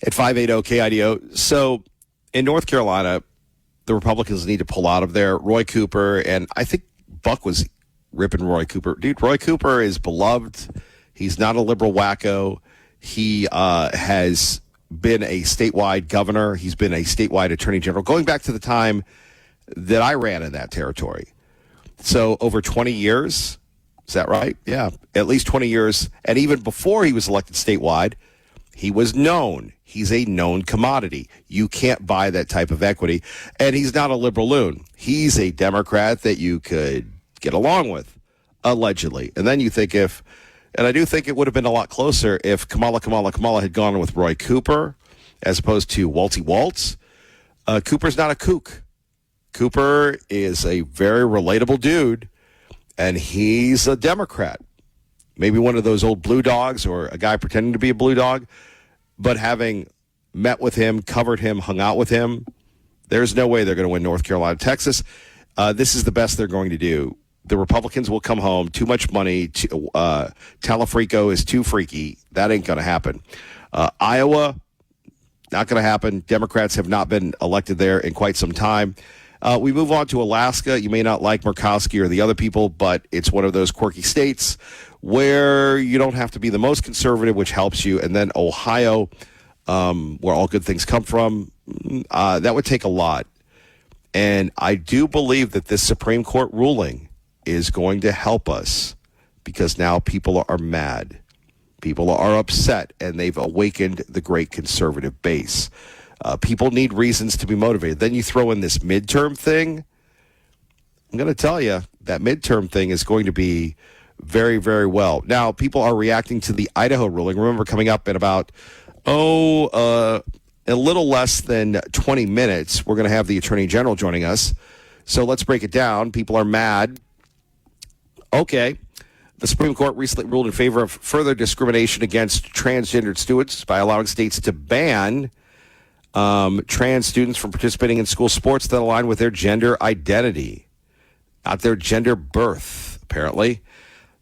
At 580 KIDO. So in North Carolina, the Republicans need to pull out of there. Roy Cooper, and I think Buck was ripping Roy Cooper. Dude, Roy Cooper is beloved. He's not a liberal wacko. He has been a statewide governor. He's been a statewide attorney general, going back to the time that I ran in that territory. So over 20 years, is that right? Yeah, at least 20 years. And even before he was elected statewide, he was known. He's a known commodity. You can't buy that type of equity. And he's not a liberal loon. He's a Democrat that you could get along with, allegedly. And then you think and I do think it would have been a lot closer if Kamala had gone with Roy Cooper as opposed to Walty Waltz. Cooper's not a kook. Cooper is a very relatable dude, and he's a Democrat. Maybe one of those old blue dogs or a guy pretending to be a blue dog. But having met with him, covered him, hung out with him, there's no way they're going to win North Carolina. Texas, this is the best they're going to do. The Republicans will come home. Too much money. Talafrico is too freaky. That ain't going to happen. Iowa, not going to happen. Democrats have not been elected there in quite some time. We move on to Alaska. You may not like Murkowski or the other people, but it's one of those quirky states where you don't have to be the most conservative, which helps you. And then Ohio, where all good things come from, that would take a lot. And I do believe that this Supreme Court ruling is going to help us because now people are mad. People are upset, and they've awakened the great conservative base. People need reasons to be motivated. Then you throw in this midterm thing. I'm going to tell you that midterm thing is going to be very, very well. Now, people are reacting to the Idaho ruling. Remember, coming up in about, a little less than 20 minutes, we're going to have the Attorney General joining us. So let's break it down. People are mad. Okay. The Supreme Court recently ruled in favor of further discrimination against transgendered students by allowing states to ban trans students from participating in school sports that align with their gender identity, not their gender birth, apparently.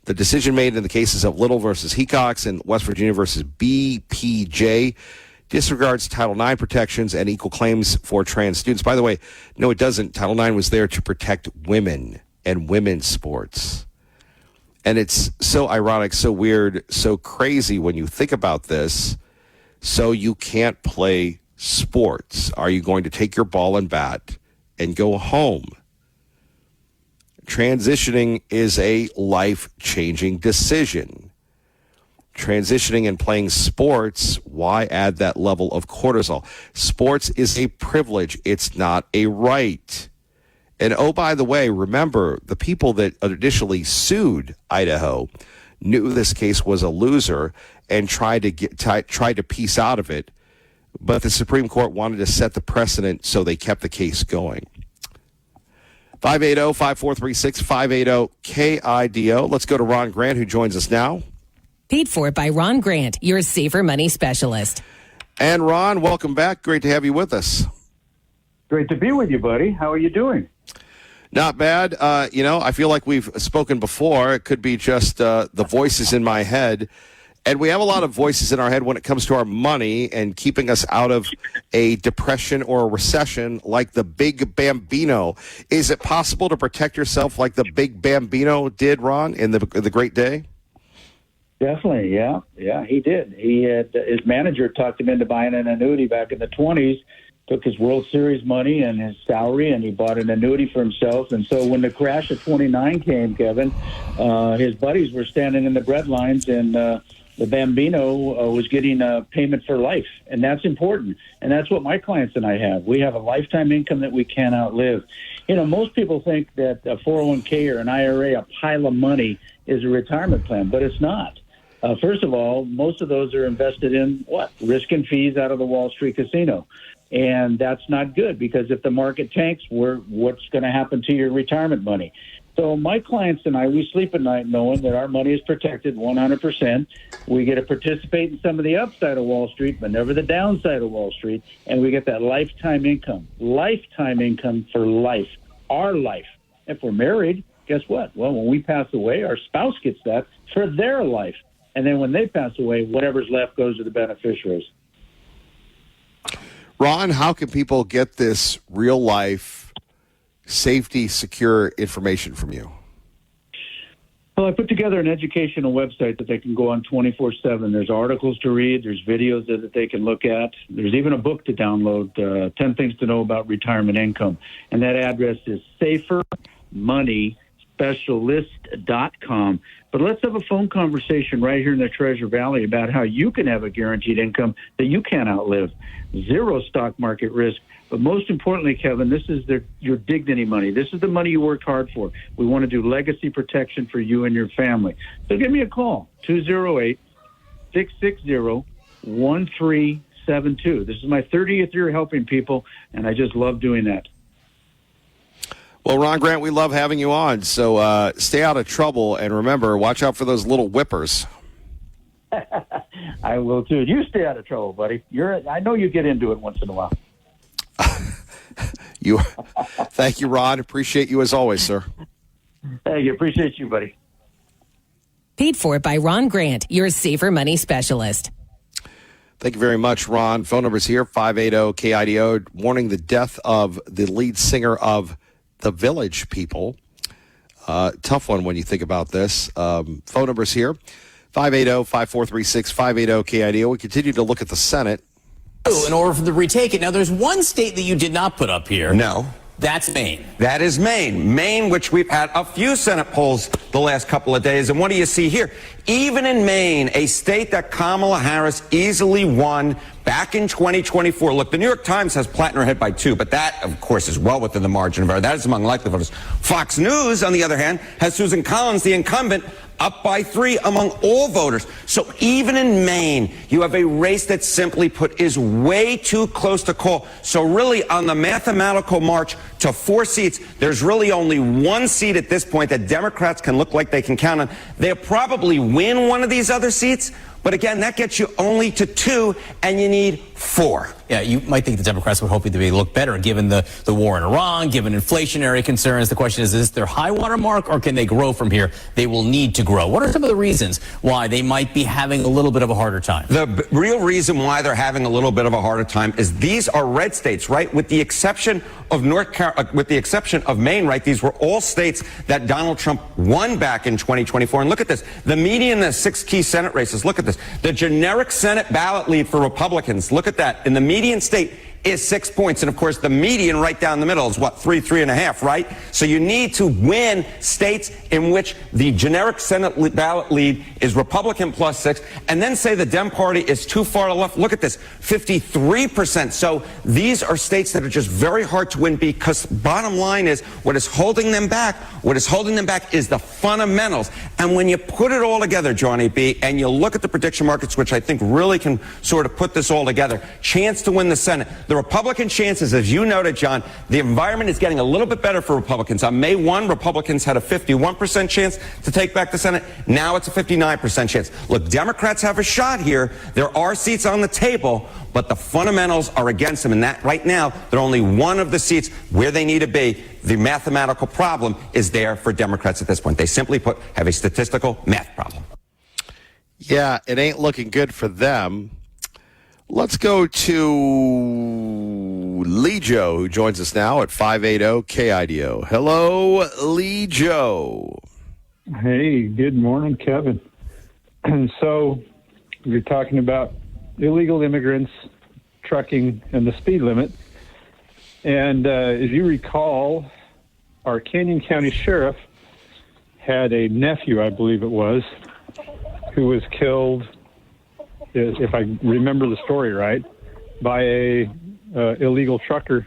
The decision made in the cases of Little versus Hecox and West Virginia versus BPJ disregards Title IX protections and equal claims for trans students. By the way, no, it doesn't. Title IX was there to protect women and women's sports. And it's so ironic, so weird, so crazy when you think about this. So you can't play sports. Are you going to take your ball and bat and go home? Transitioning is a life-changing decision. Transitioning and playing sports, why add that level of cortisol? Sports is a privilege. It's not a right. And oh, by the way, remember, the people that initially sued Idaho knew this case was a loser and tried to piece out of it. But the Supreme Court wanted to set the precedent, so they kept the case going. 580-5436, 580-KIDO. Let's go to Ron Grant, who joins us now. Paid for by Ron Grant, your safer money specialist. And Ron, welcome back. Great to have you with us. Great to be with you, buddy. How are you doing? Not bad. I feel like we've spoken before. It could be just the voices in my head. And we have a lot of voices in our head when it comes to our money and keeping us out of a depression or a recession like the Big Bambino. Is it possible to protect yourself like the Big Bambino did, Ron, in the Great Day? Definitely, yeah. Yeah, he did. He had, his manager talked him into buying an annuity back in the 20s, took his World Series money and his salary, and he bought an annuity for himself. And so when the crash of 29 came, Kevin, his buddies were standing in the bread lines, and the Bambino was getting a payment for life. And that's important. And that's what my clients and I have. We have a lifetime income that we can't outlive. You know, most people think that a 401k or an IRA, a pile of money, is a retirement plan, but it's not. First of all, most of those are invested in what? Risk and fees out of the Wall Street casino. And that's not good, because if the market tanks, what's going to happen to your retirement money? So my clients and I, we sleep at night knowing that our money is protected 100%. We get to participate in some of the upside of Wall Street, but never the downside of Wall Street. And we get that lifetime income for life, our life. If we're married, guess what? Well, when we pass away, our spouse gets that for their life. And then when they pass away, whatever's left goes to the beneficiaries. Ron, how can people get this real life, safety, secure information from you? Well, I put together an educational website that they can go on 24/7. There's articles to read. There's videos that they can look at. There's even a book to download, 10 Things to Know About Retirement Income. And that address is safermoneyspecialist.com. But let's have a phone conversation right here in the Treasure Valley about how you can have a guaranteed income that you can't outlive. Zero stock market risk. But most importantly, Kevin, this is your dignity money. This is the money you worked hard for. We want to do legacy protection for you and your family. So give me a call, 208-660-1372. This is my 30th year helping people, and I just love doing that. Well, Ron Grant, we love having you on. So stay out of trouble, and remember, watch out for those little whippers. I will, too. You stay out of trouble, buddy. I know you get into it once in a while. Thank you, Ron. Appreciate you as always, sir. Hey, appreciate you, buddy. Paid for by Ron Grant, your safer money specialist. Thank you very much, Ron. Phone number's here, 580-KIDO, warning the death of the lead singer of The Village People. Tough one when you think about this. Phone number's here, 580-5436, 580-KIDO. We continue to look at the Senate. In order for them to retake it. Now, there's one state that you did not put up here. No. That's Maine. That is Maine. Maine, which we've had a few Senate polls the last couple of days. And what do you see here? Even in Maine, a state that Kamala Harris easily won back in 2024. Look, the New York Times has Plattner ahead by 2, but that, of course, is well within the margin of error. That is among likely voters. Fox News, on the other hand, has Susan Collins, the incumbent, up by 3 among all voters. So even in Maine, you have a race that, simply put, is way too close to call. So really, on the mathematical march to 4 seats, there's really only 1 seat at this point that Democrats can look like they can count on. They'll probably win one of these other seats, but again, that gets you only to 2, and you need 4. Yeah, you might think the Democrats were hoping to look better given the war in Iran, given inflationary concerns. The question is this their high water mark, or can they grow from here? They will need to grow. What are some of the reasons why they might be having a little bit of a harder time? The real reason why they're having a little bit of a harder time is these are red states, right? With the exception of Maine, right? These were all states that Donald Trump won back in 2024. And look at this. The median, the 6 key Senate races. Look at this. The generic Senate ballot lead for Republicans. Look at that. In the median state is 6 points. And of course, the median right down the middle is what, 3.5, right? So you need to win states in which the generic Senate ballot lead is Republican plus 6, and then say the Dem Party is too far to the left. Look at this, 53%. So these are states that are just very hard to win, because bottom line is what is holding them back is the fundamentals. And when you put it all together, Johnny B., and you look at the prediction markets, which I think really can sort of put this all together, chance to win the Senate. The Republican chances, as you noted, John, the environment is getting a little bit better for Republicans. On May 1, Republicans had a 51% chance to take back the Senate. Now it's a 59% chance. Look, Democrats have a shot here. There are seats on the table, but the fundamentals are against them. And that right now, they're only one of the seats where they need to be. The mathematical problem is there for Democrats at this point. They simply put, have a statistical math problem. Yeah, it ain't looking good for them. Let's go to Lee Joe, who joins us now at 580-KIDO. Hello, Lee Joe. Hey, good morning, Kevin. And so you're talking about illegal immigrants, trucking, and the speed limit. And as you recall, our Canyon County Sheriff had a nephew, I believe it was, who was killed, if I remember the story right, by a illegal trucker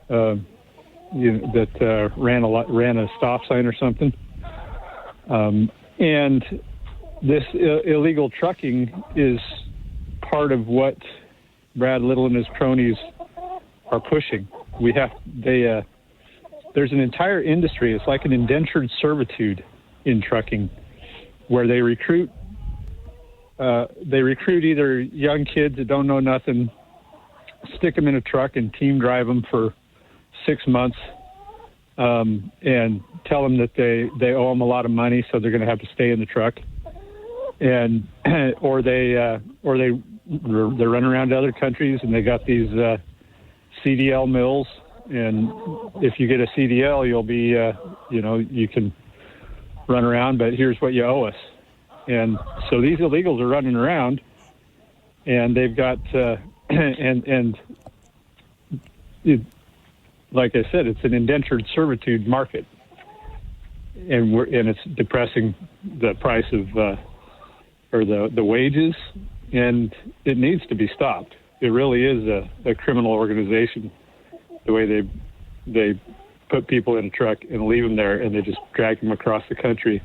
that ran a stop sign or something. And this illegal trucking is part of what Brad Little and his cronies are pushing. there's an entire industry. It's like an indentured servitude in trucking, where they recruit either young kids that don't know nothing, stick them in a truck and team drive them for 6 months, and tell them that they owe them a lot of money, so they're going to have to stay in the truck, and or they run around to other countries, and they got these CDL mills, and if you get a CDL, you'll be you can run around, but here's what you owe us. And so these illegals are running around, and they've got like I said, it's an indentured servitude market, and it's depressing the price of or the wages, and it needs to be stopped. It really is a criminal organization, the way they put people in a truck and leave them there, and they just drag them across the country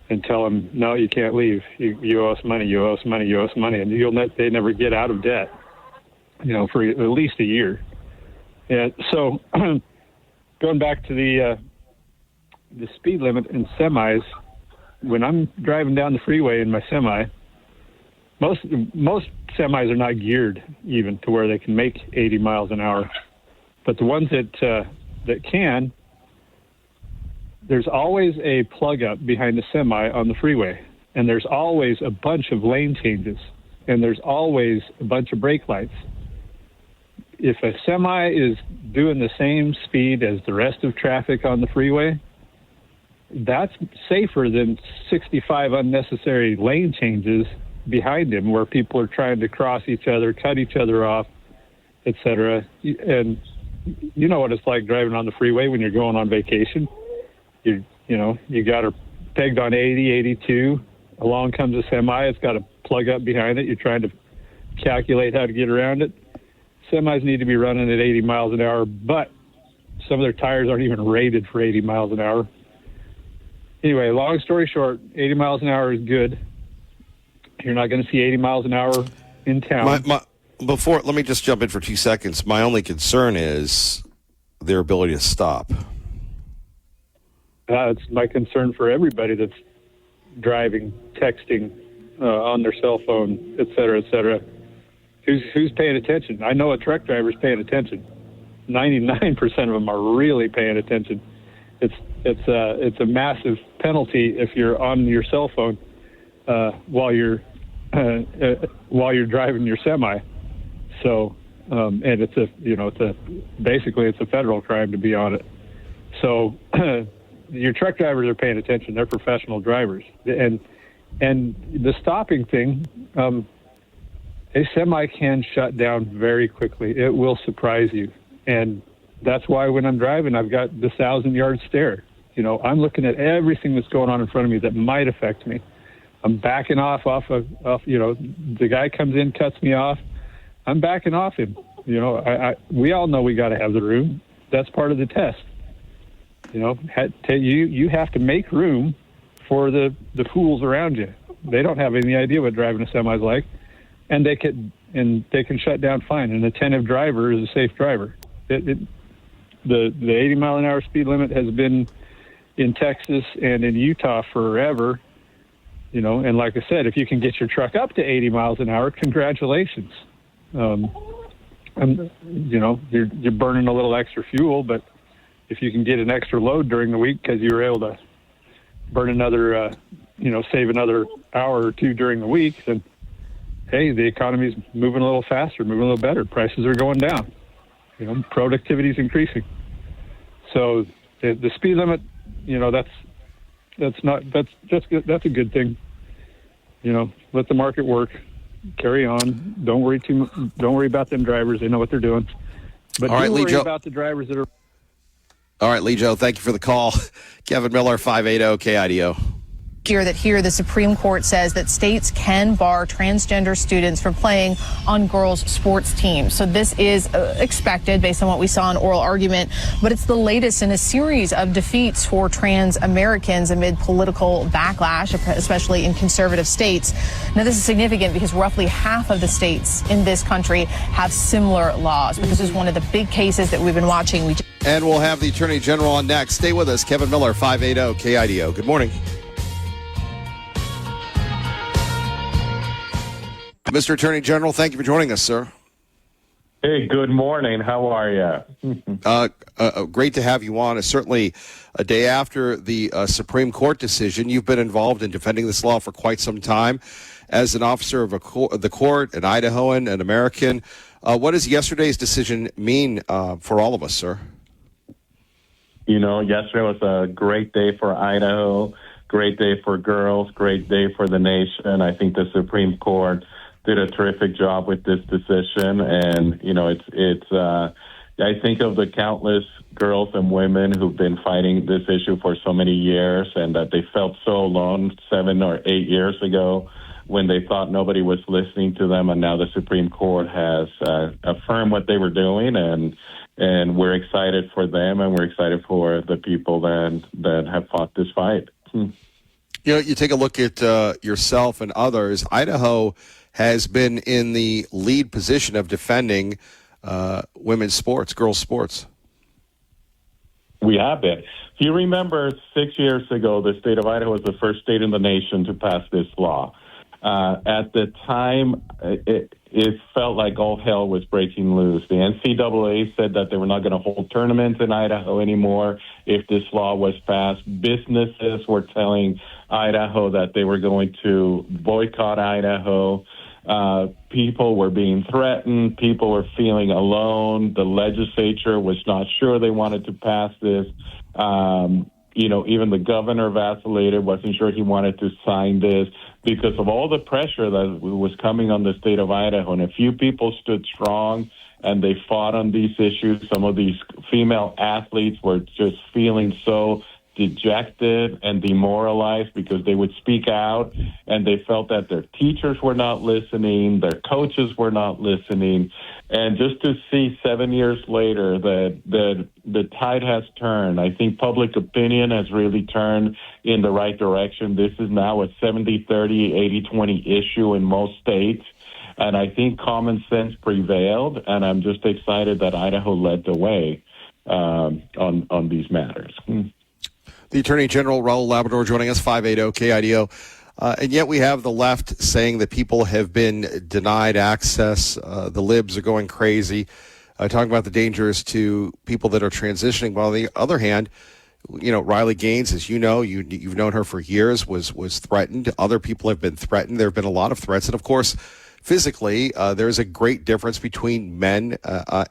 and tell them, no, you can't leave. You owe us money. You owe us money. You owe us money, and they never get out of debt, for at least a year. And so, going back to the speed limit in semis, when I'm driving down the freeway in my semi, most semis are not geared even to where they can make 80 miles an hour. But the ones that can, there's always a plug up behind the semi on the freeway, and there's always a bunch of lane changes, and there's always a bunch of brake lights. If a semi is doing the same speed as the rest of traffic on the freeway, that's safer than 65 unnecessary lane changes behind him where people are trying to cross each other, cut each other off, etc. And you know what it's like driving on the freeway when you're going on vacation. You got her pegged on 80, 82. Along comes a semi. It's got a plug up behind it. You're trying to calculate how to get around it. Semis need to be running at 80 miles an hour, but some of their tires aren't even rated for 80 miles an hour. Anyway, long story short, 80 miles an hour is good. You're not going to see 80 miles an hour in town. Let me just jump in for 2 seconds. My only concern is their ability to stop. It's my concern for everybody that's driving, texting on their cell phone, et cetera, et cetera. Who's paying attention? I know a truck driver's paying attention. 99% of them are really paying attention. It's a massive penalty if you're on your cell phone while you're driving your semi. So and it's a federal crime to be on it. So your truck drivers are paying attention. They're professional drivers, and the stopping thing. A semi can shut down very quickly. It will surprise you. And that's why when I'm driving, I've got the 1,000-yard stare. I'm looking at everything that's going on in front of me that might affect me. I'm backing off the guy comes in, cuts me off. I'm backing off him. We all know we got to have the room. That's part of the test. You have to make room for the fools around you. They don't have any idea what driving a semi is like. And they can shut down fine. An attentive driver is a safe driver. The 80 mile an hour speed limit has been in Texas and in Utah forever. And like I said, if you can get your truck up to 80 miles an hour, congratulations. You're burning a little extra fuel, but if you can get an extra load during the week because you were able to burn another, save another hour or two during the week, then hey, the economy's moving a little faster, moving a little better. Prices are going down. Productivity's increasing. So the speed limit, that's a good thing. Let the market work. Carry on. Don't worry about them drivers. They know what they're doing. But all right, do worry Lee Joe. about the drivers that are. All right, Lee Joe, thank you for the call. Kevin Miller, 580 KIDO. That here the Supreme Court says that states can bar transgender students from playing on girls' sports teams. So this is expected based on what we saw in oral argument, but it's the latest in a series of defeats for trans Americans amid political backlash, especially in conservative states. Now, this is significant because roughly half of the states in this country have similar laws. But this is one of the big cases that we've been watching. And we'll have the Attorney General on next. Stay with us. Kevin Miller, 580 KIDO. Good morning. Mr. Attorney General, thank you for joining us, sir. Hey, good morning. How are you? Great to have you on. It's certainly a day after the Supreme Court decision. You've been involved in defending this law for quite some time as an officer of the court, an Idahoan, an American. What does yesterday's decision mean for all of us, sir? You know, yesterday was a great day for Idaho, great day for girls, great day for the nation. I think the Supreme Court did a terrific job with this decision, and you know, I think of the countless girls and women who've been fighting this issue for so many years, and that they felt so alone 7 or 8 years ago when they thought nobody was listening to them, and now the Supreme Court has affirmed what they were doing, and we're excited for them, and we're excited for the people that have fought this fight. You know, you take a look at yourself and others. Idaho has been in the lead position of defending women's sports, girls' sports. We have been. If you remember, 6 years ago, the state of Idaho was the first state in the nation to pass this law. At the time, it felt like all hell was breaking loose. The NCAA said that they were not going to hold tournaments in Idaho anymore if this law was passed. Businesses were telling Idaho that they were going to boycott Idaho. People were being threatened. People were feeling alone. The legislature was not sure they wanted to pass this. You know, even the governor vacillated, wasn't sure he wanted to sign this because of all the pressure that was coming on the state of Idaho. And a few people stood strong and they fought on these issues. Some of these female athletes were just feeling so dejected and demoralized because they would speak out and they felt that their teachers were not listening, their coaches were not listening. And just to see 7 years later that the tide has turned, I think public opinion has really turned in the right direction. This is now a 70-30, 80-20 issue in most states. And I think common sense prevailed, and I'm just excited that Idaho led the way on these matters. The Attorney General, Raul Labrador, joining us, 580 KIDO. And yet we have the left saying that people have been denied access. The libs are going crazy, talking about the dangers to people that are transitioning. While on the other hand, you know, Riley Gaines, as you know, you've known her for years, was threatened. Other people have been threatened. There have been a lot of threats. And, of course, physically, there's a great difference between men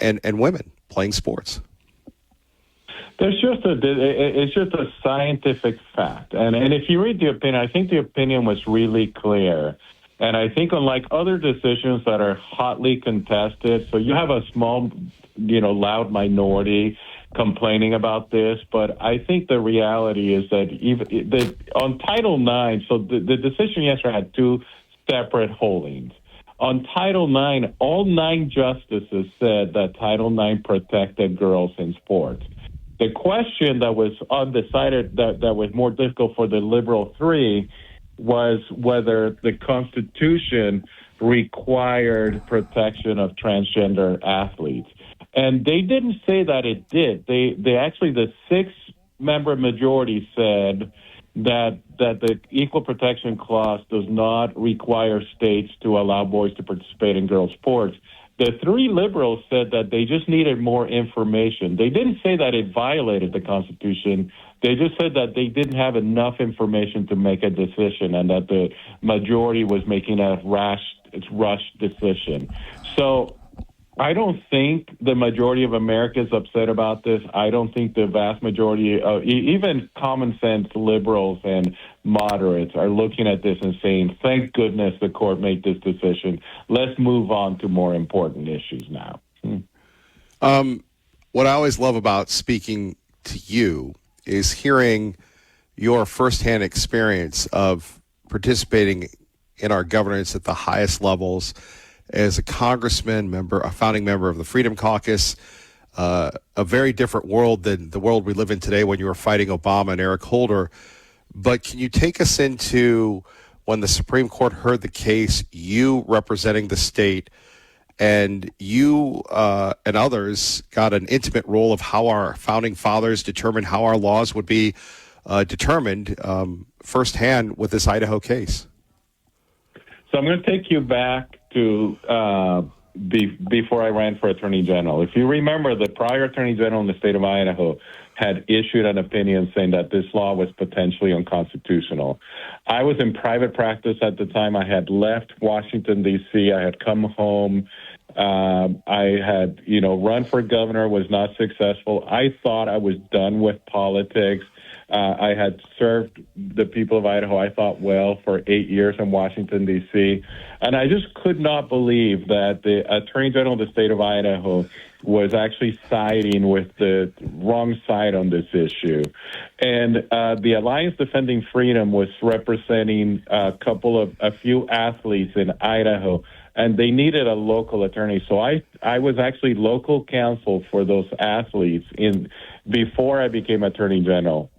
and women playing sports. It's just a scientific fact. And if you read the opinion, I think the opinion was really clear. And I think unlike other decisions that are hotly contested, so you have a small, loud minority complaining about this, but I think the reality is that on Title IX, so the decision yesterday had two separate holdings. On Title IX, all 9 justices said that Title IX protected girls in sports. The question that was undecided, that was more difficult for the liberal 3, was whether the Constitution required protection of transgender athletes. And they didn't say that it did. They actually, the 6-member majority said that the Equal Protection Clause does not require states to allow boys to participate in girls' sports. The 3 liberals said that they just needed more information. They didn't say that it violated the Constitution. They just said that they didn't have enough information to make a decision and that the majority was making a rushed decision. So I don't think the majority of America is upset about this. I don't think the vast majority, even common sense liberals and moderates, are looking at this and saying, thank goodness the court made this decision. Let's move on to more important issues now. What I always love about speaking to you is hearing your firsthand experience of participating in our governance at the highest levels as a congressman, a founding member of the Freedom Caucus, a very different world than the world we live in today when you were fighting Obama and Eric Holder. But can you take us into when the Supreme Court heard the case, you representing the state, and you and others got an intimate role of how our founding fathers determined how our laws would be determined firsthand with this Idaho case? So I'm going to take you back to before I ran for Attorney General. If you remember, the prior Attorney General in the state of Idaho had issued an opinion saying that this law was potentially unconstitutional. I was in private practice at the time. I had left Washington, D.C. I had come home. I had, run for governor, was not successful. I thought I was done with politics. I had served the people of Idaho, I thought, well, for 8 years in Washington, D.C., and I just could not believe that the Attorney General of the state of Idaho was actually siding with the wrong side on this issue. And the Alliance Defending Freedom was representing a few athletes in Idaho, and they needed a local attorney. So I was actually local counsel for those athletes before I became Attorney General.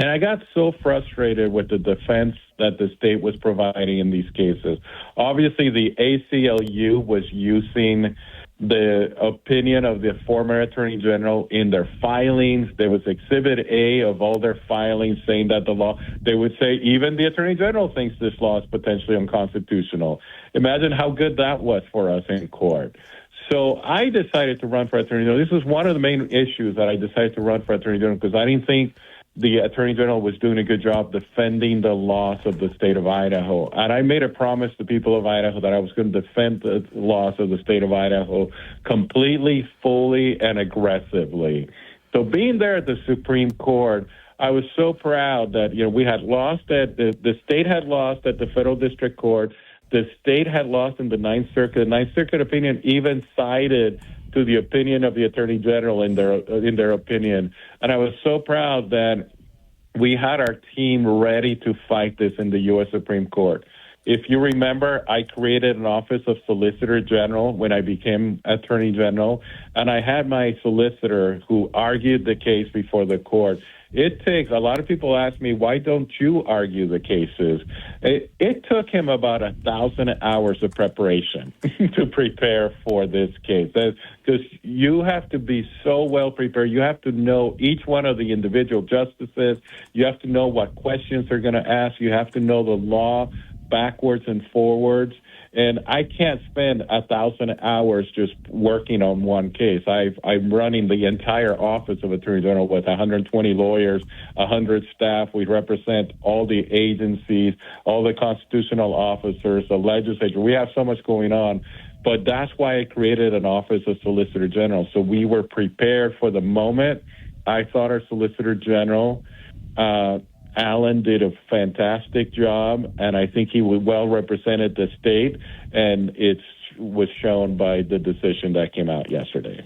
And I got so frustrated with the defense that the state was providing in these cases. Obviously, the ACLU was using the opinion of the former Attorney General in their filings. There was Exhibit A of all their filings saying that the law, they would say even the Attorney General thinks this law is potentially unconstitutional. Imagine how good that was for us in court. So I decided to run for Attorney General. This was one of the main issues that I decided to run for Attorney General because I didn't think the Attorney General was doing a good job defending the laws of the state of Idaho. And I made a promise to people of Idaho that I was going to defend the laws of the state of Idaho completely, fully, and aggressively. So being there at the Supreme Court, I was so proud that, we had lost the state had lost at the federal district court. The state had lost in the Ninth Circuit. The Ninth Circuit opinion even cited to the opinion of the Attorney General in their opinion. And I was so proud that we had our team ready to fight this in the U.S. Supreme Court. If you remember, I created an office of Solicitor General when I became Attorney General, and I had my solicitor who argued the case before the court. It takes, a lot of people ask me, why don't you argue the cases? It took him about 1,000 hours of preparation to prepare for this case. Because you have to be so well prepared. You have to know each one of the individual justices. You have to know what questions they're going to ask. You have to know the law backwards and forwards. And I can't spend 1,000 hours just working on one case. I'm running the entire office of Attorney General with 120 lawyers, 100 staff. We represent all the agencies, all the constitutional officers, the legislature. We have so much going on. But that's why I created an office of Solicitor General. So we were prepared for the moment. I thought our Solicitor General, Alan, did a fantastic job, and I think he well represented the state, and it was shown by the decision that came out yesterday.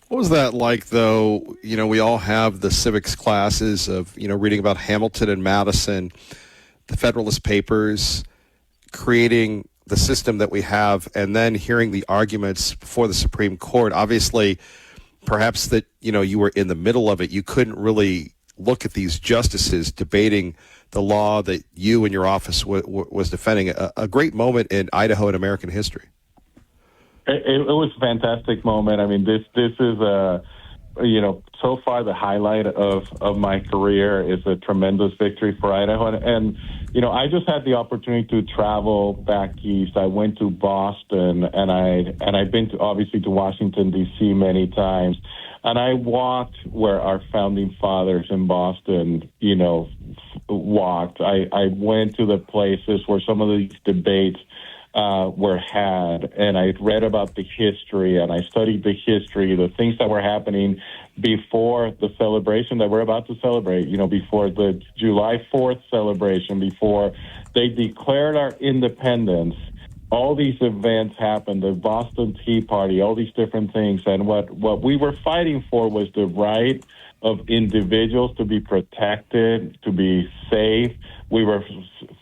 What was that like, though? We all have the civics classes of, reading about Hamilton and Madison, the Federalist Papers, creating the system that we have, and then hearing the arguments before the Supreme Court. Obviously, perhaps that, you were in the middle of it. You couldn't really look at these justices debating the law that you and your office was defending. A great moment in Idaho and American history. It was a fantastic moment. I mean, this is so far the highlight of my career is a tremendous victory for Idaho. And I just had the opportunity to travel back east. I went to Boston, and I've been to Washington, D.C. many times. And I walked where our founding fathers in Boston, walked. I went to the places where some of these debates were had, and I read about the history, and I studied the history, the things that were happening before the celebration that we're about to celebrate, before the July 4th celebration, before they declared our independence. All these events happened, the Boston Tea Party, all these different things. And what we were fighting for was the right of individuals to be protected, to be safe. We were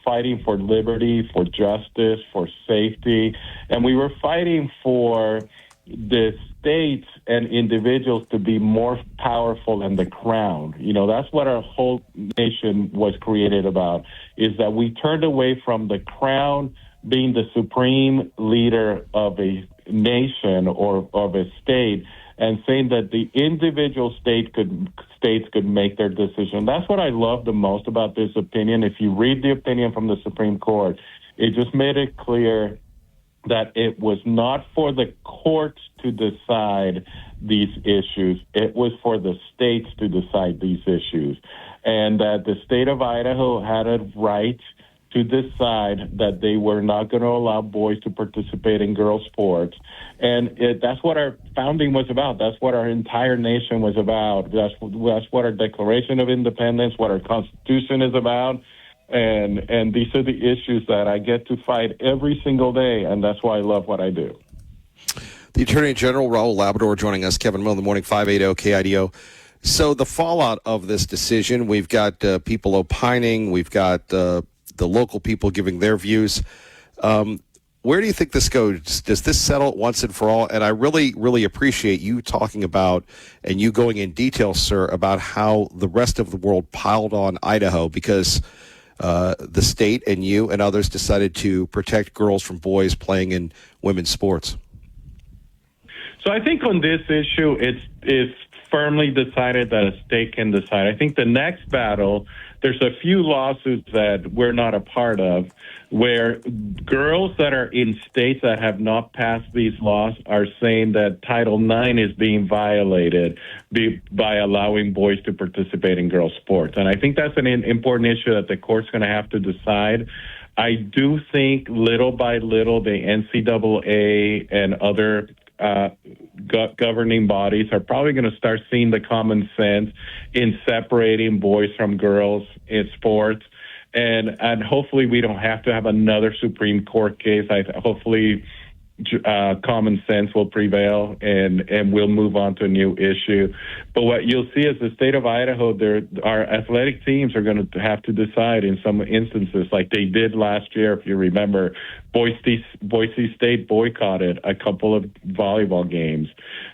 fighting for liberty, for justice, for safety, and we were fighting for the states and individuals to be more powerful than the crown. You know, that's what our whole nation was created about, is that we turned away from the crown being the supreme leader of a nation or of a state, and saying that the individual states could make their decision. That's what I love the most about this opinion. If you read the opinion from the Supreme Court, it just made it clear that it was not for the courts to decide these issues. It was for the states to decide these issues. And that the state of Idaho had a right to decide that they were not going to allow boys to participate in girls' sports. And that's what our founding was about. That's what our entire nation was about. That's what our Declaration of Independence, what our Constitution is about. And these are the issues that I get to fight every single day, and that's why I love what I do. The Attorney General, Raul Labrador, joining us. Kevin Mill in the morning, 580 KIDO. So the fallout of this decision, we've got people opining, we've got the local people giving their views. Where do you think this goes? Does this settle once and for all? And I really, really appreciate you talking about and you going in detail, sir, about how the rest of the world piled on Idaho because the state and you and others decided to protect girls from boys playing in women's sports. So I think on this issue, it's firmly decided that a state can decide. I think the next battle, there's a few lawsuits that we're not a part of, where girls that are in states that have not passed these laws are saying that Title IX is being violated by allowing boys to participate in girls' sports. And I think that's an important issue that the court's going to have to decide. I do think little by little the NCAA and other governing bodies are probably going to start seeing the common sense in separating boys from girls in sports. And hopefully we don't have to have another Supreme Court case. Hopefully common sense will prevail and we'll move on to a new issue. But what you'll see is the state of Idaho, our athletic teams are going to have to decide in some instances, like they did last year, if you remember. Boise State boycotted a couple of volleyball games.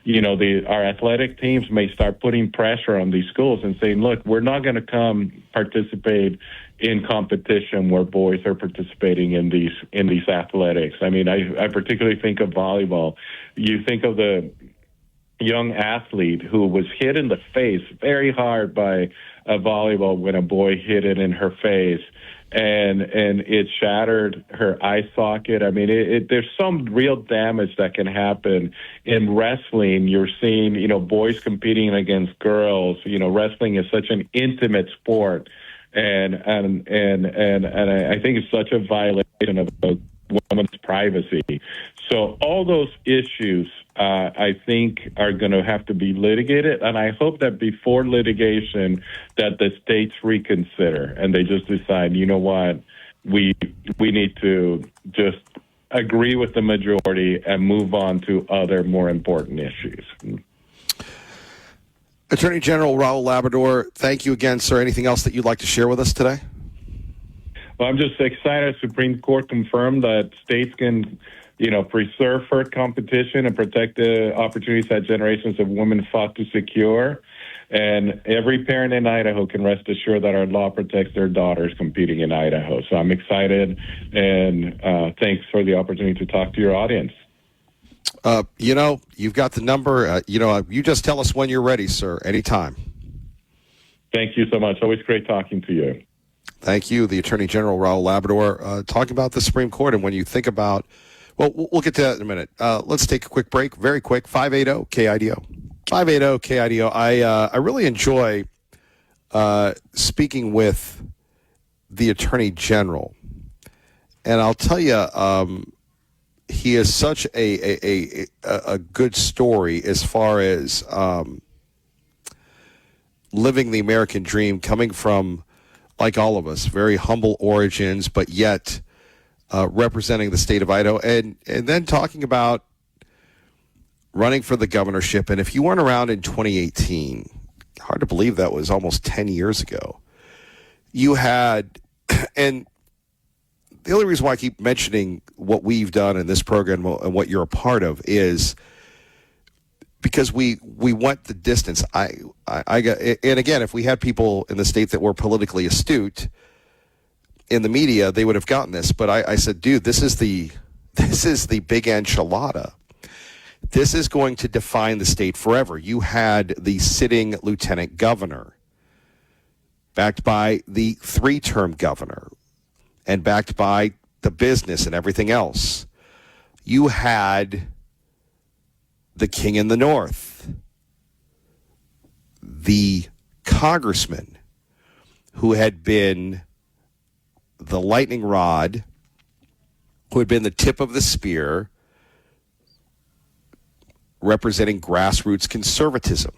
You know, our athletic teams may start putting pressure on these schools and saying, look, we're not going to come participate in competition where boys are participating in these athletics. I mean, I particularly think of volleyball. You think of the young athlete who was hit in the face very hard by a volleyball when a boy hit it in her face, and it shattered her eye socket. I mean, there's some real damage that can happen in wrestling. You're seeing, boys competing against girls. Wrestling is such an intimate sport. And I think it's such a violation of a woman's privacy. So all those issues, I think, are going to have to be litigated. And I hope that before litigation, that the states reconsider and they just decide, you know what, we need to just agree with the majority and move on to other more important issues. Attorney General Raul Labrador, thank you again, sir. Anything else that you'd like to share with us today? Well, I'm just excited. Supreme Court confirmed that states can, preserve fair competition and protect the opportunities that generations of women fought to secure. And every parent in Idaho can rest assured that our law protects their daughters competing in Idaho. So I'm excited, and thanks for the opportunity to talk to your audience. You've got the number. You just tell us when you're ready, sir. Anytime. Thank you so much. Always great talking to you. Thank you. The Attorney General, Raul Labrador, talking about the Supreme Court. And when you think about, well, we'll get to that in a minute. Let's take a quick break. Very quick. 580 KIDO. 580 KIDO. I really enjoy speaking with the Attorney General. And I'll tell you, he is such a good story as far as living the American dream, coming from, like all of us, very humble origins, but yet representing the state of Idaho, and then talking about running for the governorship. And if you weren't around in 2018, hard to believe that was almost 10 years ago. You had, and the only reason why I keep mentioning what we've done in this program and what you're a part of is because we went the distance. I got, and again, if we had people in the state that were politically astute in the media, they would have gotten this. But I said, dude, this is the big enchilada. This is going to define the state forever. You had the sitting lieutenant governor, backed by the 3-term governor, and backed by the business and everything else. You had the king in the north, the congressman who had been the lightning rod, who had been the tip of the spear, representing grassroots conservatism.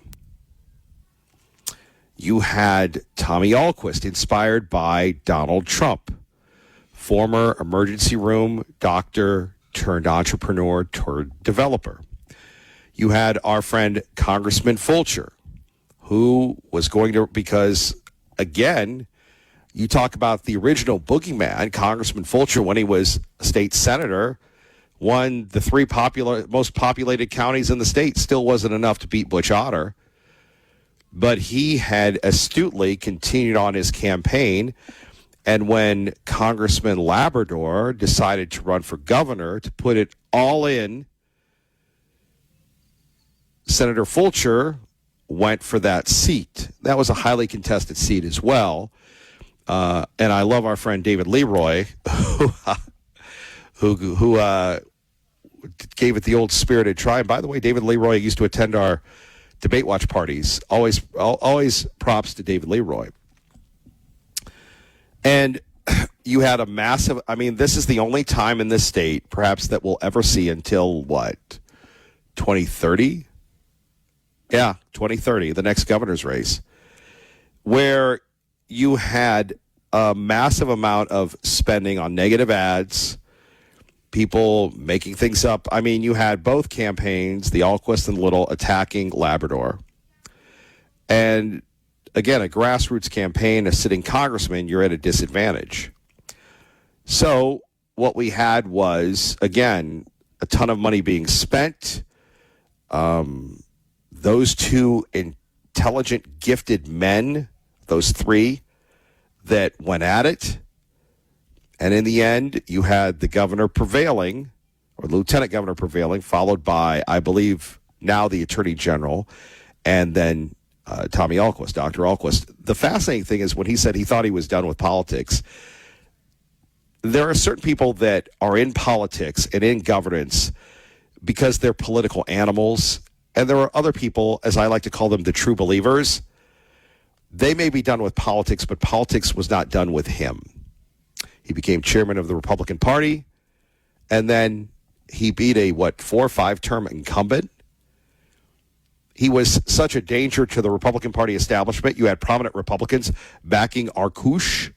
You had Tommy Ahlquist, inspired by Donald Trump, former emergency room doctor turned entrepreneur turned developer. You had our friend Congressman Fulcher, who was going to, because again, you talk about the original boogeyman, Congressman Fulcher, when he was a state senator, won the 3 most populated counties in the state. Still wasn't enough to beat Butch Otter. But he had astutely continued on his campaign. And when Congressman Labrador decided to run for governor, to put it all in, Senator Fulcher went for that seat. That was a highly contested seat as well. And I love our friend David Leroy, who gave it the old spirited try. And by the way, David Leroy used to attend our debate watch parties. Always props to David Leroy. And you had a massive, I mean, this is the only time in this state, perhaps, that we'll ever see until, 2030? Yeah, 2030, the next governor's race, where you had a massive amount of spending on negative ads, people making things up. I mean, you had both campaigns, the Ahlquist and Little, attacking Labrador. And again, a grassroots campaign, a sitting congressman, you're at a disadvantage. So what we had was, again, a ton of money being spent. Those 2 intelligent, gifted men, those 3 that went at it. And in the end, you had the governor prevailing, or lieutenant governor prevailing, followed by, I believe, now the attorney general, and then Tommy Ahlquist, Dr. Ahlquist. The fascinating thing is when he said he thought he was done with politics, there are certain people that are in politics and in governance because they're political animals. And there are other people, as I like to call them, the true believers. They may be done with politics, but politics was not done with him. He became chairman of the Republican Party, and then he beat a, 4 or 5-term incumbent. He was such a danger to the Republican Party establishment. You had prominent Republicans backing Arkush.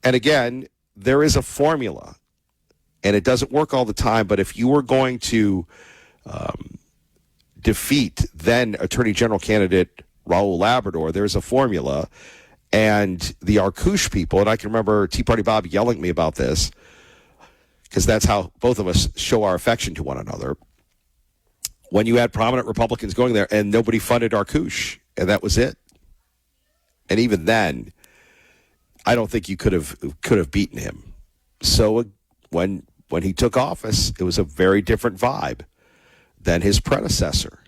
And again, there is a formula, and it doesn't work all the time, but if you were going to defeat then Attorney General candidate Raul Labrador, there's a formula. And the Arkush people, and I can remember Tea Party Bob yelling at me about this, because that's how both of us show our affection to one another. When you had prominent Republicans going there and nobody funded Arkush, and that was it. And even then, I don't think you could have beaten him. So when he took office, it was a very different vibe than his predecessor.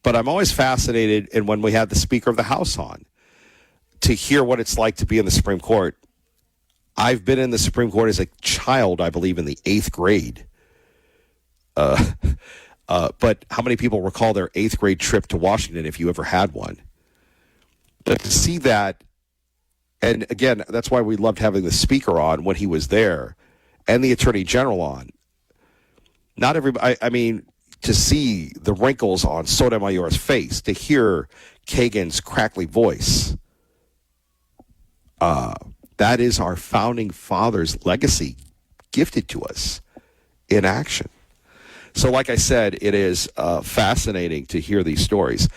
But I'm always fascinated, and when we had the Speaker of the House on, to hear what it's like to be in the Supreme Court. I've been in the Supreme Court as a child, I believe, in the 8th grade. But how many people recall their 8th grade trip to Washington, if you ever had one? But to see that, and again, that's why we loved having the Speaker on when he was there, and the Attorney General on. Not everybody, I mean, to see the wrinkles on Sotomayor's face, to hear Kagan's crackly voice. That is our founding fathers' legacy gifted to us in action. So like I said, it is fascinating to hear these stories.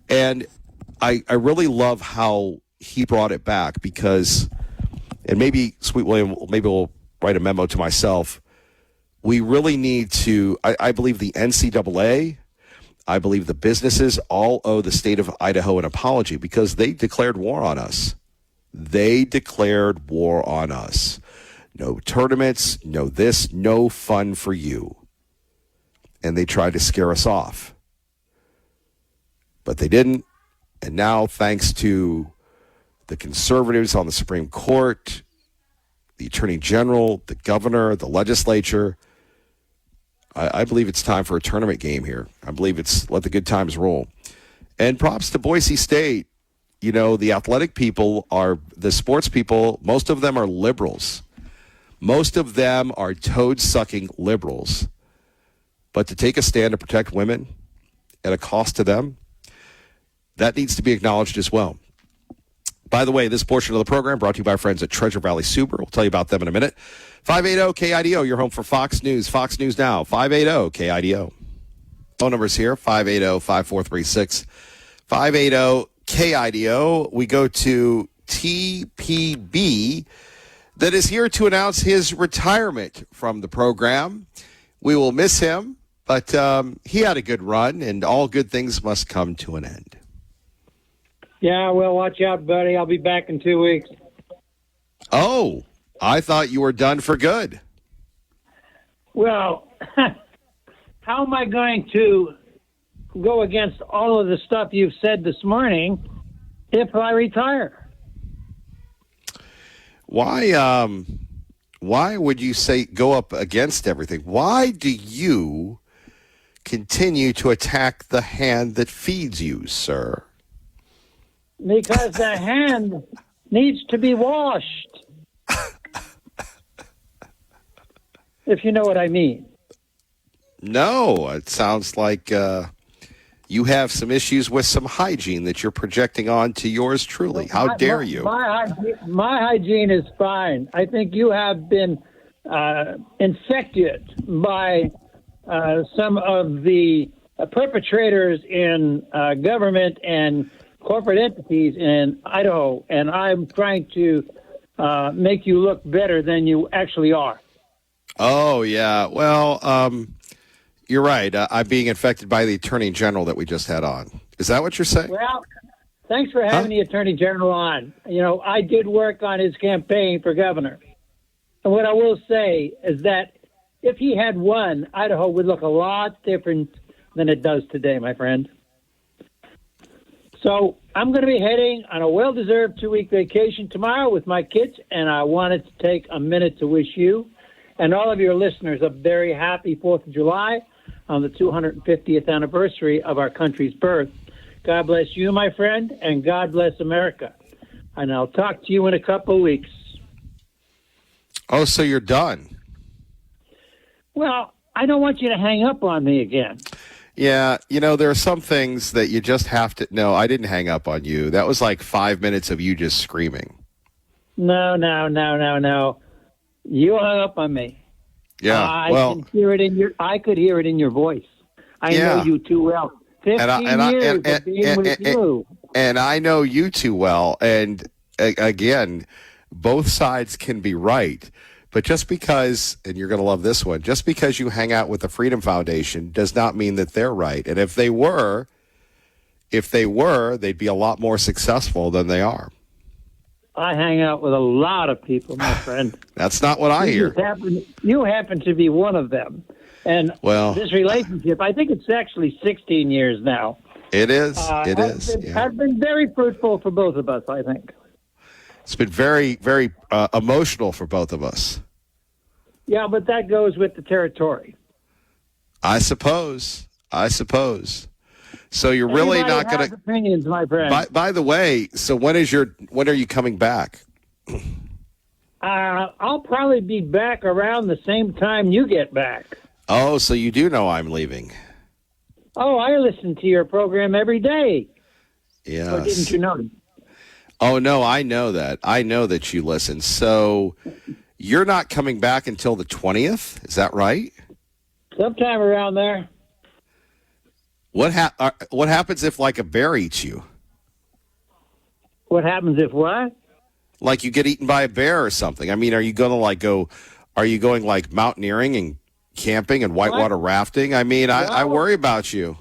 And I really love how he brought it back because, and maybe Sweet William, maybe we'll write a memo to myself. We really need to, I believe the NCAA, I believe the businesses all owe the state of Idaho an apology because they declared war on us. They declared war on us. No tournaments, no this, no fun for you. And they tried to scare us off. But they didn't. And now, thanks to the conservatives on the Supreme Court, the Attorney General, the governor, the legislature, I believe it's time for a tournament game here. I believe it's let the good times roll. And props to Boise State. You know, the athletic people are, the sports people, most of them are liberals. Most of them are toad-sucking liberals. But to take a stand to protect women at a cost to them, that needs to be acknowledged as well. By the way, this portion of the program brought to you by our friends at Treasure Valley Subaru. We'll tell you about them in a minute. 580-KIDO, your home for Fox News. Fox News Now, 580-KIDO. Phone numbers here, 580-5436. 580-KIDO. We go to TPB that is here to announce his retirement from the program. We will miss him, but he had a good run, and all good things must come to an end. Yeah, well, watch out, buddy. I'll be back in 2 weeks. Oh, I thought you were done for good. Well, how am I going to go against all of the stuff you've said this morning if I retire? Why would you say go up against everything? Why do you continue to attack the hand that feeds you, sir? Because the hand needs to be washed. If you know what I mean. No, it sounds like you have some issues with some hygiene that you're projecting on to yours truly. How dare you? My hygiene is fine. I think you have been infected by some of the perpetrators in government and corporate entities in Idaho, and I'm trying to make you look better than you actually are. Oh, yeah. Well, you're right. I'm being infected by the Attorney General that we just had on. Is that what you're saying? Well, thanks for having the Attorney General on. You know, I did work on his campaign for governor. And what I will say is that if he had won, Idaho would look a lot different than it does today, my friend. So I'm going to be heading on a well-deserved 2-week vacation tomorrow with my kids, and I wanted to take a minute to wish you and all of your listeners a very happy 4th of July on the 250th anniversary of our country's birth. God bless you, my friend, and God bless America. And I'll talk to you in a couple of weeks. Oh, so you're done? Well, I don't want you to hang up on me again. Yeah, you know, there are some things that you just have to... No, I didn't hang up on you. That was like 5 minutes of you just screaming. No. You hung up on me. Yeah, I could hear it in your voice. I know you too well. 15 years of being with you. And I know you too well. And again, both sides can be right. But just because, and you're going to love this one, just because you hang out with the Freedom Foundation does not mean that they're right. And if they were, they'd be a lot more successful than they are. I hang out with a lot of people, my friend. That's not what I hear. You happen to be one of them. And well, this relationship, I think it's actually 16 years now. It is. Has been very fruitful for both of us, I think. It's been very, very emotional for both of us. Yeah, but that goes with the territory. I suppose. So you're really not going to opinions, my friend. By the way, so when are you coming back? I'll probably be back around the same time you get back. Oh, so you do know I'm leaving. Oh, I listen to your program every day. Yes. Or didn't you know? Oh, no, I know that. I know that you listen. So you're not coming back until the 20th? Is that right? Sometime around there. What happens if like a bear eats you? What happens if what? Like you get eaten by a bear or something? I mean, are you going to like go? Are you going like mountaineering and camping and whitewater rafting? I mean, I worry about you.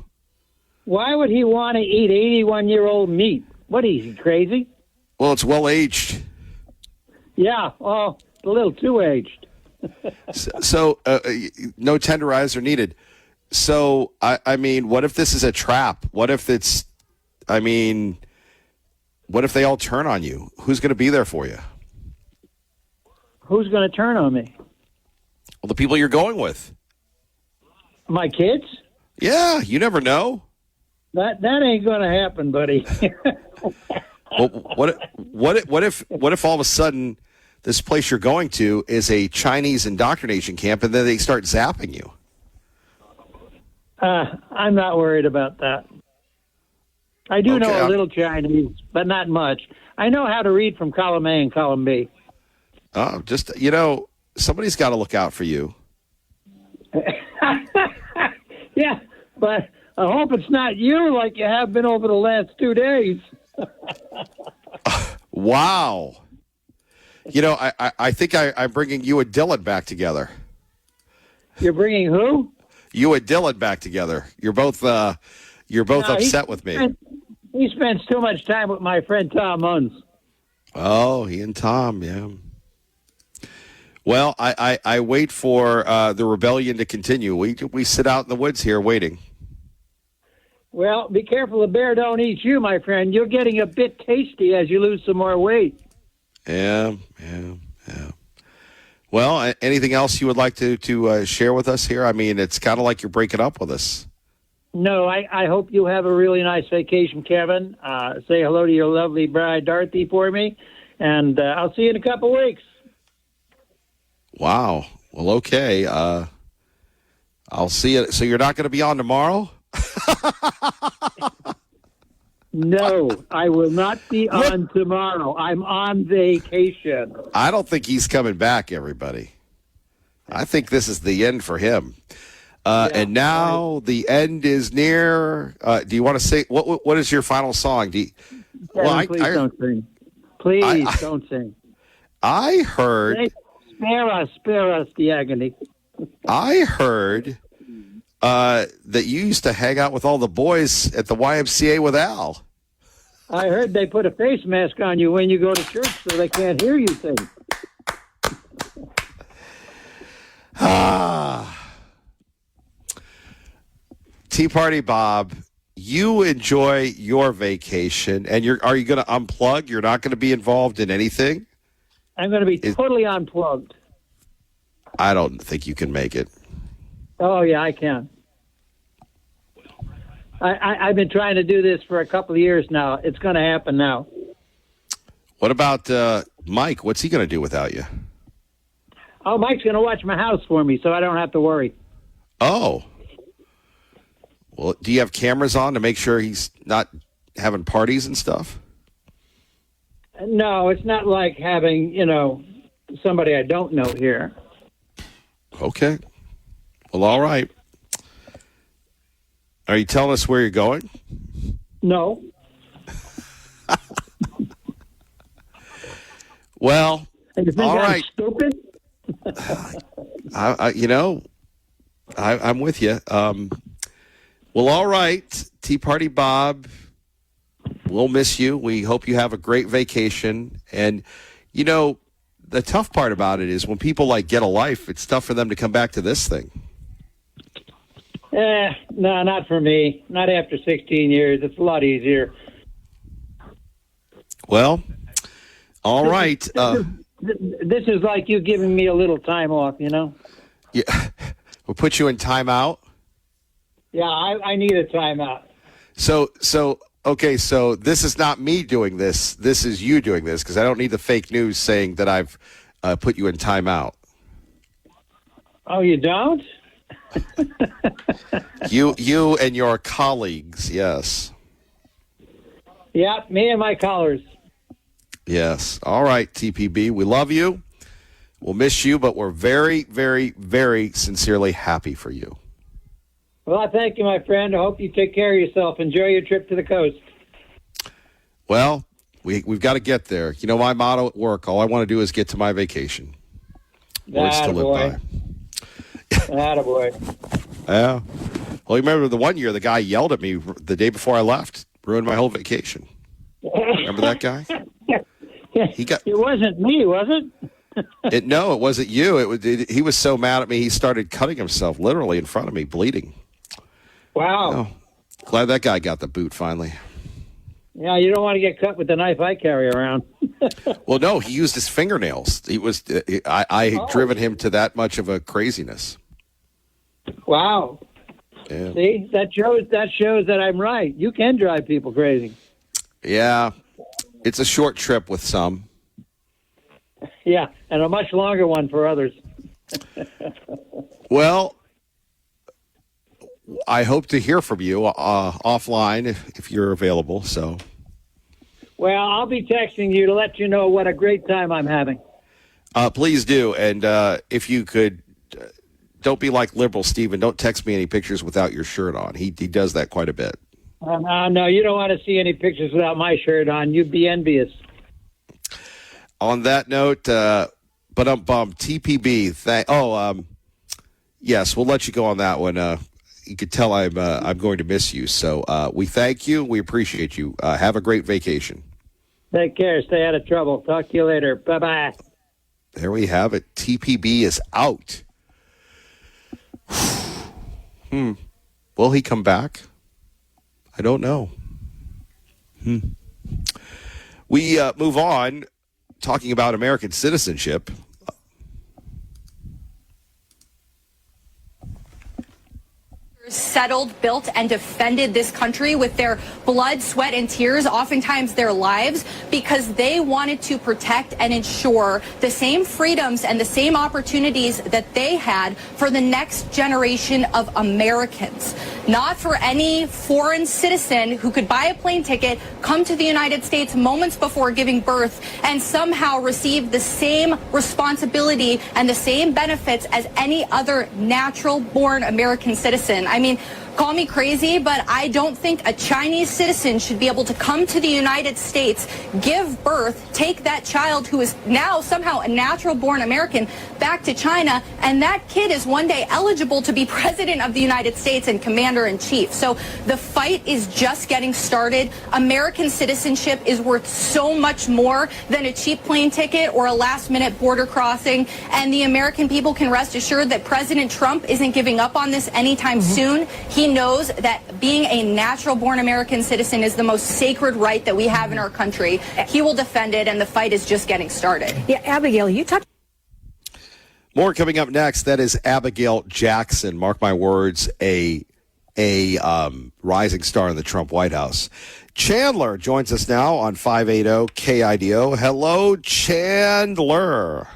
Why would he want to eat 81-year-old meat? What, is he crazy? Well, it's well aged. Yeah, a little too aged. So no tenderizer needed. So, I mean, what if this is a trap? What if it's, what if they all turn on you? Who's going to be there for you? Who's going to turn on me? Well, the people you're going with. My kids? Yeah, you never know. That ain't going to happen, buddy. Well, what if all of a sudden this place you're going to is a Chinese indoctrination camp and then they start zapping you? I'm not worried about that. I do know a little Chinese, but not much. I know how to read from column A and column B. Just, somebody's got to look out for you. Yeah, but I hope it's not you like you have been over the last 2 days. Wow. I think I'm bringing you and Dylan back together. You're bringing who? You and Dylan back together. You're both upset with me. He spends too much time with my friend Tom Munns. Oh, he and Tom, yeah. Well, I wait for the rebellion to continue. We sit out in the woods here waiting. Well, be careful the bear don't eat you, my friend. You're getting a bit tasty as you lose some more weight. Yeah. Well, anything else you would like to share with us here? I mean, it's kind of like you're breaking up with us. No, I hope you have a really nice vacation, Kevin. Say hello to your lovely bride, Dorothy, for me. And I'll see you in a couple weeks. Wow. Well, okay. I'll see you. So you're not going to be on tomorrow? No, I will not be on tomorrow. I'm on vacation. I don't think he's coming back, everybody. I think this is the end for him. And now the end is near. Do you want to say what is your final song? Please don't sing. Please don't sing. I heard. Spare us the agony. I heard that you used to hang out with all the boys at the YMCA with Al. I heard they put a face mask on you when you go to church so they can't hear you sing. Tea Party Bob, you enjoy your vacation, and are you going to unplug? You're not going to be involved in anything? I'm going to be totally unplugged. I don't think you can make it. Oh, yeah, I can. I've been trying to do this for a couple of years now. It's going to happen now. What about Mike? What's he going to do without you? Oh, Mike's going to watch my house for me, so I don't have to worry. Oh. Well, do you have cameras on to make sure he's not having parties and stuff? No, it's not like having, somebody I don't know here. Okay. Well, all right. Are you telling us where you're going? No. Well, you think all I'm right. Stupid? I'm with you. Well, all right. Tea Party Bob, we'll miss you. We hope you have a great vacation. And, the tough part about it is when people get a life, it's tough for them to come back to this thing. No, not for me. Not after 16 years. It's a lot easier. Well, all right. This is like you giving me a little time off, Yeah. We'll put you in timeout. Yeah, I need a timeout. Okay, so this is not me doing this. This is you doing this because I don't need the fake news saying that I've put you in timeout. Oh, you don't? You and your colleagues, yes. Yeah, me and my callers. Yes. All right, TPB. We love you. We'll miss you, but we're very, very, very sincerely happy for you. Well, I thank you, my friend. I hope you take care of yourself. Enjoy your trip to the coast. Well, we've got to get there. You know, my motto at work, all I want to do is get to my vacation. Words to live by. Attaboy. Yeah. Well, you remember the one year the guy yelled at me the day before I left, ruined my whole vacation. Remember that guy? It wasn't me, was it? No, it wasn't you. He was so mad at me, he started cutting himself literally in front of me, bleeding. Wow. Oh, glad that guy got the boot finally. Yeah, you don't want to get cut with the knife I carry around. Well, no, he used his fingernails. I had driven him to that much of a craziness. Wow. Yeah. See, that shows that I'm right. You can drive people crazy. Yeah, it's a short trip with some. Yeah, and a much longer one for others. Well, I hope to hear from you offline if you're available. So, well, I'll be texting you to let you know what a great time I'm having. Please do, and if you could, don't be like liberal Stephen. Don't text me any pictures without your shirt on. He does that quite a bit. No, you don't want to see any pictures without my shirt on. You'd be envious. On that note, TPB. Yes, we'll let you go on that one. You could tell I'm going to miss you. So we thank you. We appreciate you. Have a great vacation. Take care. Stay out of trouble. Talk to you later. Bye-bye. There we have it. TPB is out. Will he come back? I don't know. We move on, talking about American citizenship. Settled, built, and defended this country with their blood, sweat, and tears, oftentimes their lives, because they wanted to protect and ensure the same freedoms and the same opportunities that they had for the next generation of Americans. Not for any foreign citizen who could buy a plane ticket, come to the United States moments before giving birth, and somehow receive the same responsibility and the same benefits as any other natural-born American citizen. I mean, call me crazy, but I don't think a Chinese citizen should be able to come to the United States, give birth, take that child who is now somehow a natural-born American back to China, and that kid is one day eligible to be president of the United States and commander-in-chief. So the fight is just getting started. American citizenship is worth so much more than a cheap plane ticket or a last-minute border crossing, and the American people can rest assured that President Trump isn't giving up on this anytime soon. He knows that being a natural-born American citizen is the most sacred right that we have in our country. He will defend it, and the fight is just getting started. Yeah, Abigail, you talked. More coming up next. That is Abigail Jackson. Mark my words, a rising star in the Trump White House. Chandler joins us now on 580 KIDO. Hello, Chandler.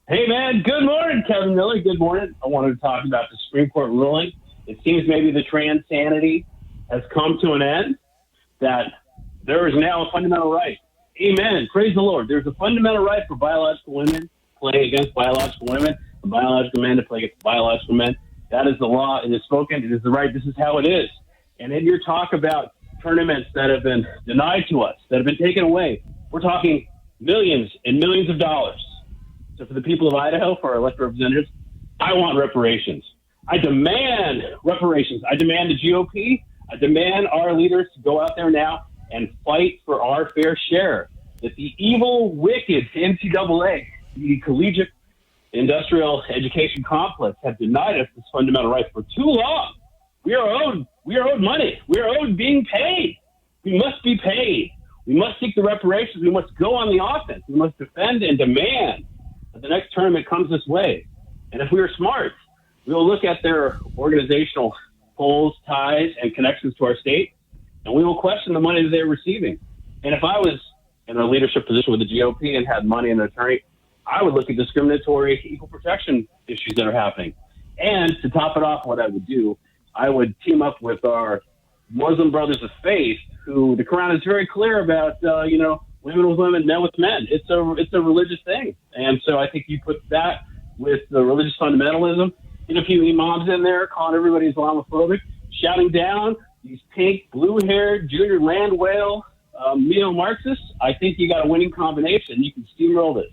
Hey, man. Good morning, Kevin Miller. Good morning. I wanted to talk about the Supreme Court ruling. It seems maybe the trans sanity has come to an end, that there is now a fundamental right. Amen. Praise the Lord. There's a fundamental right for biological women to play against biological women, and biological men to play against biological men. That is the law. It is spoken. It is the right. This is how it is. And in your talk about tournaments that have been denied to us, that have been taken away, we're talking millions and millions of dollars. So for the people of Idaho, for our elected representatives, I want reparations. I demand reparations. I demand the GOP. I demand our leaders to go out there now and fight for our fair share. That the evil, wicked NCAA, the collegiate industrial education complex, have denied us this fundamental right for too long. We are owed money. We are owed being paid. We must be paid. We must seek the reparations. We must go on the offense. We must defend and demand that the next tournament comes this way. And if we are smart, we will look at their organizational polls, ties, and connections to our state, and we will question the money that they're receiving. And if I was in a leadership position with the GOP and had money and an attorney, I would look at discriminatory equal protection issues that are happening. And to top it off, what I would do, I would team up with our Muslim brothers of faith, who the Quran is very clear about, women with women, men with men. It's a religious thing. And so I think you put that with the religious fundamentalism Get a few imams in there, calling everybody Islamophobic, shouting down these pink, blue-haired, junior land whale neo-Marxists. I think you got a winning combination. You can steamroll this.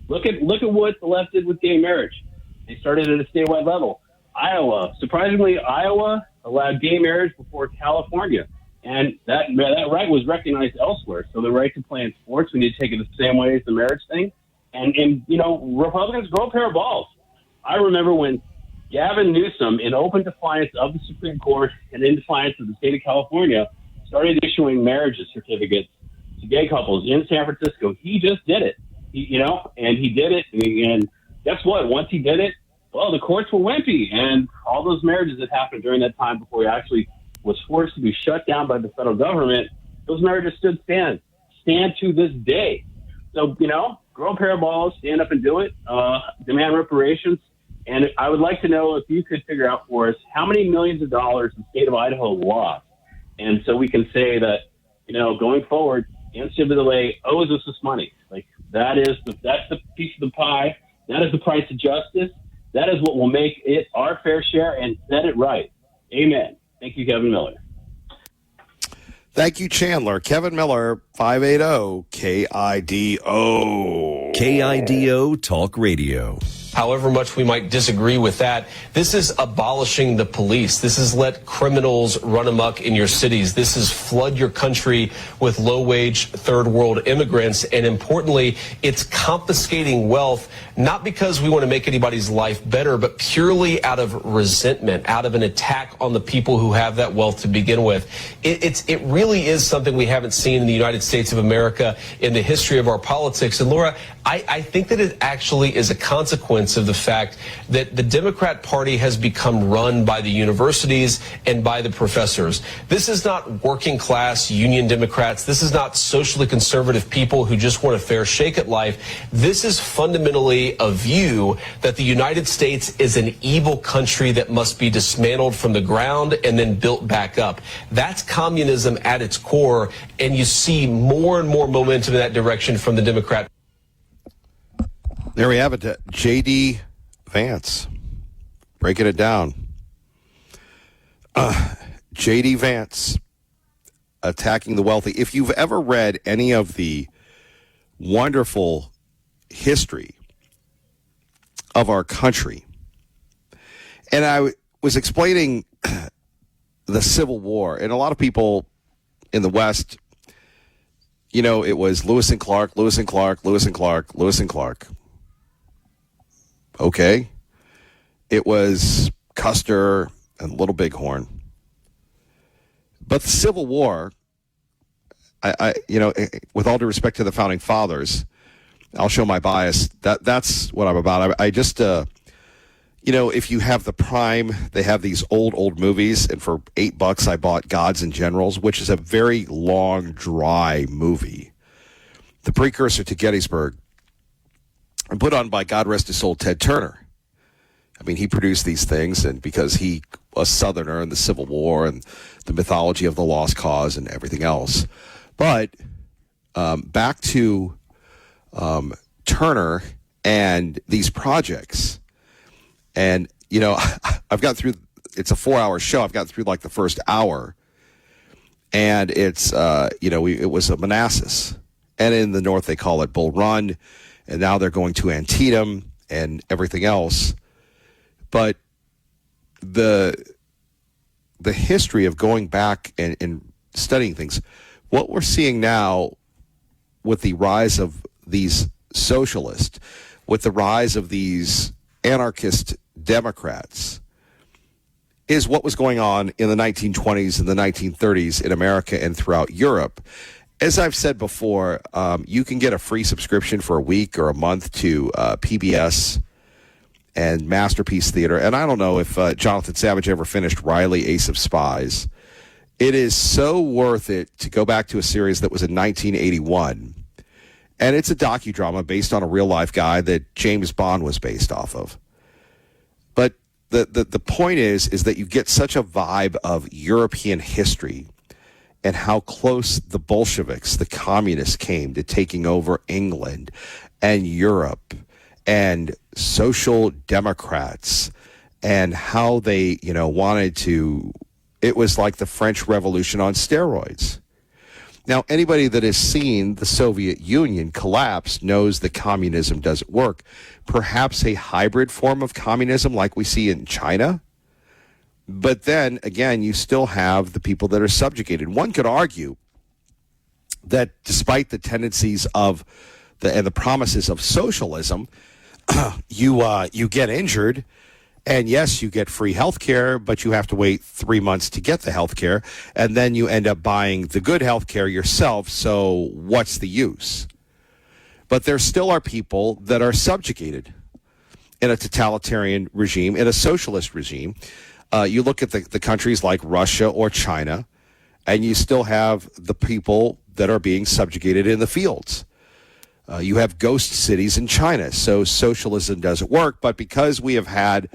Look at what the left did with gay marriage. They started at a statewide level. Surprisingly, Iowa allowed gay marriage before California. And that right was recognized elsewhere. So the right to play in sports, we need to take it the same way as the marriage thing. And Republicans grow a pair of balls. I remember when Gavin Newsom, in open defiance of the Supreme Court and in defiance of the state of California, started issuing marriage certificates to gay couples in San Francisco. He just did it, and he did it. And guess what? Once he did it, well, the courts were wimpy, and all those marriages that happened during that time before he actually was forced to be shut down by the federal government, those marriages stand to this day. So, grow a pair of balls, stand up and do it, demand reparations. And I would like to know if you could figure out for us how many millions of dollars the state of Idaho lost. And so we can say that, going forward, NCAA owes us this money. Like that's the piece of the pie. That is the price of justice. That is what will make it our fair share and set it right. Amen. Thank you, Kevin Miller. Thank you, Chandler. Kevin Miller, 580-KIDO. KIDO Talk Radio. However much we might disagree with that, this is abolishing the police. This is let criminals run amok in your cities. This is flood your country with low-wage third-world immigrants. And importantly, it's confiscating wealth, not because we want to make anybody's life better, but purely out of resentment, out of an attack on the people who have that wealth to begin with. It really is something we haven't seen in the United States of America in the history of our politics. And Laura, I think that it actually is a consequence of the fact that the Democrat Party has become run by the universities and by the professors. This is not working class union Democrats. This is not socially conservative people who just want a fair shake at life. This is fundamentally a view that the United States is an evil country that must be dismantled from the ground and then built back up. That's communism at its core, and you see more and more momentum in that direction from the Democrat. There we have it. J.D. Vance breaking it down. J.D. Vance attacking the wealthy. If you've ever read any of the wonderful history of our country, and I was explaining the Civil War, and a lot of people in the West, it was Lewis and Clark, Lewis and Clark, Lewis and Clark, Lewis and Clark. Okay. It was Custer and Little Bighorn. But the Civil War, I with all due respect to the Founding Fathers, I'll show my bias. That's what I'm about. I just, if you have the Prime, they have these old movies, and for $8 I bought Gods and Generals, which is a very long, dry movie. The precursor to Gettysburg. Put on by, God rest his soul, Ted Turner. I mean, he produced these things, and because he was Southerner in the Civil War and the mythology of the Lost Cause and everything else. But back to Turner and these projects. And, I've got through, it's a 4-hour show. I've got through like the first hour. And it's, it was a Manassas. And in the North, they call it Bull Run. And now they're going to Antietam and everything else. But the history of going back and studying things, what we're seeing now with the rise of these socialists, with the rise of these anarchist Democrats, is what was going on in the 1920s and the 1930s in America and throughout Europe. As I've said before, you can get a free subscription for a week or a month to PBS and Masterpiece Theater. And I don't know if Jonathan Savage ever finished Riley, Ace of Spies. It is so worth it to go back to a series that was in 1981. And it's a docudrama based on a real-life guy that James Bond was based off of. But the point is that you get such a vibe of European history and how close the Bolsheviks, the communists, came to taking over England and Europe, and social democrats and how they, wanted to, it was like the French Revolution on steroids. Now, anybody that has seen the Soviet Union collapse knows that communism doesn't work. Perhaps a hybrid form of communism like we see in China. But then, again, you still have the people that are subjugated. One could argue that despite the tendencies of and the promises of socialism, you get injured, and yes, you get free health care, but you have to wait 3 months to get the health care, and then you end up buying the good health care yourself, so what's the use? But there still are people that are subjugated in a totalitarian regime, in a socialist regime. You look at the countries like Russia or China, and you still have the people that are being subjugated in the fields. You have ghost cities in China, so socialism doesn't work. But because we have had,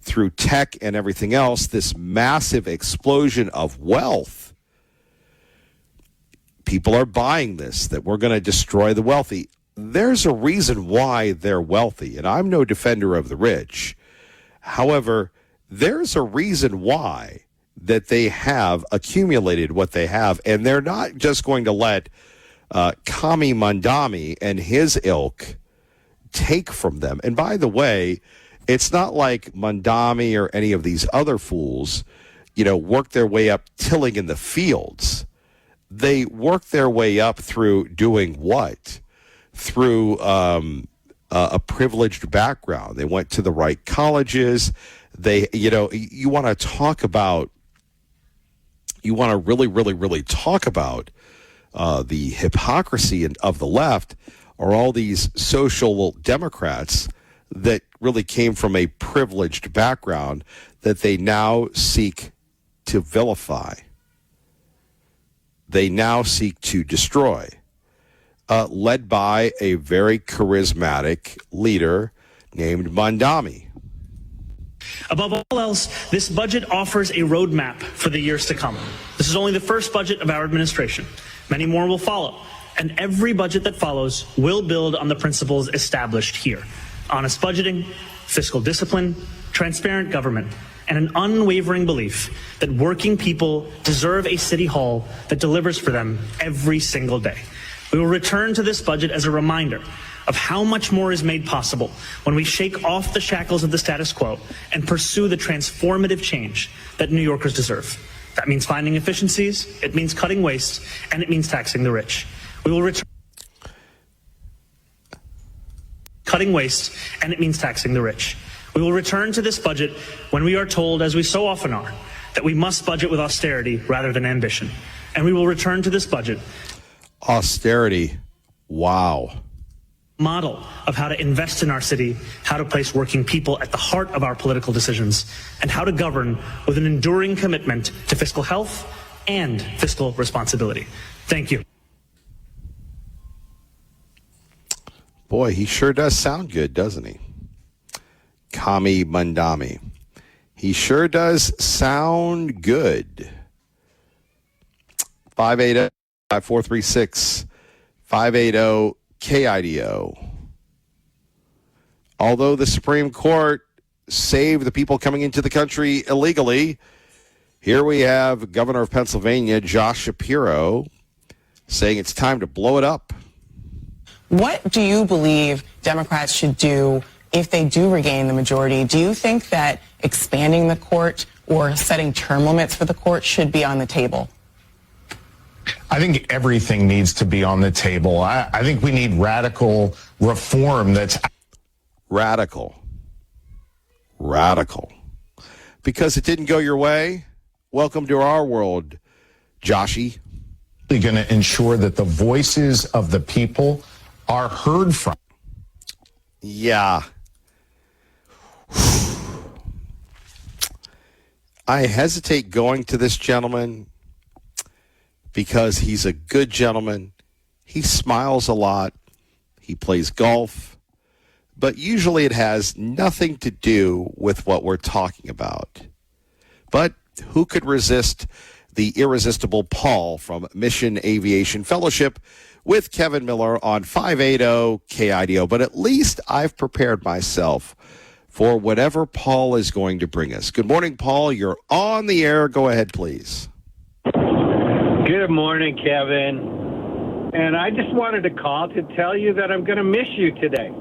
through tech and everything else, this massive explosion of wealth, people are buying this, that we're going to destroy the wealthy. There's a reason why they're wealthy, and I'm no defender of the rich. However, there's a reason why that they have accumulated what they have, and they're not just going to let Kami Mandami and his ilk take from them. And by the way, it's not like Mandami or any of these other fools, work their way up tilling in the fields. They work their way up through doing what? Through a privileged background. They went to the right colleges. They, you want to talk about, you want to really, really, really talk about the hypocrisy of the left, are all these social democrats that really came from a privileged background that they now seek to vilify. They now seek to destroy, led by a very charismatic leader named Mandami. Above all else, this budget offers a roadmap for the years to come. This is only the first budget of our administration. Many more will follow, and every budget that follows will build on the principles established here. Honest budgeting, fiscal discipline, transparent government, and an unwavering belief that working people deserve a city hall that delivers for them every single day. We will return to this budget as a reminder of how much more is made possible when we shake off the shackles of the status quo and pursue the transformative change that New Yorkers deserve. That means finding efficiencies, it means cutting waste, and it means taxing the rich. We will return cutting waste, and it means taxing the rich. We will return to this budget when we are told, as we so often are, that we must budget with austerity rather than ambition. And we will return to this budget. Austerity. Wow. Model of how to invest in our city, how to place working people at the heart of our political decisions, and how to govern with an enduring commitment to fiscal health and fiscal responsibility. Thank you. Boy, he sure does sound good, doesn't he? Kami Mandami. He sure does sound good. 580-5436. 580-KIDO. Although the Supreme Court saved the people coming into the country illegally, here we have Governor of Pennsylvania, Josh Shapiro, saying it's time to blow it up. What do you believe Democrats should do if they do regain the majority? Do you think that expanding the court or setting term limits for the court should be on the table? I think everything needs to be on the table. I think we need radical reform that's radical. Because it didn't go your way? Welcome to our world, Joshy. Going to ensure that the voices of the people are heard from. Yeah. I hesitate going to this gentleman because he's a good gentleman. He smiles a lot. He plays golf. But usually it has nothing to do with what we're talking about. But who could resist the irresistible Paul from Mission Aviation Fellowship with Kevin Miller on 580 KIDO? But at least I've prepared myself for whatever Paul is going to bring us. Good morning, Paul. You're on the air. Go ahead, please. Good morning, Kevin. And I just wanted to call to tell you that I'm going to miss you today.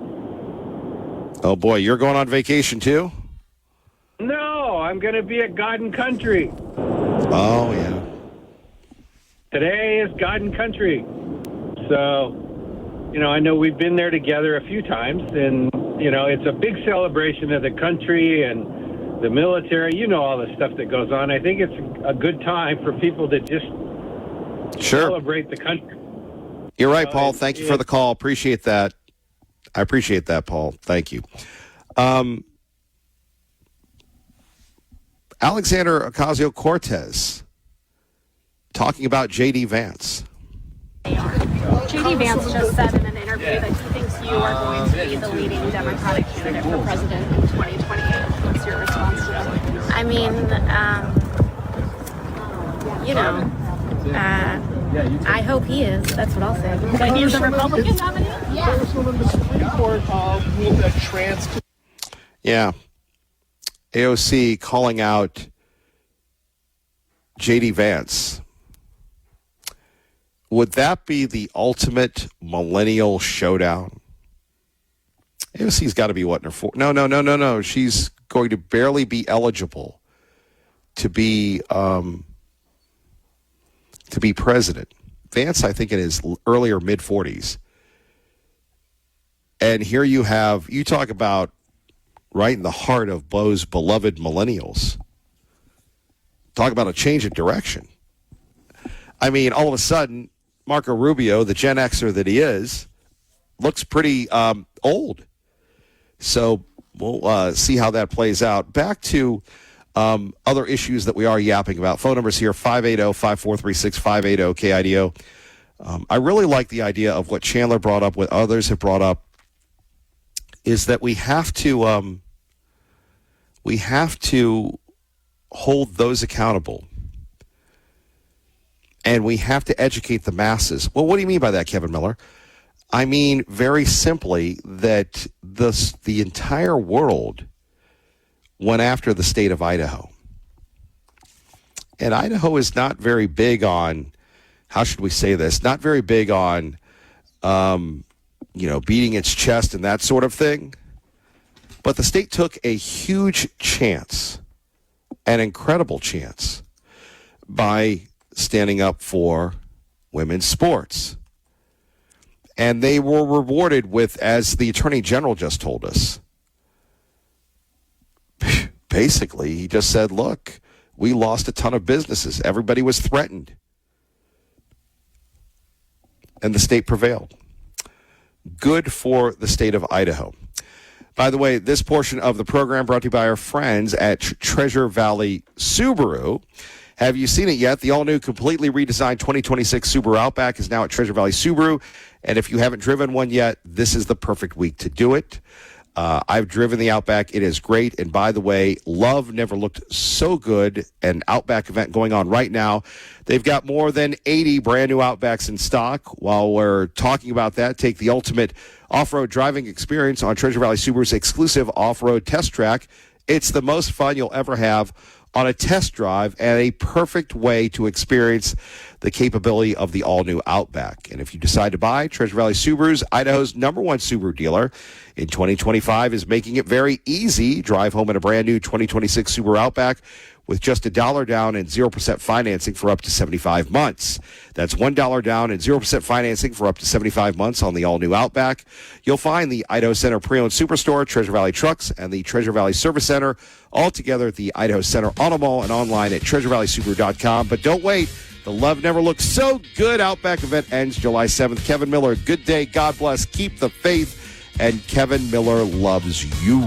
Oh, boy, you're going on vacation, too? No, I'm going to be at God and Country. Oh, yeah. Today is God and Country. So, I know we've been there together a few times, and, it's a big celebration of the country and the military. You know all the stuff that goes on. I think it's a good time for people to just celebrate the country. You're right, Paul. Thank you for the call. Appreciate that. I appreciate that, Paul. Thank you. Alexander Ocasio-Cortez talking about J.D. Vance. J.D. Vance just said in an interview that he thinks you are going to be the leading Democratic candidate for president in 2028. What's your response to that? I mean, I hope he is. That's what I'll say. But he's the Republican nominee? Yeah. The Supreme Court ruled that trans... Yeah. AOC calling out J.D. Vance. Would that be the ultimate millennial showdown? AOC's got to be what in her No. She's going to barely be eligible to be president. Vance, I think, in his earlier mid-40s. And here you talk about right in the heart of those beloved millennials. Talk about a change in direction. I mean, all of a sudden, Marco Rubio, the Gen Xer that he is, looks pretty old. So we'll see how that plays out. Back to other issues that we are yapping about. Phone numbers here, 580-5436, 580-KIDO. I really like the idea of what Chandler brought up, what others have brought up, is that we have to hold those accountable. And we have to educate the masses. Well, what do you mean by that, Kevin Miller? I mean, very simply, that the entire world went after the state of Idaho. And Idaho is not very big on, how should we say this, not very big on, beating its chest and that sort of thing. But the state took a huge chance, an incredible chance, by standing up for women's sports. And they were rewarded with, as the Attorney General just told us, basically, he just said, look, we lost a ton of businesses. Everybody was threatened. And the state prevailed. Good for the state of Idaho. By the way, this portion of the program brought to you by our friends at Treasure Valley Subaru. Have you seen it yet? The all-new, completely redesigned 2026 Subaru Outback is now at Treasure Valley Subaru. And if you haven't driven one yet, this is the perfect week to do it. I've driven the Outback. It is great. And by the way, love never looked so good. An Outback event going on right now. They've got more than 80 brand new Outbacks in stock. While we're talking about that, take the ultimate off-road driving experience on Treasure Valley Subaru's exclusive off-road test track. It's the most fun you'll ever have on a test drive and a perfect way to experience the capability of the all-new Outback. And if you decide to buy, Treasure Valley Subaru's Idaho's #1 Subaru dealer in 2025 is making it very easy. Drive home in a brand new 2026 Subaru Outback with just $1 down and 0% financing for up to 75 months. That's $1 down and 0% financing for up to 75 months on the all-new Outback. You'll find the Idaho Center Pre-Owned Superstore, Treasure Valley Trucks, and the Treasure Valley Service Center all together at the Idaho Center Auto Mall and online at TreasureValleySubaru.com. But don't wait. The love never looked so good. Outback event ends July 7th. Kevin Miller, good day. God bless. Keep the faith. And Kevin Miller loves you.